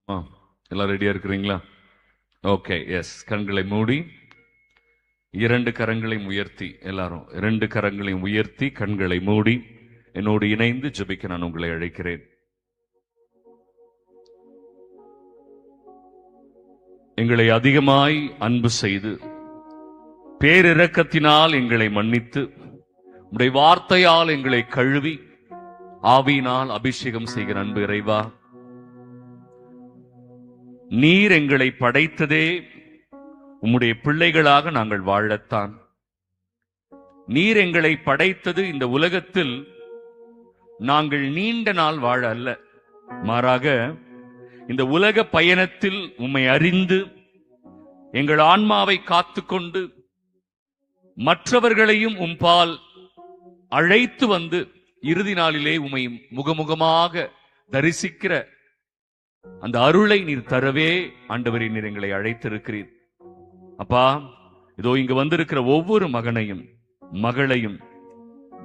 எல்லாம் ரெடியா இருக்கிறீங்களா? Okay, yes. கண்களை மூடி, இரண்டு கரங்களையும் உயர்த்தி, எல்லாரும் இரண்டு கரங்களையும் உயர்த்தி கண்களை மூடி என்னோடு இணைந்து ஜெபிக்க நான் உங்களை அழைக்கிறேன். எங்களை அதிகமாய் அன்பு செய்து பேரிரக்கத்தினால் எங்களை மன்னித்து உம்முடைய வார்த்தையால் எங்களை கழுவி ஆவியினால் அபிஷேகம் செய்கிற அன்பு இறைவா, நீர் எங்களை படைத்ததே உம்முடைய பிள்ளைகளாக நாங்கள் வாழத்தான். நீர் எங்களை படைத்தது இந்த உலகத்தில் நாங்கள் நீண்ட நாள் வாழ அல்ல, மாறாக இந்த உலக பயணத்தில் உம்மை அறிந்து எங்கள் ஆன்மாவை காத்துக்கொண்டு மற்றவர்களையும் உம்பால் அழைத்து வந்து இறுதி நாளிலே உம்மை முகமுகமாக தரிசிக்கிற அந்த அருளை நீர் தரவே ஆண்டவரே நீர் எங்களை அழைத்திருக்கிறீர். அப்பா, இதோ இங்கு வந்திருக்கிற ஒவ்வொரு மகனையும் மகளையும்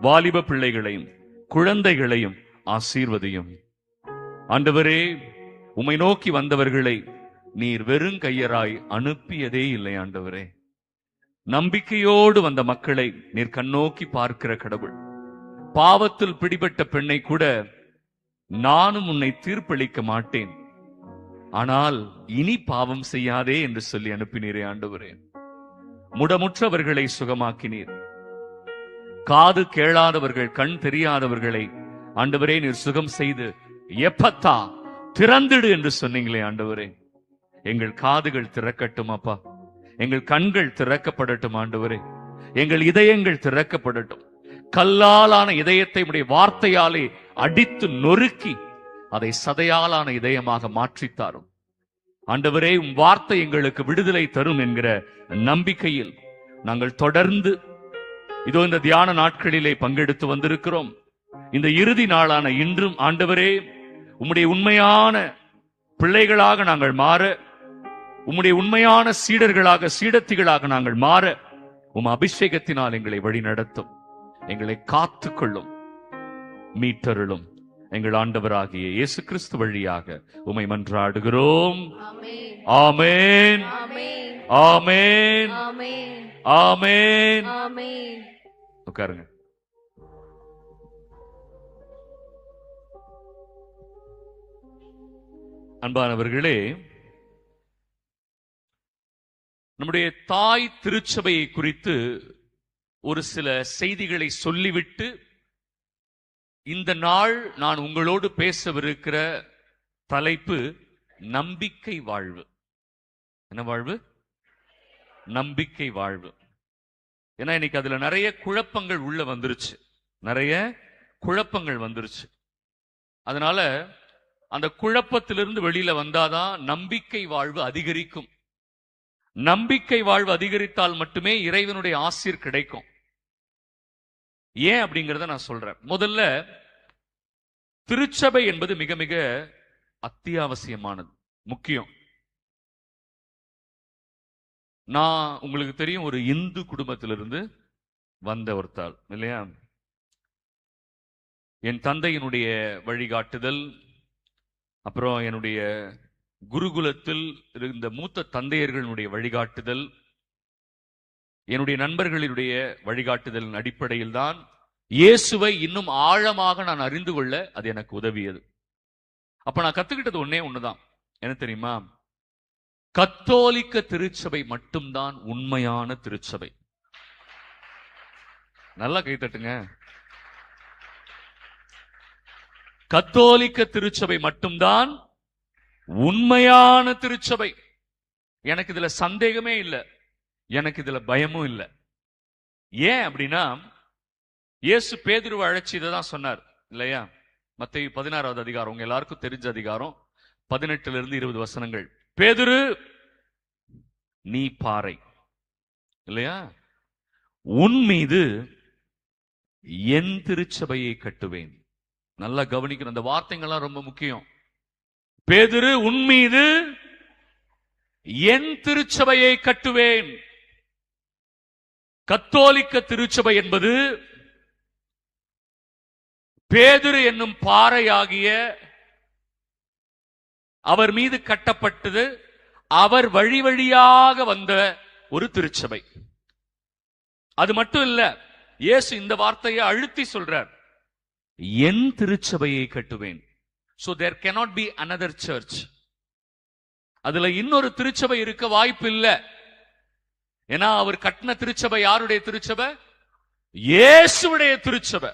வாலிப பிள்ளைகளையும் குழந்தைகளையும் ஆசீர்வதியும். ஆண்டவரே, உம்மை நோக்கி வந்தவர்களை நீர் வெறுங்கையராய் அனுப்பியதே இல்லை. ஆண்டவரே, நம்பிக்கையோடு வந்த மக்களை நீர் கண்ணோக்கி பார்க்கிற கடவுள். பாவத்தில் பிடிபட்ட பெண்ணை கூட நானும் உன்னை தீர்ப்பளிக்க மாட்டேன், ஆனால் இனி பாவம் செய்யாதே என்று சொல்லி அனுப்பினீரே. ஆண்டவரே, முடமுற்றவர்களை சுகமாக்கினீர். காது கேளாதவர்கள், கண் தெரியாதவர்களை ஆண்டவரே நீர் சுகம் செய்து எப்பத்தா திறந்திடு என்று சொன்னீங்களே. ஆண்டவரே, எங்கள் காதுகள் திறக்கட்டும் அப்பா, எங்கள் கண்கள் திறக்கப்படட்டும். ஆண்டவரே, எங்கள் இதயங்கள் திறக்கப்படட்டும். கல்லாலான இதயத்தை உடைய வார்த்தையாலே அடித்து நொறுக்கி அதை சதையாலான இதயமாக மாற்றித்தாரும். ஆண்டவரே, உம் வார்த்தை எங்களுக்கு விடுதலை தரும் என்கிற நம்பிக்கையில் நாங்கள் தொடர்ந்து இதோ இந்த தியான நாட்களிலே பங்கெடுத்து வந்திருக்கிறோம். இந்த இறுதி நாளான இன்றும் ஆண்டவரே, உம்முடைய உண்மையான பிள்ளைகளாக நாங்கள் மாற, உம்முடைய உண்மையான சீடர்களாக சீடத்திகளாக நாங்கள் மாற உம் அபிஷேகத்தினால் எங்களை வழி நடத்தும். எங்களை காத்துக்கொள்ளும், மீட்டருளும். எங்கள் ஆண்டவராகிய இயேசு கிறிஸ்து வழியாக உம்மை மன்றாடுகிறோம். ஆமென், ஆமென், ஆமென். உட்காருங்க. அன்பானவர்களே, நம்முடைய தாய் திருச்சபையை குறித்து ஒரு சில செய்திகளை சொல்லிவிட்டு இந்த நாள் நான் உங்களோடு பேசவிருக்கிற தலைப்பு நம்பிக்கை வாழ்வு. என்ன வாழ்வு? நம்பிக்கை வாழ்வு. ஏன்னா இன்னைக்கு அதுல நிறைய குழப்பங்கள் உள்ள வந்துருச்சு, நிறைய குழப்பங்கள் வந்துருச்சு. அதனால அந்த குழப்பத்திலிருந்து வெளியில வந்தாதான் நம்பிக்கை வாழ்வு அதிகரிக்கும். நம்பிக்கை வாழ்வு அதிகரித்தால் மட்டுமே இறைவனுடைய ஆசீர் கிடைக்கும். ஏன் அப்படிங்கறத நான் சொல்றேன். முதல்ல, திருச்சபை என்பது மிக மிக அத்தியாவசியமானது, முக்கியம். நான் உங்களுக்கு தெரியும், ஒரு இந்து குடும்பத்திலிருந்து வந்த ஒருத்தாள் இல்லையா. என் தந்தையினுடைய வழிகாட்டுதல், அப்புறம் என்னுடைய குருகுலத்தில் இருந்த மூத்த தந்தையர்களுடைய வழிகாட்டுதல், என்னுடைய நண்பர்களுடைய வழிகாட்டுதலின் அடிப்படையில் தான் இயேசுவை இன்னும் ஆழமாக நான் அறிந்து கொள்ள அது எனக்கு உதவியது. அப்ப நான் கத்துக்கிட்டது ஒன்னே ஒண்ணுதான். என்ன தெரியுமா? கத்தோலிக்க திருச்சபை மட்டும்தான் உண்மையான திருச்சபை. நல்லா கைத்தட்டுங்க. கத்தோலிக்க திருச்சபை மட்டும்தான் உண்மையான திருச்சபை. எனக்கு இதுல சந்தேகமே இல்லை, எனக்கு இதுல பயமும் இல்லை. ஏன் அப்படின்னா, இயேசு பேதுருவை அழைச்சி இதை தான் சொன்னார் இல்லையா? மத்தேயு 16வது அதிகாரம், உங்க எல்லாருக்கும் தெரிஞ்ச அதிகாரம், 18 வசனங்கள். பேதுரு, நீ பாறை இல்லையா, உன் மீது என் திருச்சபையை கட்டுவேன். நல்லா கவனிக்கணும், அந்த வார்த்தைகள்லாம் ரொம்ப முக்கியம். பேதுரு, உன் மீது என் திருச்சபையை கட்டுவேன். கத்தோலிக்க திருச்சபை என்பது பேதுரு என்னும் பாறையாகிய அவர் மீது கட்டப்பட்டது, அவர் வழி வழியாக வந்த ஒரு திருச்சபை. அது மட்டும் இல்ல, இயேசு இந்த வார்த்தையை அழுத்தி சொல்றார், என் திருச்சபையை கட்டுவேன். So there cannot be another church. அதுல இன்னொரு திருச்சபை இருக்க வாய்ப்பு இல்ல. ஏன்னா அவர் கட்டின திருச்சபை யாருடைய திருச்சபை? இயேசுவுடைய திருச்சபை.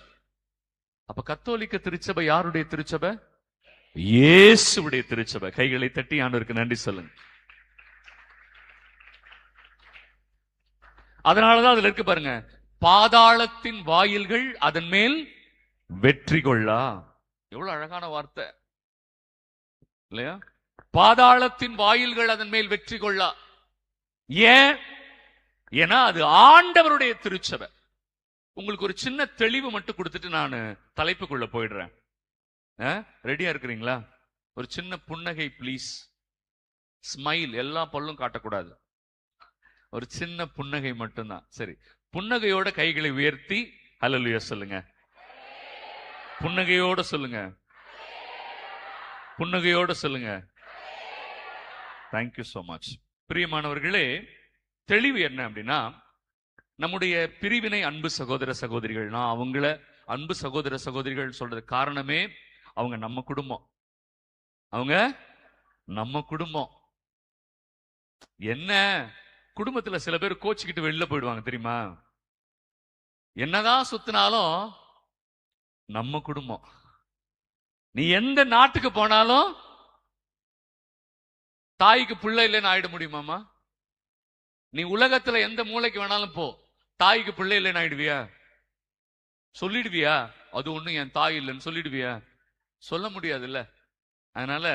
அப்ப கத்தோலிக்க திருச்சபை யாருடைய திருச்சபை? இயேசுவுடைய திருச்சபை. கைகளை தட்டி ஆண்டவருக்கு நன்றி சொல்லுங்க. அதனாலதான் அதுல இருக்கு பாருங்க, பாதாளத்தின் வாயில்கள் அதன் மேல் வெற்றி கொள்ளா. எவ்வளவு அழகான வார்த்தை இல்லையா? பாதாளத்தின் வாயில்கள் அதன் மேல் வெற்றி கொள்ளா. ஏன்? ஏன்னா அது ஆண்டவருடைய திருச்சபை. உங்களுக்கு ஒரு சின்ன தெளிவு மட்டும் கொடுத்துட்டு நான் தலைப்புக்குள்ள போயிடுறேன். ரெடியா இருக்கிறீங்களா? ஒரு சின்ன புன்னகை ப்ளீஸ். ஸ்மைல், எல்லா பல்லும் காட்டக்கூடாது, ஒரு சின்ன புன்னகை மட்டும்தான். சரி, புன்னகையோட கைகளை உயர்த்தி ஹல்லேலூயா சொல்லுங்க. புன்னகையோட சொல்லுங்க, புன்னகையோட சொல்லுங்க. Thank you so much. பிரியமானவர்களே, தெளிவு என்ன அப்படின்னா, நம்முடைய பிரிவினை அன்பு சகோதர சகோதரிகள், நான் அவங்கள அன்பு சகோதர சகோதரிகள் சொல்றது காரணமே அவங்க நம்ம குடும்பம். அவங்க நம்ம குடும்பம். என்ன, குடும்பத்துல சில பேர் கோச்சிக்கிட்டு வெளில போயிடுவாங்க தெரியுமா? என்னதான் சுத்தினாலும் நம்ம குடும்பம். நீ எந்த நாட்டுக்கு போனாலும் தாய்க்கு பிள்ளை இல்லைன்னு ஆயிட முடியுமாமா? நீ உலகத்துல எந்த மூளைக்கு வேணாலும் போ, தாய்க்கு பிள்ளை இல்லைன்னு ஆயிடுவியா? சொல்லிடுவியா? அது ஒண்ணும் என் தாய் இல்லைன்னு சொல்லிடுவியா? சொல்ல முடியாதுல்ல. அதனால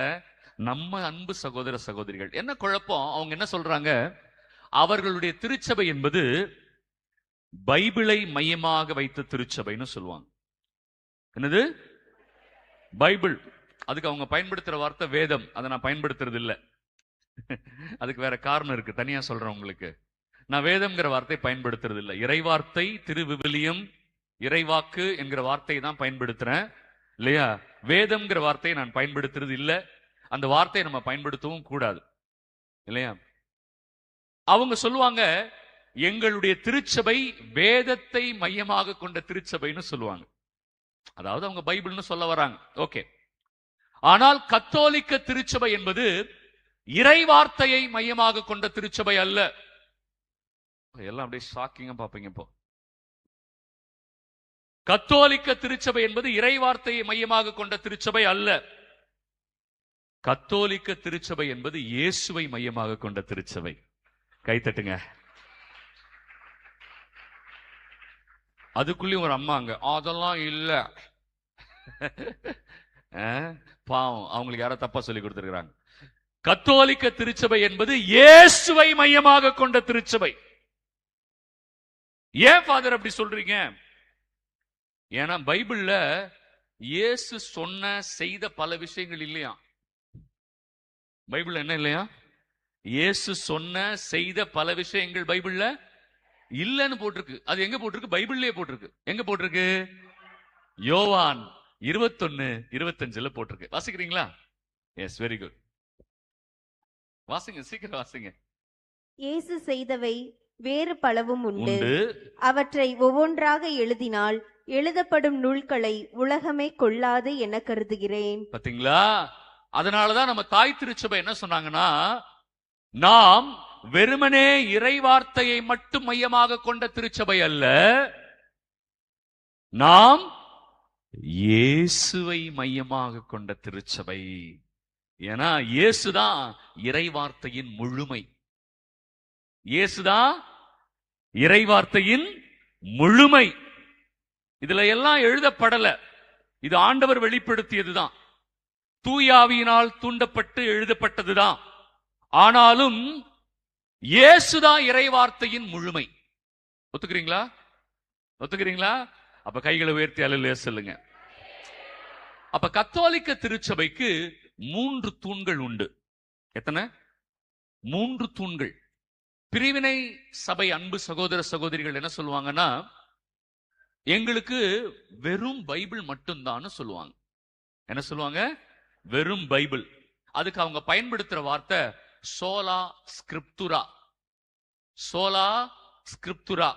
நம்ம அன்பு சகோதர சகோதரிகள் என்ன குழப்பம், அவங்க என்ன சொல்றாங்க, அவர்களுடைய திருச்சபை என்பது பைபிளை மையமாக வைத்த திருச்சபைன்னு சொல்லுவாங்க. என்னது? பைபிள். அதுக்கு அவங்க பயன்படுத்துற வார்த்தை வேதம். அதை நான் பயன்படுத்துறது இல்லை. அதுக்கு வேற காரணம் இருக்கு, தனியா சொல்றேன் உங்களுக்கு. நான் வேதம்ங்கிற வார்த்தை பயன்படுத்துறது இல்லை. இறைவார்த்தை, திருவிவிலியம், இறைவாக்கு என்கிற வார்த்தையை தான் பயன்படுத்துறேன் இல்லையா? வேதம்ங்கிற வார்த்தையை நான் பயன்படுத்துறது இல்லை. அந்த வார்த்தையை நம்ம பயன்படுத்தவும் கூடாது இல்லையா? அவங்க சொல்லுவாங்க, எங்களுடைய திருச்சபை வேதத்தை மையமாக கொண்ட திருச்சபைன்னு சொல்லுவாங்க. அதாவது அவங்க பைபிள்னு சொல்ல வராங்க. ஓகே. ஆனால் கத்தோலிக்க திருச்சபை என்பது இறை வார்த்தையை மையமாக கொண்ட திருச்சபை அல்ல. எல்லாம் அப்படியே ஷாக்கிங்கா பாப்பீங்க. இப்போ கத்தோலிக்க திருச்சபை என்பது இறை வார்த்தையை மையமாக கொண்ட திருச்சபை அல்ல. கத்தோலிக்க திருச்சபை என்பது இயேசுவை மையமாக கொண்ட திருச்சபை. கைத்தட்டுங்க. அதுக்குள்ளேயும் ஒரு அம்மாங்க, அதெல்லாம் இல்ல, பாவம், அவங்களுக்கு யாரோ தப்பா சொல்லி கொடுத்திருக்கிறாங்க. கத்தோலிக்க திருச்சபை என்பது இயேசுவை மையமாக கொண்ட திருச்சபை. ஏன் ஃபாதர் அப்படி சொல்றீங்க? ஏன்னா பைபிள்ல இயேசு சொன்ன செய்த பல விஷயங்கள் இல்லையா? பைபிள் என்ன இல்லையா? இயேசு சொன்ன செய்த பல விஷயங்கள் பைபிள்ல இல்லன்னு போட்டிருக்கு. அது எங்க போட்டிருக்கு? பைபிள்லயே போட்டிருக்கு. எங்க போட்டிருக்கு? யோவான் 21:25 போட்டிருக்கு. வாசிக்கிறீங்களா? Yes, very good. வாசிங்க, சீக்கிரம் வாசிங்க. இயேசு செய்தவை வேறு பலவும் உண்டு. அவற்றை ஒவ்வொன்றாக எழுதினால் எழுதப்படும் நூல்களை உலகமே கொள்ளாது என கருதுகிறேன். பாத்தீங்களா? அதனாலதான் நம்ம தாய் திருச்சபை என்ன சொன்னாங்கன்னா, நாம் வெறுமனே இறை வார்த்தையை மட்டும் மையமாக கொண்ட திருச்சபை அல்ல, நாம் இயேசுவை மையமாக கொண்ட திருச்சபை. ஏன்னா இயேசுதான் இறை வார்த்தையின் முழுமை. இயேசுதான் இறை வார்த்தையின் முழுமை. இதுல எல்லாம் எழுதப்படல, இது ஆண்டவர் வெளிப்படுத்தியதுதான், தூயாவியினால் தூண்டப்பட்டு எழுதப்பட்டதுதான். ஆனாலும் இயேசுதான் இறை வார்த்தையின் முழுமை. ஒத்துக்கிறீங்களா? ஒத்துக்கிறீங்களா? அப்ப கைகளை உயர்த்தி அல்லேலூயா சொல்லுங்க. அப்ப கத்தோலிக்க திருச்சபைக்கு 3 தூண்கள் உண்டு. எத்தனை? 3 தூண்கள். பிரிவினை சபை அன்பு சகோதர சகோதரிகள் என்ன சொல்லுவாங்கன்னா, எங்களுக்கு வெறும் பைபிள் மட்டும்தான் சொல்லுவாங்க. என்ன சொல்லுவாங்க? வெறும் பைபிள். அதுக்கு அவங்க பயன்படுத்துற வார்த்தை சோலா ஸ்கிரிப்துரா. சோலா ஸ்கிரிப்துரா,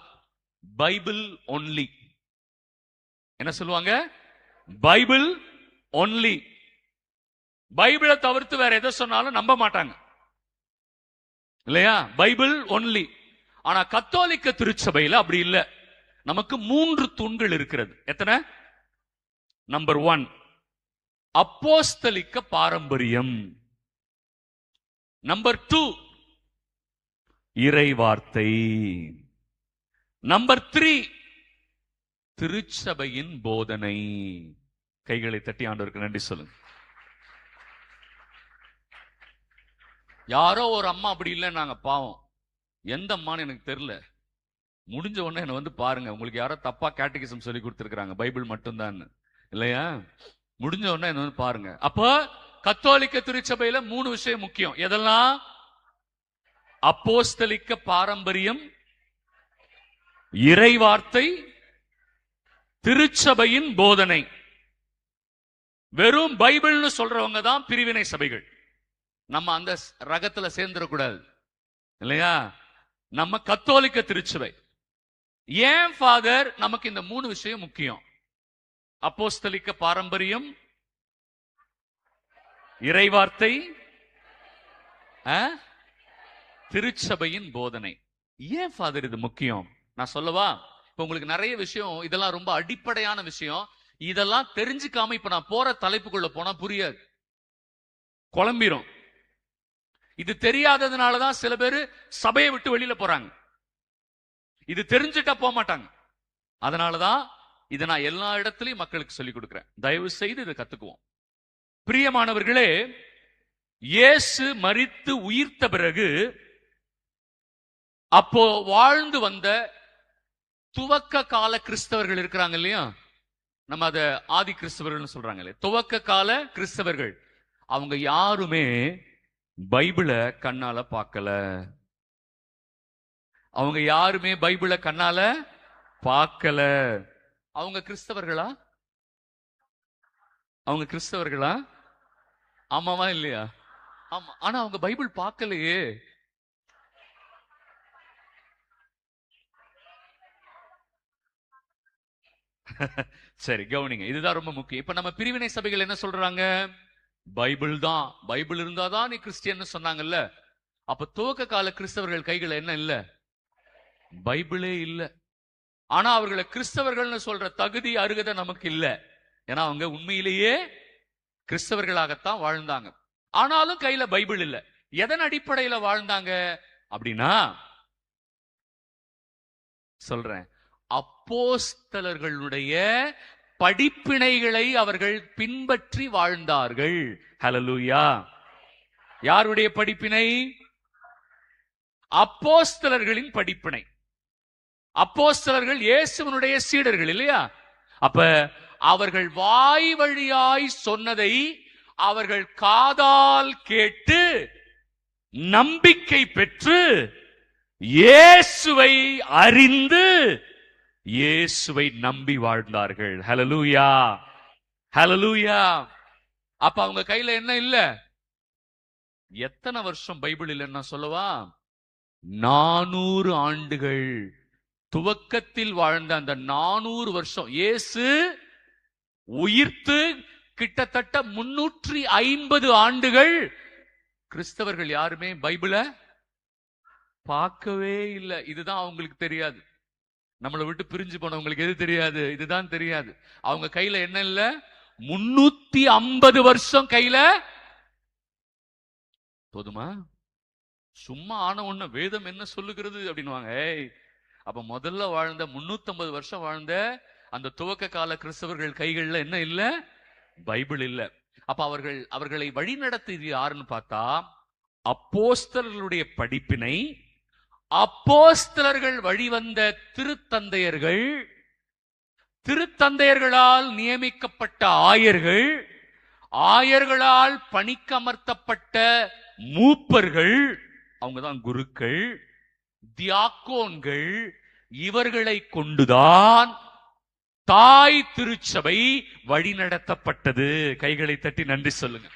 பைபிள் ஒன்லி. என்ன சொல்லுவாங்க? Bible only. பைபிளை தவிர்த்து வேற எதை சொன்னாலும் நம்ப மாட்டாங்க இல்லையா? Bible only. ஆனா கத்தோலிக்க திருச்சபையில அப்படி இல்ல. நமக்கு 3 தூண்கள் இருக்கிறது. எத்தனை? நம்பர் 1 அப்போஸ்தலிக்க பாரம்பரியம். நம்பர் 2 இறை வார்த்தை. நம்பர் 3 திருச்சபையின் போதனை. கைகளை தட்டி ஆண்டவருக்கு நன்றி சொல்லுங்க. யாரோ ஒரு அம்மா அப்படி இல்லை, நாங்க பாவம். எந்த அம்மான்னு எனக்கு தெரியல. முடிஞ்ச உடனே என்ன வந்து பாருங்க, உங்களுக்கு யாரோ தப்பா கேட்டகிசம் சொல்லி கொடுத்துருக்காங்க, பைபிள் மட்டும்தான் இல்லையா? முடிஞ்ச உடனே என்ன வந்து பாருங்க. அப்போ கத்தோலிக்க திருச்சபையில 3 விஷயம் முக்கியம். எதெல்லாம்? அப்போஸ்தலிக்க பாரம்பரியம், இறை வார்த்தை, திருச்சபையின் போதனை. வெறும் பைபிள்னு சொல்றவங்க தான் பிரிவினை சபைகள். நம்ம அந்த ரகத்துல சேர்ந்துடக்கூடாது இல்லையா? நம்ம கத்தோலிக்க திருச்சபை. ஏன் ஃபாதர் நமக்கு இந்த 3 விஷயம் முக்கியம்? அப்போஸ்தலிக்க பாரம்பரியம், இறைவார்த்தை, திருச்சபையின் போதனை. ஏன் ஃபாதர் இது முக்கியம்? நான் சொல்லவா? இப்ப உங்களுக்கு நிறைய விஷயம், இதெல்லாம் ரொம்ப அடிப்படையான விஷயம். இதெல்லாம் தெரிஞ்சுக்காம இப்ப நான் போற தலைப்புக்குள்ள போனா புரியாது, குழம்பிரும். இது தெரியாததுனாலதான் சில பேர் சபையை விட்டு வெளியில போறாங்க. இது தெரிஞ்சுட்டா போக மாட்டாங்க. அதனாலதான் இதை நான் எல்லா இடத்துலயும் மக்களுக்கு சொல்லிக் கொடுக்கிறேன். தயவு செய்து இதை கத்துக்குவோம். பிரியமானவர்களே, இயேசு மரித்து உயிர்த்த பிறகு அப்போ வாழ்ந்து வந்த துவக்க கால கிறிஸ்தவர்கள் இருக்கிறாங்க இல்லையா? நம்ம அத ஆதி கிறிஸ்தவர்கள் சொல்றாங்க இல்லையா? துவக்க கால கிறிஸ்தவர்கள் அவங்க யாருமே பைபிளை கண்ணால பார்க்கல. அவங்க யாருமே பைபிளை கண்ணால பார்க்கல. அவங்க கிறிஸ்தவர்களா? அவங்க கிறிஸ்தவர்களா? ஆமாவா இல்லையா? ஆமா. ஆனா அவங்க பைபிள் பார்க்கலையே. சரி, கவனிங்க, இதுதான் ரொம்ப முக்கியம். இப்ப நம்ம பிரிவினை சபைகள் என்ன சொல்றாங்க? பைபிள் தான், பைபிள் இருந்தாதான் நீ கிறிஸ்டியன் சொன்னாங்கல்ல. அப்ப துவக்க கால கிறிஸ்தவர்கள் கைகள் என்ன இல்ல? பைபிளே இல்ல. ஆனா அவர்களை கிறிஸ்தவர்கள்னு சொல்ற தகுதி அருகதை நமக்கு இல்ல. ஏன்னா அவங்க உண்மையிலேயே கிறிஸ்தவர்களாகத்தான் வாழ்ந்தாங்க. ஆனாலும் கையில பைபிள் இல்ல. எதன் அடிப்படையில வாழ்ந்தாங்க அப்படின்னா, சொல்றேன், அப்போஸ்தலர்களுடைய படிப்பினைகளை அவர்கள் பின்பற்றி வாழ்ந்தார்கள். ஹல்லேலூயா. யாருடைய படிப்பினை? அப்போஸ்தலர்களின் படிப்பினை. அப்போஸ்தலர்கள் இயேசுவினுடைய சீடர்கள் இல்லையா? அப்ப அவர்கள் வாய் வழியாய் சொன்னதை அவர்கள் காதால் கேட்டு நம்பிக்கை பெற்று இயேசுவை அறிந்து இயேசுவை நம்பி வாழ்ந்தார்கள். ஹல்லேலூயா, ஹல்லேலூயா. அப்ப அவங்க கையில என்ன இல்ல? எத்தனை வருஷம் பைபிள் இல்லைன்னா சொல்லவா? 400 ஆண்டுகள். துவக்கத்தில் வாழ்ந்த அந்த 400 வருஷம், இயேசு உயிர்த்து கிட்டத்தட்ட 350 ஆண்டுகள் கிறிஸ்தவர்கள் யாருமே பைபிளை பார்க்கவே இல்லை. இதுதான் அவங்களுக்கு தெரியாது. நம்மளை விட்டு பிரிஞ்சு போனவங்களுக்கு எது தெரியாது? இதுதான் தெரியாது. அவங்க கையில என்ன இல்ல? 350 வருஷம் கையில. போதுமா? சும்மா ஆன ஒண்ணு வேதம் என்ன சொல்லுகிறது அப்படின்னுவாங்க. அப்ப முதல்ல வாழ்ந்த 350 வருஷம் வாழ்ந்த அந்த துவக்க கால கிறிஸ்தவர்கள் கைகள்ல என்ன இல்ல? பைபிள் இல்ல. அப்ப அவர்களை வழிநடத்தியது யாருன்னு பார்த்தா, அப்போஸ்தலர்களுடைய படிப்பினை, அப்போஸ்தலர்கள் வழிவந்த திருத்தந்தையர்கள், திருத்தந்தையர்களால் நியமிக்கப்பட்ட ஆயர்கள், ஆயர்களால் பணிக்கமர்த்தப்பட்ட மூப்பர்கள், அவங்கதான் குருக்கள், தியாக்கோன்கள், இவர்களை கொண்டுதான் தாய் திருச்சபை வழிநடத்தப்பட்டது. கைகளை தட்டி நன்றி சொல்லுங்க.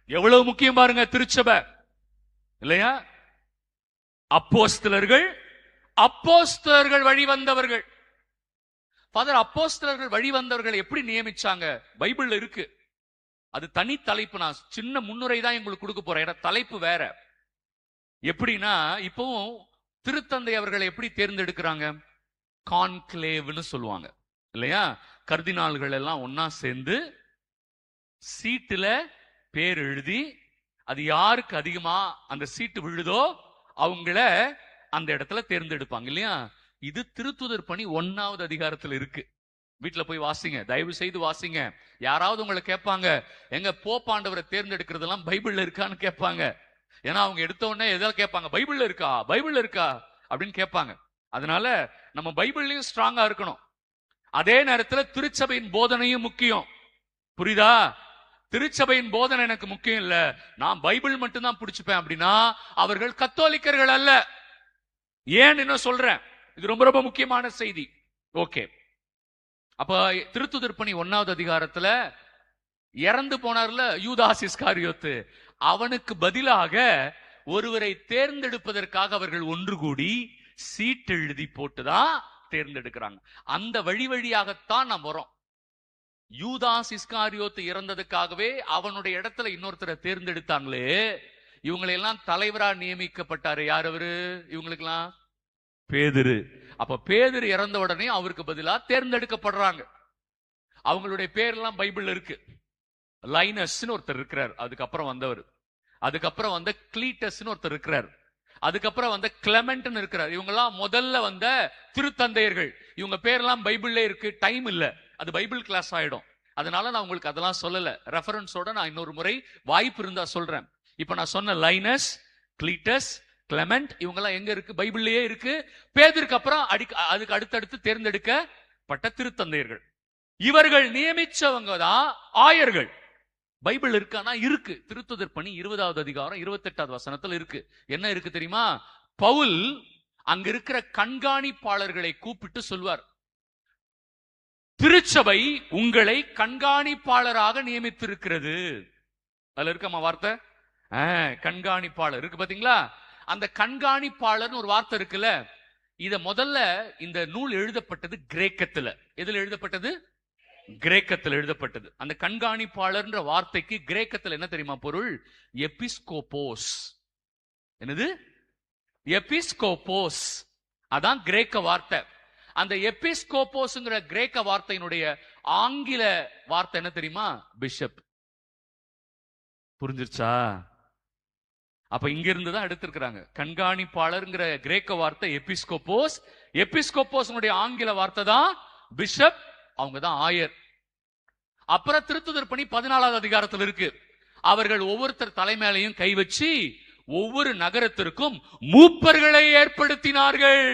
எவ்வளவு முக்கியம் பாருங்க திருச்சபை, இல்லையா? அப்போஸ்தலர்கள் வழி வந்தவர்கள். ஃபாதர், அப்போஸ்தலர்கள் வழி வந்தவர்கள் எப்படி நியமிச்சாங்க? பைபிள்ல இருக்கு. அது தனி தலைப்பு. நான் சின்ன முன்னுரை தான் உங்களுக்கு கொடுக்க போறேன், தலைப்பு வேற. எப்படின்னா, இப்பவும் திருத்தந்தை அவர்களை எப்படி தேர்ந்தெடுக்கிறாங்க? கான்க்ளேவ்னு சொல்லுவாங்க, இல்லையா? கர்தினால்கள் எல்லாம் ஒன்னா சேர்ந்து சீட்டுல பேர் எழுதி, அது யாருக்கு அதிகமா அந்த சீட்டு விழுதோ அவங்கள அந்த இடத்துல தேர்ந்தெடுப்பாங்க, இல்லையா? இது திருத்துதர் பணி 1வது அதிகாரத்துல இருக்கு. வீட்டுல போய் வாசிங்க, தயவு செய்து வாசிங்க. யாராவது உங்களை கேட்பாங்க, எங்க போப்பாண்டவரை தேர்ந்தெடுக்கிறதெல்லாம் பைபிள்ல இருக்கான்னு கேட்பாங்க. ஏன்னா அவங்க எடுத்த உடனே எதாவது கேட்பாங்க, பைபிள்ல இருக்கா பைபிள்ல இருக்கா அப்படின்னு கேட்பாங்க. அதனால நம்ம பைபிள்லயும் ஸ்ட்ராங்கா இருக்கணும். அதே நேரத்துல திருச்சபையின் போதனையும் முக்கியம். புரியுதா? திருச்சபையின் போதனை எனக்கு முக்கியம் இல்ல, நான் பைபிள் மட்டும்தான் பிடிச்சுப்பேன் அப்படின்னா அவர்கள் கத்தோலிக்கர்கள் அல்ல. ஏன் என்ன சொல்றேன், இது ரொம்ப ரொம்ப முக்கியமான செய்தி. ஓகே, அப்ப திருத்துதர் பணி 1வது அதிகாரத்துல இறந்து போனார்ல யூதாஸ் இஸ்காரியோத்து, அவனுக்கு பதிலாக ஒருவரை தேர்ந்தெடுப்பதற்காக அவர்கள் ஒன்று கூடி சீட்டு எழுதி போட்டுதான் தேர்ந்தெடுக்கிறாங்க. அந்த வழியாகத்தான் நாம் வரோம். யூதாஸ் இஸ்காரியோத்து இறந்ததுக்காகவே அவனுடைய இடத்துல இன்னொருத்தரை தேர்ந்தெடுத்தாங்களே. இவங்களெல்லாம் தலைவரா நியமிக்கப்பட்டாரு யார் அவரு? இவங்களுக்கெல்லாம் பேதுரு. அப்ப பேதுரு இறந்த உடனே அவருக்கு பதிலா தேர்ந்தெடுக்கப்படுறாங்க. அவங்களுடைய பேர்லாம் பைபிள்ல இருக்கு. லைனஸ்னு ஒருத்தர் இருக்கிறார், அதுக்கப்புறம் வந்தவர். அதுக்கப்புறம் வந்த கிளீட்டஸ்னு ஒருத்தர் இருக்கிறார். அதுக்கப்புறம் வந்த கிளமெண்ட்னு இருக்கிறார். இவங்கெல்லாம் முதல்ல வந்த திருத்தந்தையர்கள். இவங்க பேர்லாம் பைபிள்ல இருக்கு. டைம் இல்ல, அது பைபிள் கிளாஸ் ஆயிடும். அதனால நான் உங்களுக்கு அதெல்லாம் சொல்லல. ரெஃபரன்ஸோட நான் இன்னொரு முறை வாய்ப்பு இருந்தா சொல்றேன். இப்ப நான் சொன்ன லைனஸ், கிளீட்டஸ், கிளமெண்ட் இவங்கெல்லாம் எங்க இருக்கு? பைபிள்லயே இருக்கு. பேதுருக்கு அப்புறம் அதுக்கு அடுத்தடுத்து தேர்ந்தெடுக்கப்பட்ட திருத்தந்தையர்கள். இவர்கள் நியமிச்சவங்க தான் ஆயர்கள். பைபிள் இருக்கானா? இருக்கு. திருத்துதர் பணி 20வது அதிகாரம் 28வது வசனத்துல இருக்கு. என்ன இருக்கு தெரியுமா? பவுல் அங்க இருக்கிற கண்காணிப்பாளர்களை கூப்பிட்டு சொல்வார், திருச்சபை உங்களை கண்காணிப்பாளராக நியமித்திருக்கிறது. அதுல இருக்கமா வார்த்தை? கண்காணிப்பாளர் இருக்கு பாத்தீங்களா? அந்த கண்காணிப்பாளர்னு ஒரு வார்த்தை இருக்குல்ல. இத முதல்ல இந்த நூல் எழுதப்பட்டது கிரேக்கத்துல. எதுல எழுதப்பட்டது? கிரேக்கத்தில் எழுதப்பட்டது. அந்த கண்காணிப்பாளர்ன்ற வார்த்தைக்கு கிரேக்கத்தில் என்ன தெரியுமா பொருள்? எபிஸ்கோபோஸ். என்னது? எபிஸ்கோபோஸ். அதான் கிரேக்க வார்த்தை. அந்த எபிஸ்கோபோஸ்ங்கிற கிரேக்க வார்த்தையினுடைய ஆங்கில வார்த்தை என்ன தெரியுமா? பிஷப். புரிஞ்சிருச்சா? அப்ப இங்க இருந்து தான் எடுத்திருக்கிறாங்க. கண்காணிப்பாளர்ங்கிற கிரேக்க வார்த்தை எபிஸ்கோபோஸ். எபிஸ்கோபோஸ் ஆங்கில வார்த்தை தான் பிஷப். அவங்க தான் ஆயர். அப்புறம் திருத்துதர் பணி 14வது அதிகாரத்தில் இருக்கு. அவர்கள் ஒவ்வொருத்தர் தலைமையிலையும் கை வச்சு ஒவ்வொரு நகரத்திற்கும் மூப்பர்களை ஏற்படுத்தினார்கள்.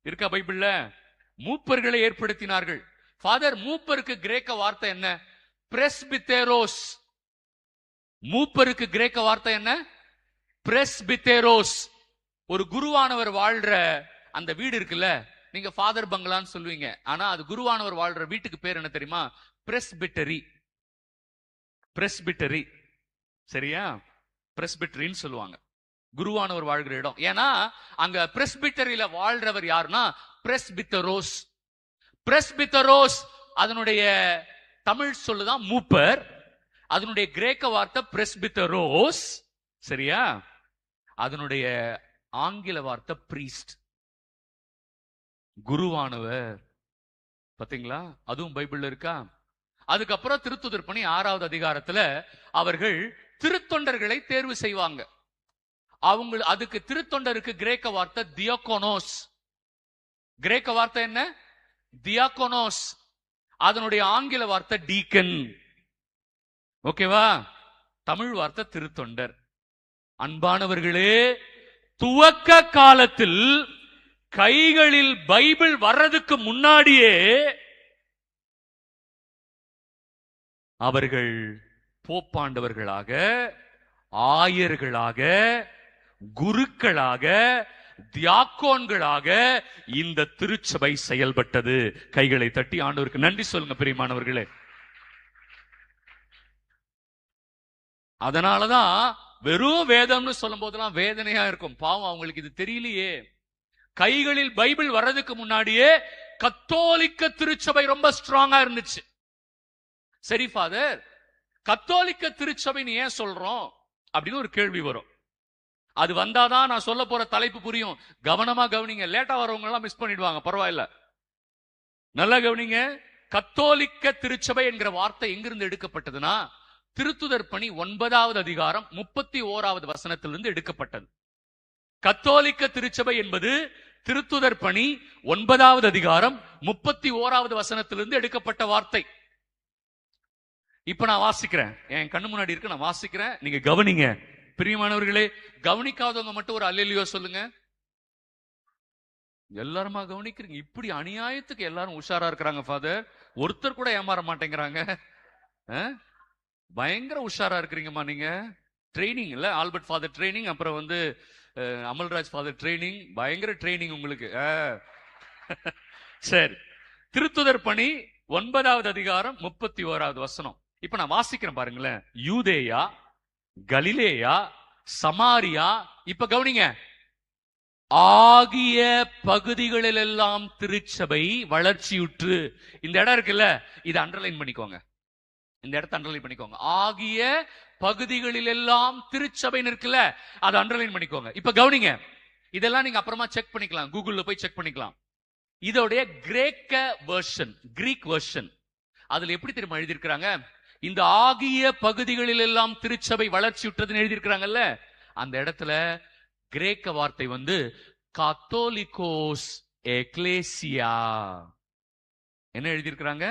இருக்கா பைபிள்ல? மூப்பர்களை ஏற்படுத்தினார்கள். ஃபாதர், மூப்பருக்கு கிரேக்க வார்த்தை என்ன? பிரெஸ்பித்தேரோஸ். மூப்பருக்கு கிரேக்க வார்த்தை என்ன? பிரெஸ்பித்தேரோஸ். ஒரு குருவானவர் வாழ்ற அந்த வீடு இருக்குல்ல, நீங்க ஃபாதர் பங்களான்னு சொல்லுவீங்க. ஆனா அது குருவானவர் வாழ்ற வீட்டுக்கு பேர் என்ன தெரியுமா? பிரெஸ்பிட்டரி. பிரெஸ்பிட்டரி, சரியா? பிரெஸ்பிட்டரின்னு சொல்லுவாங்க குருவானவர் வாழ்கிற இடம். ஏன்னா அங்க பிரெஸ்பிட்டரியில வாழ்றவர் யாருன்னா பிரெஸ்பித்தரோஸ். பிரெஸ்பித்தரோஸ் அதனுடைய தமிழ் சொல்லுதான் மூப்பர். அதனுடைய கிரேக்க வார்த்தை பிரெஸ்பித்தரோஸ், சரியா? அதனுடைய ஆங்கில வார்த்தை பிரீஸ்ட், குருவானவர். பாத்தீங்களா? அதுவும் பைபிள்ல இருக்கா? அதுக்கப்புறம் திருத்துதர் பணி 6வது அதிகாரத்துல அவர்கள் திருத்தொண்டர்களை தேர்வு செய்வாங்க. அவங்க அதுக்கு திருத்தொண்டருக்கு கிரேக்க வார்த்தை தியாகோனோஸ். கிரேக்க வார்த்தை என்ன? தியாகோனோஸ். அதனுடைய ஆங்கில வார்த்தை டீக்கன். ஓகேவா? தமிழ் வார்த்தை திருத்தொண்டர். அன்பானவர்களே, துவக்க காலத்தில் கைகளில் பைபிள் வர்றதுக்கு முன்னாடியே அவர்கள் போப்பாண்டவர்களாக, ஆயர்களாக, குருக்களாக, தியாக்கோன்களாக இந்த திருச்சபை செயல்பட்டது. கைகளை தட்டி ஆண்டவருக்கு நன்றி சொல்லுங்க பிரியமானவர்களே. அதனாலதான் வெறும் வேதம்னு சொல்லும் போதெல்லாம் வேதனையா இருக்கும். பாவம், அவங்களுக்கு இது தெரியலையே. கைகளில் பைபிள் வர்றதுக்கு முன்னாடியே கத்தோலிக்க திருச்சபை ரொம்ப ஸ்ட்ராங்கா இருந்துச்சு. சரி ஃபாதர், கத்தோலிக்க திருச்சபைன்னு ஏன் சொல்றோம் அப்படின்னு ஒரு கேள்வி வரும். அது வந்தாதான் நான் சொல்ல போற தலைப்பு புரியும். கவனமா கவனிங்க. லேட்டா வரவங்க எல்லாம் மிஸ் பண்ணிடுவாங்க, பரவாயில்ல. நல்லா கவனிங்க. கத்தோலிக்க திருச்சபை என்கிற வார்த்தை எங்கிருந்து எடுக்கப்பட்டதுன்னா, திருத்துதர் பணி 9வது அதிகாரம் 31வது வசனத்திலிருந்து எடுக்கப்பட்டது. கத்தோலிக்க திருச்சபை என்பது திருத்துதர் பணி 9வது அதிகாரம் 31வது வசனத்திலிருந்து எடுக்கப்பட்ட வார்த்தை. இப்ப நான் வாசிக்கிறேன், என் கண்ணு முன்னாடி இருக்கு, நான் வாசிக்கிறேன், நீங்க கவனிங்க. பிரியமானவர்களே, கவனிக்காதவங்க மட்டும் ஒரு அல்லேலூயா சொல்லுங்க. எல்லாருமா கவனிக்கிறீங்க? இப்படி அநியாயத்துக்கு எல்லாரும் உஷாரா இருக்கிறாங்க ஃபாதர். ஒருத்தர் கூட ஏமாற மாட்டேங்கிறாங்க. பயங்கர உஷாரா இருக்கிறீங்கம்மா நீங்க. ட்ரைனிங் இல்ல, ஆல்பர்ட் ஃபாதர் ட்ரைனிங், அப்புறம் வந்து அமல்ராஜ் ஃபாதர் ட்ரைனிங், பயங்கர ட்ரைனிங் உங்களுக்கு. சரி, திருத்துதர் பணி 9வது அதிகாரம் 31வது வசனம். இப்ப நான் வாசிக்கிறேன் பாருங்களேன். யூதேயா, கலிலேயா, சமாரியா, இப்ப கவனிங்க, ஆகிய பகுதிகளில் எல்லாம் திருச்சபை வளர்ச்சியுற்று. இந்த இடம் இருக்குல்ல, இதை அண்டர்லைன் பண்ணிக்கோங்க. இந்த இடத்தை அண்டர்லைன் பண்ணிக்கோங்க. ஆகிய பகுதிகளில் எல்லாம் திருச்சபை இருக்குல்ல, அதை அண்டர்லைன் பண்ணிக்கோங்க. இப்ப கவனிங்க, இதெல்லாம் நீங்க அப்புறமா செக் பண்ணிக்கலாம், கூகுள்ல போய் செக் பண்ணிக்கலாம். இதோடைய கிரேக்க வெர்ஷன், கிரீக் வெர்ஷன், அதுல எப்படி தெரியுமா எழுதியிருக்கிறாங்க? இந்த ஆகிய பகுதிகளில் எல்லாம் திருச்சபை வளர்ச்சியுற்றதுன்னு எழுதியிருக்கிறாங்கல்ல, அந்த இடத்துல கிரேக்க வார்த்தை வந்து காத்தோலிகோஸ் எக்லேசியா. என்ன எழுதியிருக்கிறாங்க?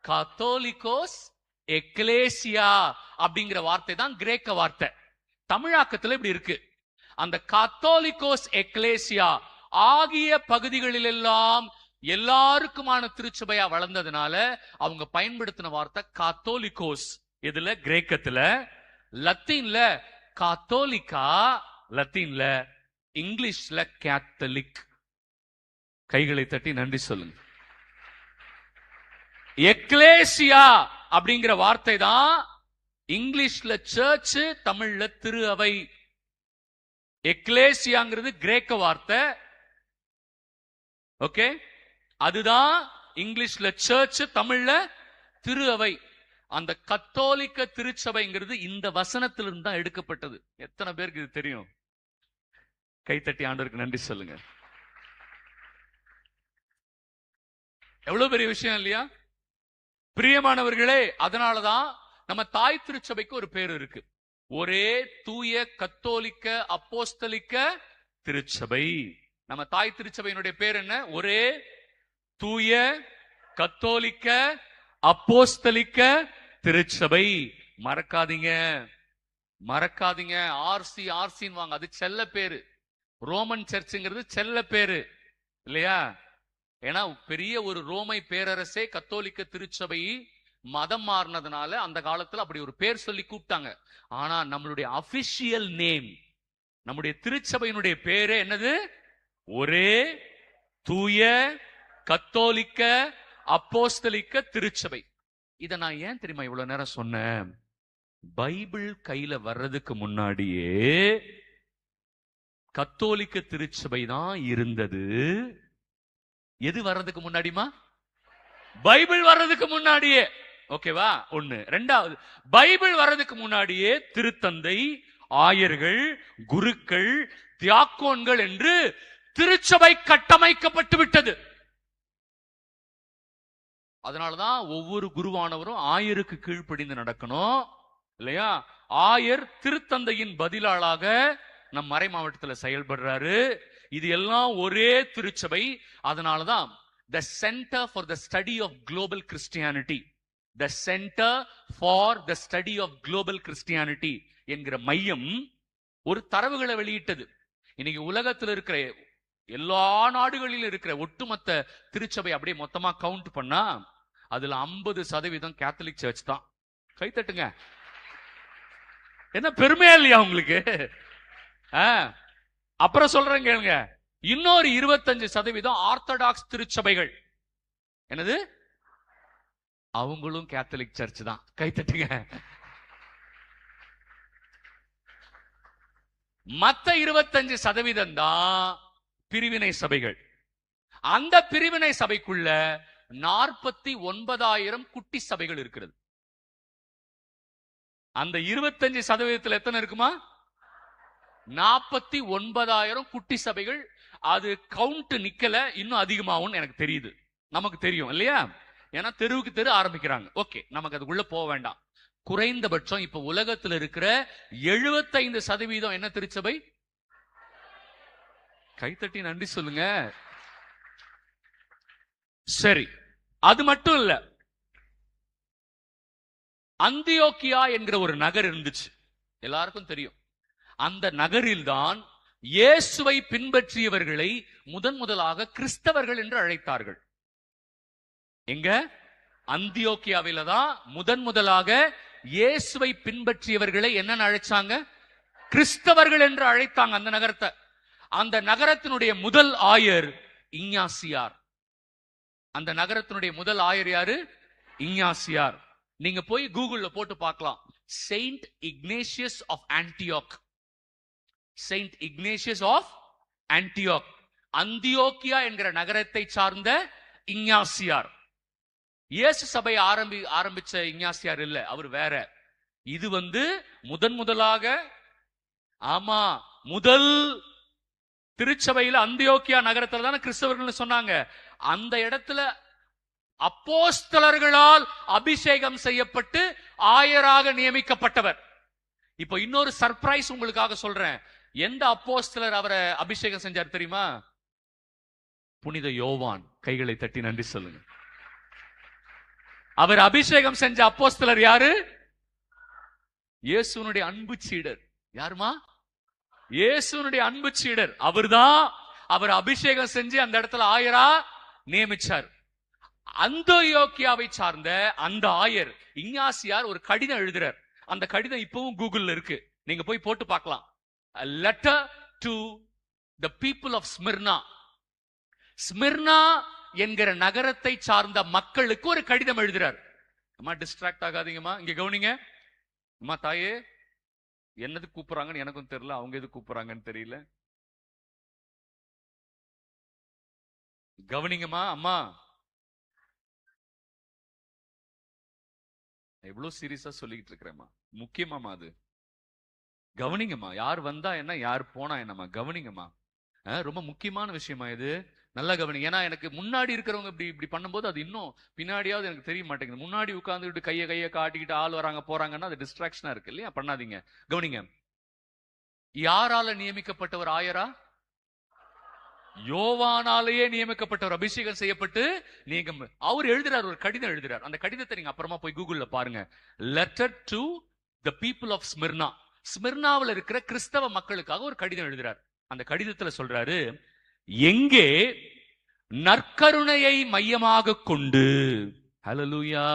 காத்தோலிகோஸ் எக்லேசியா அப்படிங்கிற வார்த்தை தான் கிரேக்க வார்த்தை. தமிழாக்கத்துல இப்படி இருக்கு. அந்த காத்தோலிகோஸ் எக்லேசியா ஆகிய பகுதிகளில் எல்லாம் எல்லாருக்குமான திருச்சபையா வளர்ந்ததுனால அவங்க பயன்படுத்தின வார்த்தை காத்தோலிகோஸ். இதுல கிரேக்கத்துல, லத்தீன்ல காத்தோலிக்கா, லத்தீன்ல, இங்கிலீஷ்ல கேத்தலிக். கைகளை தட்டி நன்றி சொல்லுங்க. எக்லேசியா அப்படிங்கிற வார்த்தை தான் இங்கிலீஷ்ல சர்ச், தமிழ்ல திரு அவை. எக்லேசியாங்கிறது கிரேக்க வார்த்தை, ஓகே? அதுதான் இங்கிலீஷ்ல சர்ச், தமிழ்ல திரு அவை. அந்த கத்தோலிக்க திருச்சபைங்கிறது இந்த வசனத்திலிருந்து தான் எடுக்கப்பட்டது. எத்தனை பேருக்கு இது தெரியும்? கைத்தட்டி ஆண்டவருக்கு நன்றி சொல்லுங்க. எவ்வளவு பெரிய விஷயம் இல்லையா பிரியமானவர்களே? அதனாலதான் நம்ம தாய் திருச்சபைக்கு ஒரு பேர் இருக்கு, ஒரே தூய கத்தோலிக்க அப்போஸ்தலிக்க திருச்சபை. நம்ம தாய் திருச்சபையினுடைய பேர் என்ன? ஒரே தூய கத்தோலிக்க அப்போஸ்தலிக்க திருச்சபை. மறக்காதீங்க, மறக்காதீங்க. ஆர்சி ஆர்சின்னு வாங்க, அது செல்ல பேரு. ரோமன் சர்ச்சுங்கிறது செல்ல பேரு இல்லையா? ஏன்னா பெரிய ஒரு ரோமை பேரரசே கத்தோலிக்க திருச்சபை மதம் மாறினதுனால அந்த காலத்துல அப்படி ஒரு பேர் சொல்லி கூப்பிட்டாங்க. ஆனா நம்மளுடைய அபிஷியல் நேம், நம்முடைய திருச்சபையினுடைய பேரு என்னது? ஒரே தூய கத்தோலிக்க அப்போஸ்தலிக்க திருச்சபை. இத நான் ஏன் தெரியுமா இவ்வளவு நேரம் சொன்னேன்? பைபிள் கையில வர்றதுக்கு முன்னாடியே கத்தோலிக்க திருச்சபை தான் இருந்தது. எது வர்றதுக்கு முன்னாடிமா? பைபிள் வர்றதுக்கு முன்னாடியே. ஓகேவா? ஒண்ணு. ரெண்டாவது, பைபிள் வர்றதுக்கு முன்னாடியே திருத்தந்தை, ஆயர்கள், குருக்கள், தியாக்கோன்கள் என்று திருச்சபை கட்டமைக்கப்பட்டு விட்டது. அதனாலதான் ஒவ்வொரு குருவானவரும் ஆயருக்கு கீழ்ப்படிந்து நடக்கணும் இல்லையா? ஆயர் திருத்தந்தையின் பதிலாளாக நம் மறை மாவட்டத்தில் செயல்படுறாரு. இது எல்லாம் ஒரே திருச்சபை. அதனாலதான் the center for the study of global Christianity, the center for the study of global Christianity என்கிற மையம் ஒரு தரவுகளை வெளியிட்டது. இன்னைக்கு உலகத்தில் இருக்கிற எல்லா நாடுகளிலும் இருக்கிற ஒட்டுமொத்த திருச்சபை அப்படியே மொத்தமா கவுண்ட் பண்ணா அதுல 50% கேத்தலிக் சர்ச் தான். கைத்தட்டுங்க. என்ன பெருமையா இல்லையா உங்களுக்கு? அப்புறம் சொல்றேன் கேளுங்க, இன்னொரு 25% ஆர்த்தடாக்ஸ் திருச்சபைகள். என்னது? அவங்களும் கேத்தலிக் சர்ச் தான். கைத்தட்டுங்க. மத்த 25% தான் பிரிவினை சபைகள். அந்த பிரிவினை சபைக்குள்ள 49,000 குட்டி சபைகள் இருக்கிறது. அந்த 25% எத்தனை இருக்குமா? 49,000 குட்டி சபைகள். அது கவுண்ட் நிக்கல, இன்னும் அதிகமாகும் எனக்கு தெரியுது. நமக்கு தெரியும் இல்லையா? ஏன்னா தெருவுக்கு தெரு ஆரம்பிக்கிறாங்க. ஓகே, நமக்கு அதுக்குள்ள போக வேண்டாம். குறைந்தபட்சம் இப்ப உலகத்தில் இருக்கிற 75% என்ன திருச்சபை? கைத்தட்டி நன்றி சொல்லுங்க. சரி, அது மட்டும் இல்ல, அந்தியோக்கியா என்கிற ஒரு நகர் இருந்துச்சு, எல்லாருக்கும் தெரியும். அந்த நகரில் தான் இயேசுவை பின்பற்றியவர்களை முதலாக கிறிஸ்தவர்கள் என்று அழைத்தார்கள். எங்க? அந்தியோக்கியாவில தான் முதலாக இயேசுவை பின்பற்றியவர்களை என்னன்னு அழைச்சாங்க? கிறிஸ்தவர்கள் என்று அழைத்தாங்க அந்த நகரத்தை. அந்த நகரத்தினுடைய முதல் ஆயர் இஞ்ஞாசியார். அந்த நகரத்தினுடைய முதல் ஆயர் யாரு? இஞ்ஞாசியார். நீங்க போய் கூகுள்ல போட்டு பார்க்கலாம். Saint Ignatius of Antioch. Saint Ignatius of Antioch, அந்தியோக்கியா என்கிற நகரத்தை சார்ந்த இஞ்ஞாசியார். இயேசு சபை ஆரம்பிச்ச இஞ்ஞாசியார் இல்ல, அவர் வேற. இது முதலாக, ஆமா, முதல் திருச்சபையில அந்தியோக்கியா நகரத்துல தானே கிறிஸ்தவர்கள் சொன்னாங்க. அந்த இடத்துல அப்போஸ்தலர்களால் அபிஷேகம் செய்யப்பட்டு ஆயராக நியமிக்கப்பட்டவர். இப்ப இன்னொரு சர்ப்ரைஸ் உங்களுக்காக சொல்றேன். எந்த அப்போஸ்தலர் அவரை அபிஷேகம் செஞ்சார் தெரியுமா? புனித யோவான். கைகளை தட்டி நன்றி சொல்லுங்க. அவர் அபிஷேகம் செஞ்ச அப்போஸ்தலர் யாரு? இயேசுனுடைய அன்பு சீடர். யாருமா? இயேசுனுடைய அன்பு சீடர். அவர்தான் அவர் அபிஷேகம் செஞ்சு அந்த இடத்துல ஆயரா நியமிச்சார். அந்தியோக்கியாவை சார்ந்த அந்த ஆயர் இஞ்ஞாசியார் ஒரு கடிதம் எழுதுறார். அந்த கடிதம் இப்பவும் கூகுள்ல இருக்கு, நீங்க போய் போட்டு பார்க்கலாம். A letter to the people of Smyrna. Smyrna என்கிற நகரத்தை சார்ந்த மக்களுக்கு ஒரு கடிதம் எழுதுறார். அம்மா டிஸ்ட்ராக்ட் ஆகாதீங்கம்மா, இங்க கவனிங்க. அம்மா தாயே, என்னது கூப்பிடுறாங்கன்னு எனக்கும் தெரியல, அவங்க எது கூப்பிடுறாங்கன்னு தெரியல. கவனிங்கம்மா. அம்மா, எவ்வளவு சீரியஸா சொல்லிக்கிட்டு இருக்கிறேம்மா, முக்கியமாமா அது. கவனிங்கம்மா. யார் வந்தா என்ன, யார் போனா என்னம்மா, கவனிங்கம்மா. ரொம்ப முக்கியமான விஷயமா இது, நல்லா கவனிங்க. ஏன்னா எனக்கு முன்னாடி இருக்கிறவங்க இப்படி பண்ணும்போது அது இன்னும் பின்னாடியாவது எனக்கு தெரிய மாட்டேங்குது. முன்னாடி உட்கார்ந்துட்டு கையை காட்டிக்கிட்டு ஆள் வராங்க போறாங்கன்னா அது டிஸ்ட்ராக்ஷனா இருக்கு இல்லையா? பண்ணாதீங்க. கவனிங்க. யாரால நியமிக்கப்பட்டவர் ஆயரா? யோவானாலேயே நியமிக்கப்பட்டவர், அபிஷேகம் செய்யப்பட்டு அவர் எழுதுறார், ஒரு கடிதம் எழுதுறார். அந்த கடிதத்தை நீங்க அப்புறமா போய் கூகுள்ல பாருங்க. Letter to the people of Smyrna. ஸ்மிர்னாவில் இருக்கிற கிறிஸ்தவ மக்களுக்காக ஒரு கடிதம் எழுதுறார். அந்த கடிதத்துல சொல்றாரு, எங்கே நற்கருணையை மையமாக கொண்டு, ஹல்லேலூயா,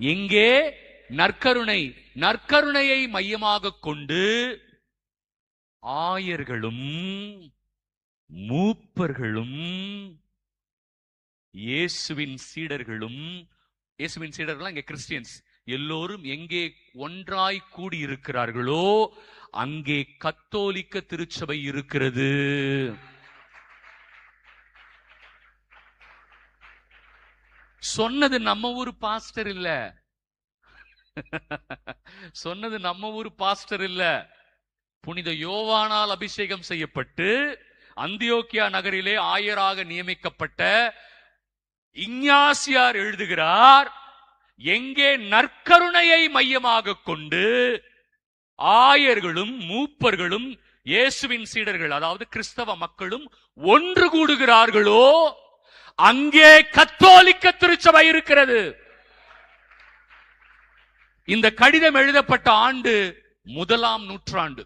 எங்கே நற்கருணையை மையமாக கொண்டு ஆயர்களும் மூப்பர்களும் இயேசுவின் சீடர்களும், இயேசுவின் சீடர்கள் இங்க கிறிஸ்டியன்ஸ் எல்லோரும் எங்கே ஒன்றாய் கூடி இருக்கிறார்களோ அங்கே கத்தோலிக்க திருச்சபை இருக்கிறது. சொன்னது நம்ம ஊர் பாஸ்டர் இல்ல, சொன்னது நம்ம ஊர் பாஸ்டர் இல்ல. புனித யோவானால் அபிஷேகம் செய்யப்பட்டு அந்தியோக்கியா நகரிலே ஆயராக நியமிக்கப்பட்ட இஞ்ஞாசியார் எழுதுகிறார், எங்கே நற்கருணையை மையமாக கொண்டு ஆயர்களும் மூப்பர்களும் இயேசுவின் சீடர்கள், அதாவது கிறிஸ்தவ மக்களும் ஒன்று கூடுகிறார்களோ அங்கே கத்தோலிக்க திருச்சபை இருக்கிறது. இந்த கடிதம் எழுதப்பட்ட ஆண்டு 1ஆம் நூற்றாண்டு.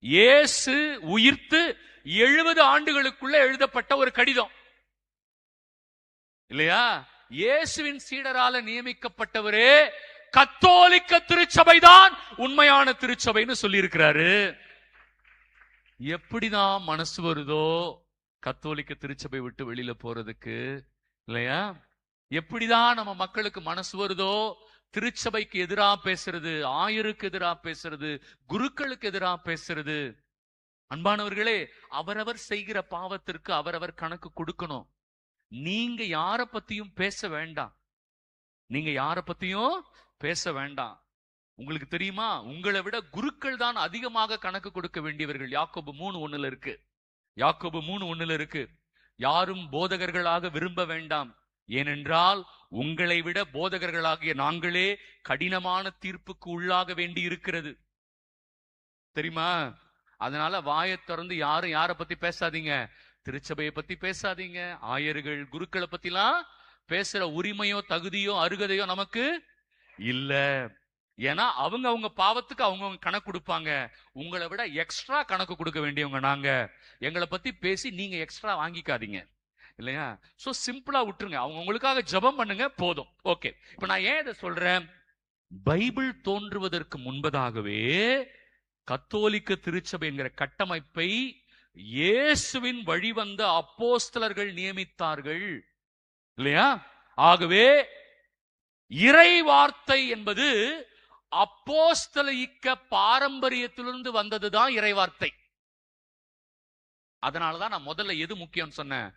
இயேசு உயிர்த்து 70 ஆண்டுகளுக்குள்ள எழுதப்பட்ட ஒரு கடிதம் இல்லையா? இயேசுவின் சீடரால நியமிக்கப்பட்டவரே கத்தோலிக்க திருச்சபைதான் உண்மையான திருச்சபைன்னு சொல்லி இருக்கிறாரு. எப்படிதான் மனசு வருதோ கத்தோலிக்க திருச்சபை விட்டு வெளியில போறதுக்கு இல்லையா? எப்படிதான் நம்ம மக்களுக்கு மனசு வருதோ திருச்சபைக்கு எதிராக பேசுறது, ஆயருக்கு எதிராக பேசுறது, குருக்களுக்கு எதிராக பேசுறது. அன்பானவர்களே, அவரவர் செய்கிற பாவத்திற்கு அவரவர் கணக்கு கொடுக்கணும். நீங்க யார பத்தியும் பேச வேண்டாம். நீங்க யார பத்தியும் பேச வேண்டாம். உங்களுக்கு தெரியுமா, உங்களை விட குருக்கள் தான் அதிகமாக கணக்கு கொடுக்க வேண்டியவர்கள். யாக்கோபு 3:1 இருக்கு. யாக்கோபு 3:1 இருக்கு. யாரும் போதகர்களாக விரும்ப வேண்டாம், ஏனென்றால் உங்களை விட போதகர்களாகிய நாங்களே கடினமான தீர்ப்புக்கு உள்ளாக வேண்டி இருக்கிறது. தெரியுமா? அதனால வாயை திறந்து யாரும் யாரை பத்தி பேசாதீங்க. திருச்சபையை பத்தி பேசாதீங்க. ஆயர்கள் குருக்களை பத்திலாம் பேசுற உரிமையோ தகுதியோ அருகதையோ நமக்கு இல்ல. ஏன்னா அவங்க பாவத்துக்கு அவங்க கணக்கு கொடுப்பாங்க. உங்களை விட எக்ஸ்ட்ரா கணக்கு கொடுக்க வேண்டியவங்க நாங்க. எங்களை பத்தி பேசி நீங்க எக்ஸ்ட்ரா வாங்கிக்காதீங்க, இல்லையா? சோ சிம்பிளா விட்டுருங்க. அவங்க உங்களுக்காக ஜெபம் பண்ணுங்க, போதும். ஓகே, இப்ப நான் ஏன் இதை சொல்றேன்? பைபிள் தோன்றுவதற்கு முன்பதாகவே கத்தோலிக்க திருச்சபை என்கிற கட்டமைப்பை இயேசுவின் வழிவந்த அப்போஸ்தலர்கள் நியமித்தார்கள், இல்லையா? ஆகவே இறை வார்த்தை என்பது அப்போஸ்தலிக்க பாரம்பரியத்திலிருந்து வந்ததுதான் இறை வார்த்தை. அதனாலதான் நான் முதல்ல எது முக்கியம்னு சொன்னேன்?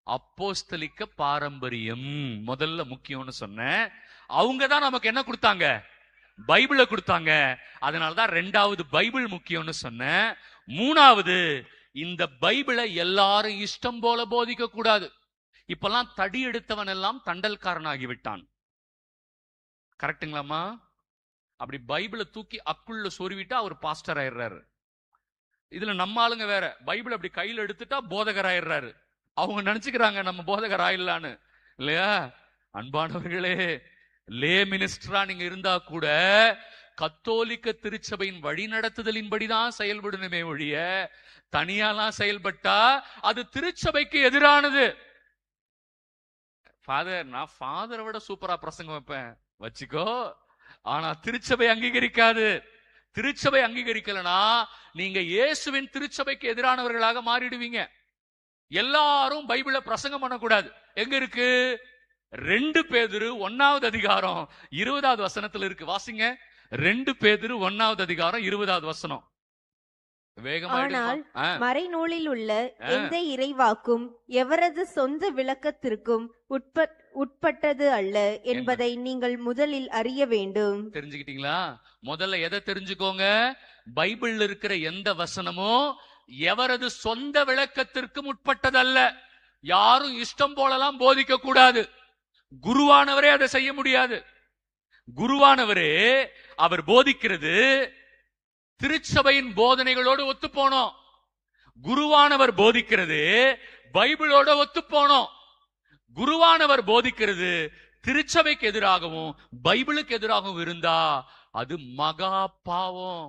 அப்போஸ்தலிக்க பாரம்பரியம் முதல்ல முக்கியம்னு சொன்னேன். அவங்க தான் நமக்கு என்ன கொடுத்தாங்க? பைபிளை கொடுத்தாங்க. அதனாலதான் 2வது பைபிள் முக்கியம்னு சொன்னேன். 3வது, இந்த பைபிளை எல்லாரும் இஷ்டம் போல போதிக்க கூடாது. இப்பெல்லாம் தடி எடுத்தவன் எல்லாம் தண்டல்காரன் ஆகிவிட்டான். கரெக்டுங்களாமா? அப்படி பைபிளை தூக்கி அக்குள்ள சொருவிட்டா அவர் பாஸ்டர் ஆயிடுறாரு. இதுல நம்ம ஆளுங்க வேற, பைபிள் அப்படி கையில எடுத்துட்டா போதகர் ஆயிடுறாரு. அவங்க நினைச்சுக்கிறாங்க நம்ம போதகர் ஆயிடலான்னு, இல்லையா? அன்பானவர்களே, லே மினிஸ்டரா நீங்க இருந்தா கூட கத்தோலிக்க திருச்சபையின் வழி நடத்துதலின்படிதான் செயல்படணுமே ஒழிய தனியாலாம் செயல்பட்டா அது திருச்சபைக்கு எதிரானது. ஃபாதர், நான் ஃபாதரை விட சூப்பரா பிரசங்கம் வைப்பேன், வச்சுக்கோ. ஆனா திருச்சபை அங்கீகரிக்காது. திருச்சபை அங்கீகரிக்கலனா நீங்க இயேசுவின் திருச்சபைக்கு எதிரானவர்களாக மாறிடுவீங்க. எல்லாரும் பைபிளை பிரசங்கம் பண்ணக்கூடாது. எங்க இருக்கு? 2 பேதுரு 1வது அதிகாரம் 20வது வசனத்துல இருக்கு. வாசிங்க. 2 பேதுரு 1வது அதிகாரம் 20வது வசனம். ஆனால் மறைநூலில் உள்ள எந்த இறைவாக்கும் எவரது சொந்த விளக்கத்திற்கும் உட்பட்டது அல்ல என்பதை நீங்கள் முதலில் அறிய வேண்டும். தெரிஞ்சுக்கிட்டீங்களா? முதல்ல எதை தெரிஞ்சுக்கோங்க? பைபிள்ல இருக்கிற எந்த வசனமோ எவரது சொந்த விளக்கத்திற்கும் உட்பட்டதல்ல. யாரும் இஷ்டம் போலலாம் போதிக்க கூடாது. குருவானவரே அதை செய்ய முடியாது. குருவானவரே அவர் போதிக்கிறது திருச்சபையின் போதனைகளோடு ஒத்து போனோம். குருவானவர் போதிக்கிறது பைபிளோட ஒத்து போனோம். குருவானவர் போதிக்கிறது திருச்சபைக்கு எதிராகவும் பைபிளுக்கு எதிராகவும் இருந்தா அது மகா பாவம்.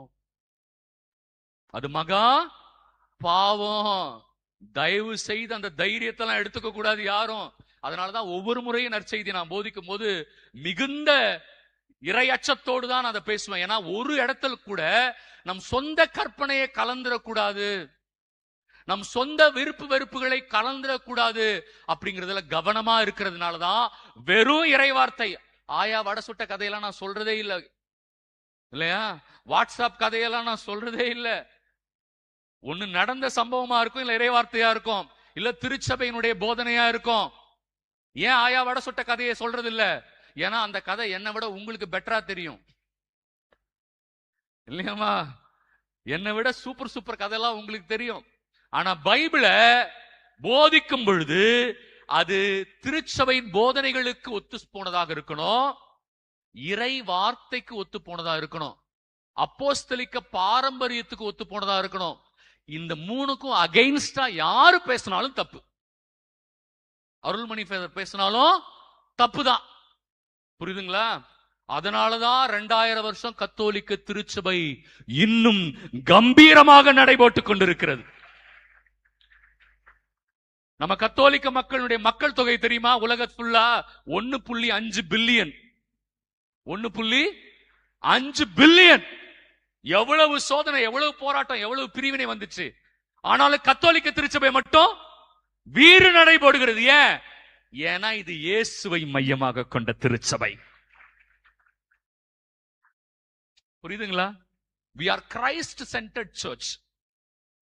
அது மகா பாவம். தயவு செய்து அந்த தைரியத்தெல்லாம் எடுத்துக்க கூடாது யாரும். அதனாலதான் ஒவ்வொரு முறையும் நற்செய்தி நான் போதிக்கும் போது மிகுந்த இறை அச்சத்தோடு தான் அதை பேசுவேன். ஏன்னா ஒரு இடத்துல கூட நம் சொந்த கற்பனையை கலந்துடக்கூடாது, நம் சொந்த விருப்பு வெறுப்புகளை கலந்துடக்கூடாது அப்படிங்கறதுல கவனமா இருக்கிறதுனாலதான் வெறும் இறை வார்த்தை. ஆயா வடை சுட்ட கதையெல்லாம் நான் சொல்றதே இல்லை, இல்லையா? வாட்ஸ்அப் கதையெல்லாம் நான் சொல்றதே இல்லை. ஒண்ணு நடந்த சம்பவமா இருக்கும், இல்ல இறை வார்த்தையா இருக்கும், இல்ல திருச்சபையினுடைய போதனையா இருக்கும். ஏன் ஆயா வடை சுட்ட கதையை சொல்றது இல்ல? ஏன்னா அந்த கதை என்னை விட உங்களுக்கு பெட்டரா தெரியும், இல்லையாமா? என்னை விட சூப்பர் சூப்பர் கதையெல்லாம் உங்களுக்கு தெரியும். ஆனா பைபிளை போதிக்கும் பொழுது அது திருச்சபையின் போதனைகளுக்கு ஒத்து போனதாக இருக்கணும், இறை வார்த்தைக்கு ஒத்து போனதா இருக்கணும், அப்போஸ்தலிக்க பாரம்பரியத்துக்கு ஒத்து போனதா இருக்கணும். இந்த 3க்கும் அகைன்ஸ்டா யாரு பேசினாலும் தப்பு. அருள்மணி ஃபேதர் பேசினாலும் தப்புதான். புரியுதுங்களா? அதனாலதான் 2000 வருஷம் கத்தோலிக்க திருச்சபை இன்னும் கம்பீரமாக நடைபோட்டுக் கொண்டிருக்கிறது. நம்ம கத்தோலிக்க மக்களுடைய மக்கள் தொகை தெரியுமா? உலகத்துள்ள 1.5 பில்லியன். 1.5 பில்லியன். எவ்வளவு சோதனை, எவ்வளவு போராட்டம், எவ்வளவு பிரிவினை வந்துச்சு. ஆனாலும் கத்தோலிக்க திருச்சபை மட்டும் வீறு நடைபோடுகிறது. ஏன்? ஏன்னா இது இயேசுவை மையமாக கொண்ட திருச்சபை. புரியுதுங்களா? we are Christ centered church.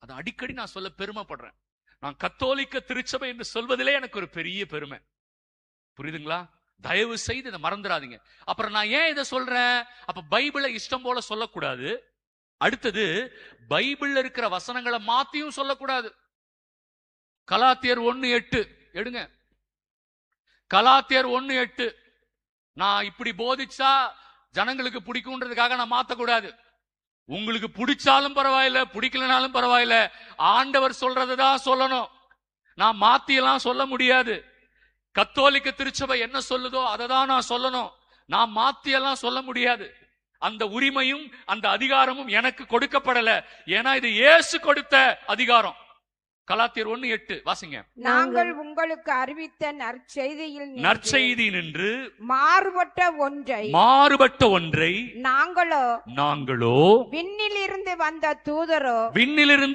அது அடிக்கடி நான் சொல்ல பெருமைப்படுறேன். நான் கத்தோலிக்க திருச்சபை என்று சொல்வதிலே எனக்கு ஒரு பெரிய பெருமை. புரியுதுங்களா? தயவு செய்து இதை மறந்துடாதீங்க. அப்புறம் நான் ஏன் இதை சொல்றேன்? அப்ப பைபிளை இஷ்டம் போல சொல்லக்கூடாது. அடுத்தது, பைபிள்ல இருக்கிற வசனங்களை மாத்தியும் சொல்லக்கூடாது. கலாத்தியர் 1:8 எடுங்க. கலாத்தியர் 1:8. நான் இப்படி போதிச்சா ஜனங்களுக்கு பிடிக்கும்ன்றதுக்காக நான் மாத்தக்கூடாது. உங்களுக்கு பிடிச்சாலும் பரவாயில்ல, பிடிக்கலனாலும் பரவாயில்ல, ஆண்டவர் சொல்றதுதான் சொல்லணும். நான் மாத்தியெல்லாம் சொல்ல முடியாது. கத்தோலிக்க திருச்சபை என்ன சொல்லுதோ அதை தான் நான் சொல்லணும். நான் மாத்தியெல்லாம் சொல்ல முடியாது. அந்த உரிமையும் அந்த அதிகாரமும் எனக்கு கொடுக்கப்படல. ஏன்னா இது இயேசு கொடுத்த அதிகாரம். கலாத்தியர் 1:8 வாசிங்க. நாங்கள் உங்களுக்கு அறிவித்த நற்செய்தி நின்று மாறுபட்ட ஒன்றை நாங்களோ விண்ணிலிருந்து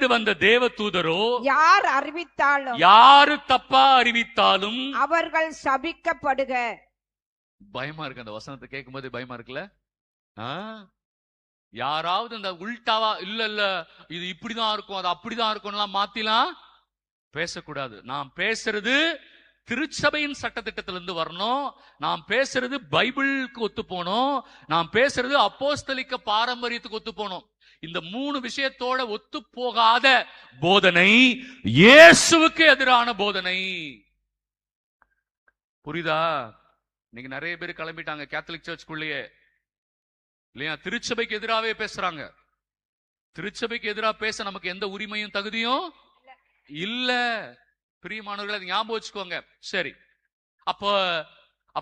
வந்த தேவ தூதரோ யார் அறிவித்தாலும், யாரு தப்பா அறிவித்தாலும் அவர்கள் சபிக்கப்படுக. பயமா இருக்கு அந்த வசனத்தை கேட்கும் போது, பயமா இருக்குல்ல? யாராவது இந்த உள்டாவா இல்ல இது இப்படிதான் இருக்கும், அது அப்படிதான் இருக்கும் மாத்திலாம் பேசக்கூடாது. நாம் பேசுறது திருச்சபையின் சட்டத்திட்டத்திலிருந்து வரணும். நாம் பேசுறது பைபிளுக்கு ஒத்து போனோம். நாம் பேசுறது அப்போஸ்தலிக்க பாரம்பரியத்துக்கு ஒத்து போனோம். இந்த 3 விஷயத்தோட ஒத்து போகாத போதனை இயேசுவுக்கு எதிரான போதனை. புரியுதா? நீங்க நிறைய பேர் கிளம்பிட்டாங்க கேத்தலிக் சர்ச்சுக்குள்ளேயே இல்லையா? திருச்சபைக்கு எதிராகவே பேசுறாங்க. திருச்சபைக்கு எதிராக பேச நமக்கு எந்த உரிமையும் தகுதியும் இல்ல. பிரியமானவர்கள், அதை ஞாபகம் வச்சுக்கோங்க. சரி, அப்ப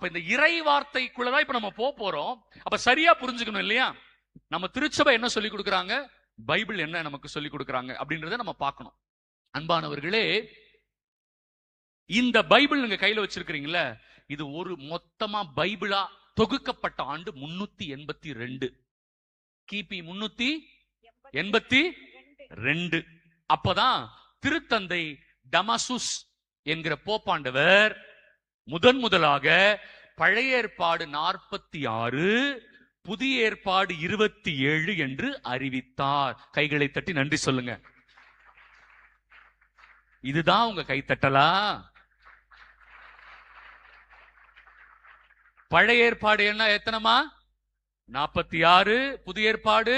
இந்த இறை வார்த்தைக்குள்ளதான் இப்ப நம்ம போறோம். அப்ப சரியா புரிஞ்சுக்கணும் இல்லையா? நம்ம திருச்சபை என்ன சொல்லி கொடுக்கறாங்க, பைபிள் என்ன நமக்கு சொல்லி கொடுக்கறாங்க அப்படின்றத நம்ம பார்க்கணும். அன்பானவர்களே, இந்த பைபிள் நீங்க கையில வச்சிருக்கிறீங்களா, இது ஒரு மொத்தமா பைபிளா தொகுக்கப்பட்ட ஆண்டு 382. கிபி 382. அப்பதான் திருத்தந்தை டமாசுஸ் என்கிற போப்பாண்டவர் முதலாக பழைய ஏற்பாடு 46, புதிய ஏற்பாடு 27 என்று அறிவித்தார். கைகளை தட்டி நன்றி சொல்லுங்க. இதுதான் உங்க கைத்தட்டலா? பழைய ஏற்பாடு என்ன எத்தனமா? 46. புதிய ஏற்பாடு.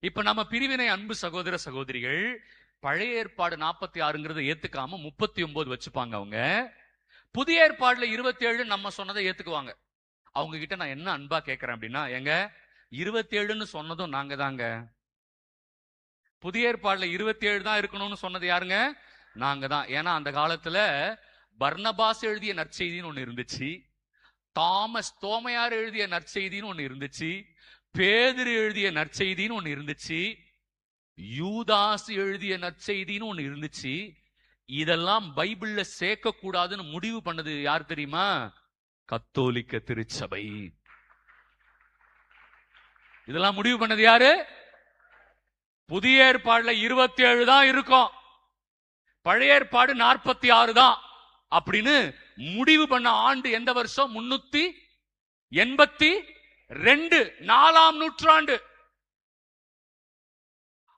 இப்ப நம்ம பிரிவினை அன்பு சகோதர சகோதரிகள் பழைய ஏற்பாடு 46ங்கிறத ஏத்துக்காம 39 வச்சுப்பாங்க. அவங்க புதிய ஏற்பாடுல 27 நம்ம சொன்னதை ஏத்துக்குவாங்க. அவங்க கிட்ட நான் என்ன அன்பா கேட்கிறேன் அப்படின்னா, எங்க 27ன்னு சொன்னதும் நாங்க தாங்க. புதிய ஏற்பாடுல 27 தான் இருக்கணும்னு சொன்னது யாருங்க? நாங்க தான். ஏன்னா அந்த காலத்துல பர்னபாஸ் எழுதிய நற்செய்தின்னு ஒண்ணு இருந்துச்சு, தோமையார் எழுதிய நற்செய்தின்னு ஒண்ணு இருந்துச்சு, பேதுரு எழுதிய நற்செய்தின்னு ஒண்ணு இருந்துச்சு, யூதாஸ் எழுதிய நற்செய்தின்னு ஒண்ணு இருந்துச்சு. இதெல்லாம் பைபிள்ல சேர்க்க கூடாதுன்னு முடிவு பண்ணது யார் தெரியுமா? கத்தோலிக்க திருச்சபை. இதெல்லாம் முடிவு பண்ணது யாரு? புதிய ஏற்பாடுல 27 தான் இருக்கும், பழைய ஏற்பாடு 46 தான் அப்படின்னு முடிவு பண்ண ஆண்டு எந்த வருஷம்? 382, 4ஆம் நூற்றாண்டு.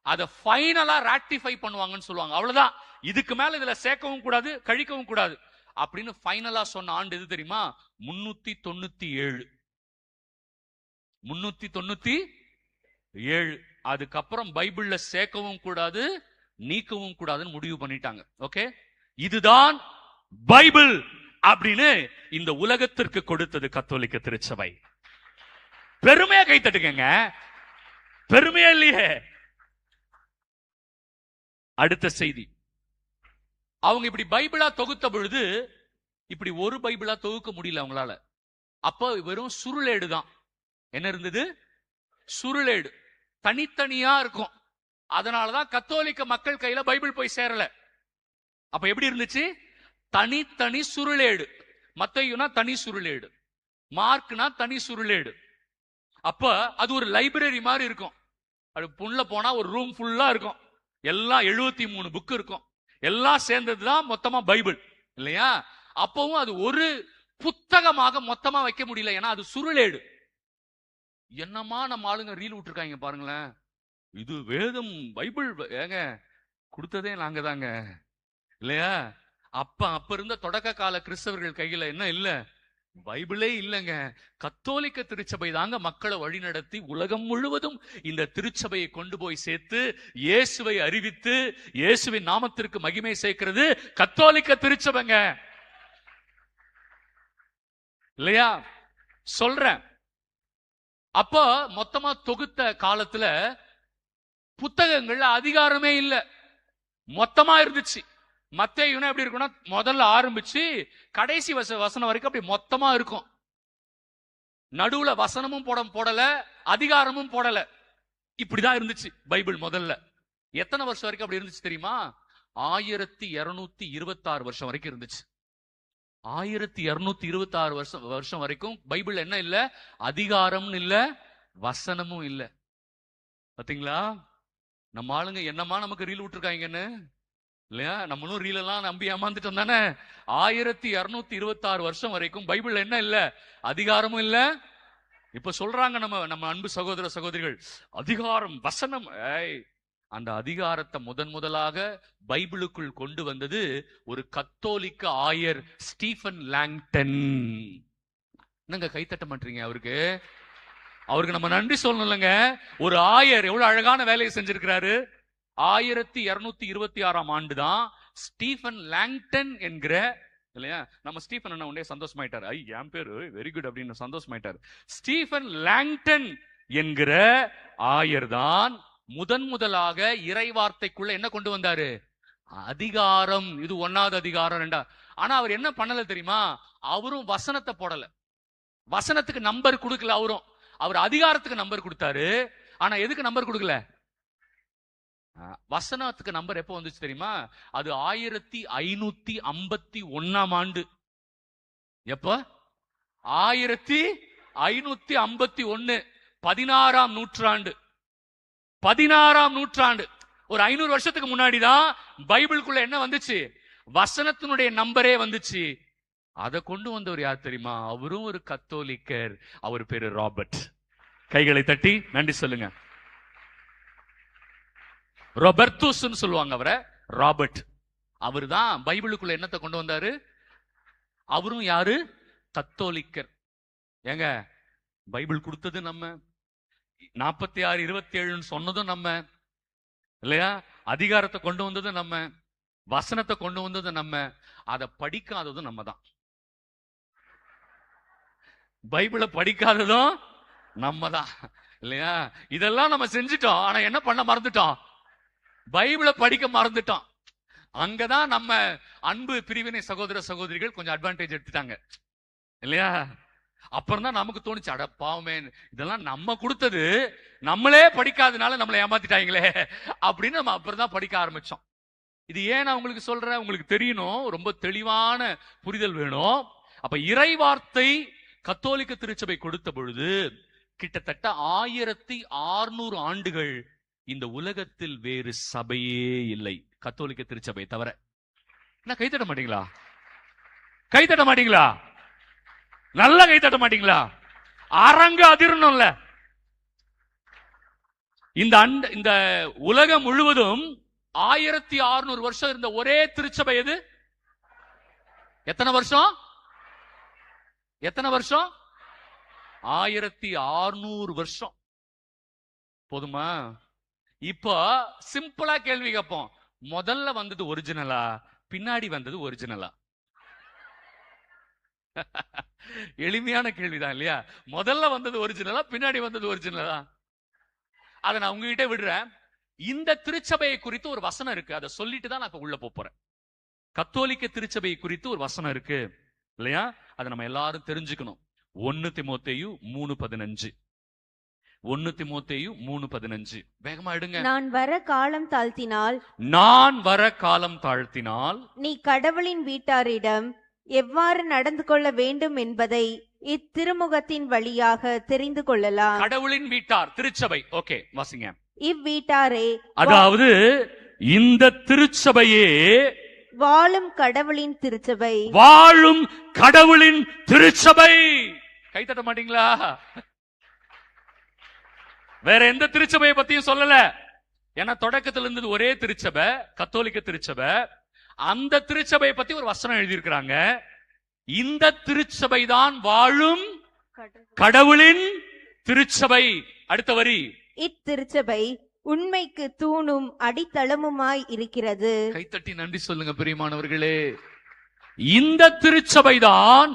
அத ஃபைனலா ராட்டிஃபை பண்ணுவாங்கன்னு சொல்லுவாங்க. அவ்வளவுதான், இதுக்கு மேல இதுல சேர்க்கவும் கூடாது கழிக்கவும் கூடாது அப்படின்னு ஃபைனலா சொன்ன ஆண்டு எது தெரியுமா? 397. 397. அதுக்கப்புறம் பைபிள்ல சேர்க்கவும் கூடாது நீக்கவும் கூடாதுன்னு முடிவு பண்ணிட்டாங்க. ஓகே, இதுதான் பைபிள் அப்படின்னு இந்த உலகத்திற்கு கொடுத்தது கத்தோலிக்க திருச்சபை. பெருமையா கை தட்டுங்க. பெருமையா இல்லையே? அடுத்த செய்தி, அவங்க இப்படி பைபிளா தொகுத்த பொழுது இப்படி ஒரு பைபிளா தொகுக்க முடியல அவங்களால. அப்ப வெறும் சுருளேடு தான். என்ன இருந்தது? சுருளேடு. தனித்தனியா இருக்கும். அதனாலதான் கத்தோலிக்க மக்கள் கையில பைபிள் போய் சேரல. அப்ப எப்படி இருந்துச்சு? தனித்தனி சுருளேடு. மத்தேயுனா தனி சுருளேடு, மார்க்னா தனி சுருளேடு. அப்ப அது ஒரு லைப்ரரி மாதிரி இருக்கும். அது புள்ள போனா ஒரு ரூம் ஃபுல்லா இருக்கும். எல்லாம் 73 புக் இருக்கும். எல்லாம் சேர்ந்ததுதான் மொத்தமா பைபிள் இல்லையா? அப்பவும் அது ஒரு புத்தகமாக மொத்தமா வைக்க முடியல, ஏன்னா அது சுருளேடு. என்னமா நம்ம ஆளுங்க ரீல் விட்டுருக்காங்க பாருங்களேன். இது வேதம் பைபிள் ஏங்க கொடுத்ததே நாங்க தாங்க இல்லையா? அப்ப இருந்த தொடக்க கால கிறிஸ்தவர்கள் கையில என்ன இல்ல? பைபிளே இல்லைங்க. கத்தோலிக்க திருச்சபை தாங்க மக்களை வழிநடத்தி உலகம் முழுவதும் இந்த திருச்சபையை கொண்டு போய் சேர்த்து இயேசுவை அறிவித்து இயேசுவின் நாமத்திற்கு மகிமை சேர்க்கிறது கத்தோலிக்க திருச்சபைங்க இல்லையா? சொல்றேன். அப்போ மொத்தமா தொகுத்த காலத்துல புத்தகங்கள்ல அதிகாரமே இல்ல, மொத்தமா இருந்துச்சு. மத்தேயுனா எப்படி இருக்கும்னா முதல்ல ஆரம்பிச்சு கடைசி வசனம் வரைக்கும் அப்படி மொத்தமா இருக்கும். நடுவுல வசனமும் போடல, அதிகாரமும் போடல. இப்படிதான் இருந்துச்சு பைபிள் முதல்ல. எத்தனை வருஷம் வரைக்கும் அப்படி இருந்துச்சு தெரியுமா? 1226 வருஷம் வரைக்கும் இருந்துச்சு. 1226 வருஷம் வரைக்கும் பைபிள் என்ன இல்ல? அதிகாரமும் இல்ல, வசனமும் இல்ல. பாத்தீங்களா? நம்ம ஆளுங்க என்னமா நமக்கு ரீல் விட்டுருக்காங்கன்னு இல்லையா? நம்மளும் ரீல் எல்லாம் நம்பி ஏமாந்துட்டோம் தானே. 1226 வருஷம் வரைக்கும் பைபிள் என்ன இல்ல? அதிகாரமும் இல்ல. இப்ப சொல்றாங்க நம்ம அன்பு சகோதர சகோதரிகள், அதிகாரம் வசனம். அந்த அதிகாரத்தை முதலாக பைபிளுக்குள் கொண்டு வந்தது ஒரு கத்தோலிக்க ஆயர் ஸ்டீஃபன் லாங்டன். என்னங்க கைத்தட்ட மாட்டீங்க? அவருக்கு நம்ம நன்றி சொல்லணும்லங்க. ஒரு ஆயர் எவ்வளவு அழகான வேலையை செஞ்சிருக்கிறாரு. 1226 ஆண்டு தான் ஸ்டீஃபன் லாங்டன் என்கிற இல்லையா? நம்ம ஸ்டீஃபன் அண்ணா உடனே சந்தோஷமாயிட்டார். என் பேரு வெரி குட் அப்படின்னு சந்தோஷமாயிட்டார். ஸ்டீஃபன் லாங்டன் என்கிற ஆயர் தான் முதலாக இறை வார்த்தைக்குள்ள என்ன கொண்டு வந்தாரு? அதிகாரம். இது 1வது அதிகாரம் 2. ஆனா அவர் என்ன பண்ணல தெரியுமா? அவரும் வசனத்தை போடல, வசனத்துக்கு நம்பர் கொடுக்கல. அவர் அதிகாரத்துக்கு நம்பர் கொடுத்தாரு. ஆனா எதுக்கு நம்பர் கொடுக்கல? வசனத்துக்கு நம்பர் எப்போ வந்துச்சு தெரியுமா? அது 1551 ஆண்டு. எப்ப? 1551, 16ஆம் நூற்றாண்டு. 16ஆம் நூற்றாண்டு, ஒரு 500 வருஷத்துக்கு முன்னாடிதான் பைபிளுக்குள்ள என்ன வந்துச்சு? வசனத்தினுடைய நம்பரே வந்துச்சு. அதை கொண்டு வந்தவர் யார் தெரியுமா? அவரும் ஒரு கத்தோலிக்கர். அவர் பேரு ராபர்ட். கைகளை தட்டி நன்றி சொல்லுங்க. ரொபர்டூஸ் சொல்லுவாங்க அவரை, ராபர்ட். அவர் தான் பைபிளுக்குள்ள என்னத்தை கொண்டு வந்தாரு? அவரும் யாரு? கத்தோலிக்கர். ஏங்க பைபிள் கொடுத்தது நம்ம, 46:27 சொன்னதும் நம்ம இல்லையா? அதிகாரத்தை கொண்டு வந்ததும் நம்ம, வசனத்தை கொண்டு வந்ததும் நம்ம, அதை படிக்காததும் நம்ம தான். பைபிளை படிக்காததும் நம்ம தான் இல்லையா? இதெல்லாம் நம்ம செஞ்சிட்டோம். ஆனா என்ன பண்ண மறந்துட்டோம்? பைபிளை படிக்க மறந்துட்டோம். அங்கதான் நம்ம அன்பு பிரிவினை சகோதர சகோதரிகள் கொஞ்சம் அட்வான்டேஜ் எடுத்துட்டாங்க இல்லையா? அப்புறம் தான் நமக்கு தோணுச்சு, அட பாவமே, இதெல்லாம் நம்ம கொடுத்தது, நம்மளே படிக்காதனால நம்மளை ஏமாத்திட்டாங்களே அப்படின்னு நம்ம அப்புறம் தான் படிக்க ஆரம்பிச்சோம். இது ஏன் நான் உங்களுக்கு சொல்றேன்? உங்களுக்கு தெரியணும், ரொம்ப தெளிவான புரிதல் வேணும். அப்ப இறை வார்த்தை கத்தோலிக்க திருச்சபை கொடுத்த பொழுது கிட்டத்தட்ட 1600 ஆண்டுகள் இந்த உலகத்தில் வேறு சபையே இல்லை கத்தோலிக்க திருச்சபை தவிர. என்ன கைத்தட்ட மாட்டீங்களா? கைத்தட்ட மாட்டீங்களா? நல்லா கைத்தட்ட மாட்டீங்களா? அரங்க அதிரணும்ல. இந்த உலகம் முழுவதும் 1600 வருஷம் இருந்த ஒரே திருச்சபை எது? எத்தனை வருஷம்? 1600 வருஷம். போதுமா? இப்போ சிம்பிளா கேள்வி கேட்போம், முதல்ல வந்தது ஒரிஜினலா, பின்னாடி வந்தது ஒரிஜினலா? எளிமையான கேள்விதான் இல்லையா? முதல்ல வந்தது ஒரிஜினலா, பின்னாடி வந்தது ஒரிஜினலா? அதை நான் உங்ககிட்ட விடுறேன். இந்த திருச்சபையை குறித்து ஒரு வசனம் இருக்கு, அதை சொல்லிட்டு தான் நான் உள்ள போறேன். கத்தோலிக்க திருச்சபையை குறித்து ஒரு வசனம் இருக்கு இல்லையா? அதை நம்ம எல்லாரும் தெரிஞ்சுக்கணும். 1 தீமோத்தேயு 3:15. 1 தீமோத்தேயு 3:15. வேகமா எடுங்க. நான் வர காலம் தாழ்த்தினால் நீ கடவுளின் வீட்டாரிடம் எவ்வாறு நடந்து கொள்ள வேண்டும் என்பதை இத்திருமுகத்தின் வழியாக தெரிந்து கொள்ளலாம். கடவுளின் வீட்டார் திருச்சபை. ஓகே, வாசிங்க. இவ்வீட்டாரே, அதாவது இந்த திருச்சபையே வாழும் கடவுளின் திருச்சபை. வாழும் கடவுளின் திருச்சபை. கை தட்ட மாட்டீங்களா? வேற எந்த திருச்சபையை பத்தியும் சொல்லல. ஏன்னா தொடக்கத்துல இருந்தது ஒரே திருச்சபை, கத்தோலிக்க திருச்சபை. அந்த திருச்சபையை பத்தி ஒரு வசனம் எழுதியிருக்கிறாங்க. இந்த திருச்சபை தான் வாழும் கடவுளின் திருச்சபை. அடுத்த வரி, இத்திருச்சபை உண்மைக்கு தூணும் அடித்தளமுமாய் இருக்கிறது. கைத்தட்டி நன்றி சொல்லுங்க பிரியமானவர்களே. இந்த திருச்சபை தான்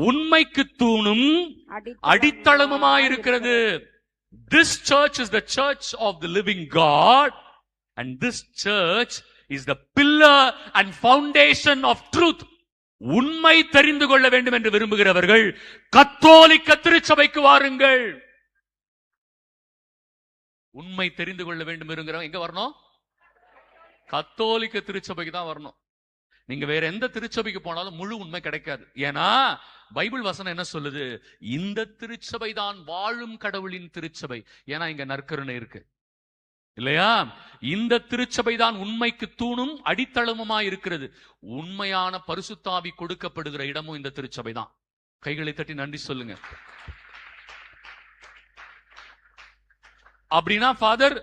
உண்மைக்கு தூணும் அடித்தளமுமாய் இருக்கிறது. This church is the church of the living God, and this church is the pillar and foundation of truth. உண்மை தெரிந்து கொள்ள வேண்டும் என்று விரும்புகிறவர்கள் கத்தோலிக்க திருச்சபைக்கு வாருங்கள். உண்மை தெரிந்து கொள்ள வேண்டும் என்கிறவங்க எங்க வரணும்? கத்தோலிக்க திருச்சபைக்கு தான் வரணும். நீங்க வேற எந்த திருச்சபைக்கு போனாலும் முழு உண்மை கிடைக்காது. ஏன்னா பைபிள் வசனம் என்ன சொல்லுது? இந்த திருச்சபை தான் வாழும் கடவுளின் திருச்சபை. ஏன்னா இங்க நற்கருணை இருக்கு இல்லையா? இந்த திருச்சபை தான் உண்மைக்கு தூணும் அடித்தளமுமாய் இருக்கிறது. உண்மையான பரிசுத்தாவி கொடுக்கப்படுகிற இடமும் இந்த திருச்சபை தான். கைகளை தட்டி நன்றி சொல்லுங்க. அப்படின்னா ஃபாதர்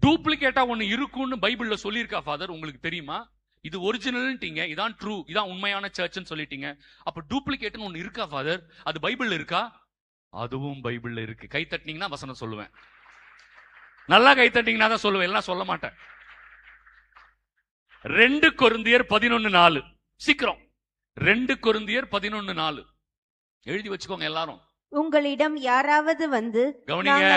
டூப்ளிகேட்டா ஒண்ணு இருக்கும்னு பைபிள்ல சொல்லியிருக்கா ஃபாதர்? உங்களுக்கு தெரியுமா? இது ஒரிஜினல்ட்டீங்க, இதான் ட்ரூ, இதான் உண்மையான சர்ச்னு சொல்லிட்டீங்க. அப்ப டூப்ளிகேட்னு ஒண்ணு இருக்கா ஃபாதர்? அது பைபிள்ல இருக்கா? அதுவும் பைபிள்ல இருக்கு. கை தட்டினீங்கன்னா வசனம் சொல்லுவேன். நல்லா கை தட்டிங்கன்னா தான் சொல்லுவேன், எல்லாம் சொல்ல மாட்டேன். 2 கொரிந்தியர் 11:4. சீக்கிரம் 2 கொரிந்தியர் 11:4 எழுதி வச்சுக்கோங்க எல்லாரும். உங்களிடம் யாராவது வந்து, கவனிங்க,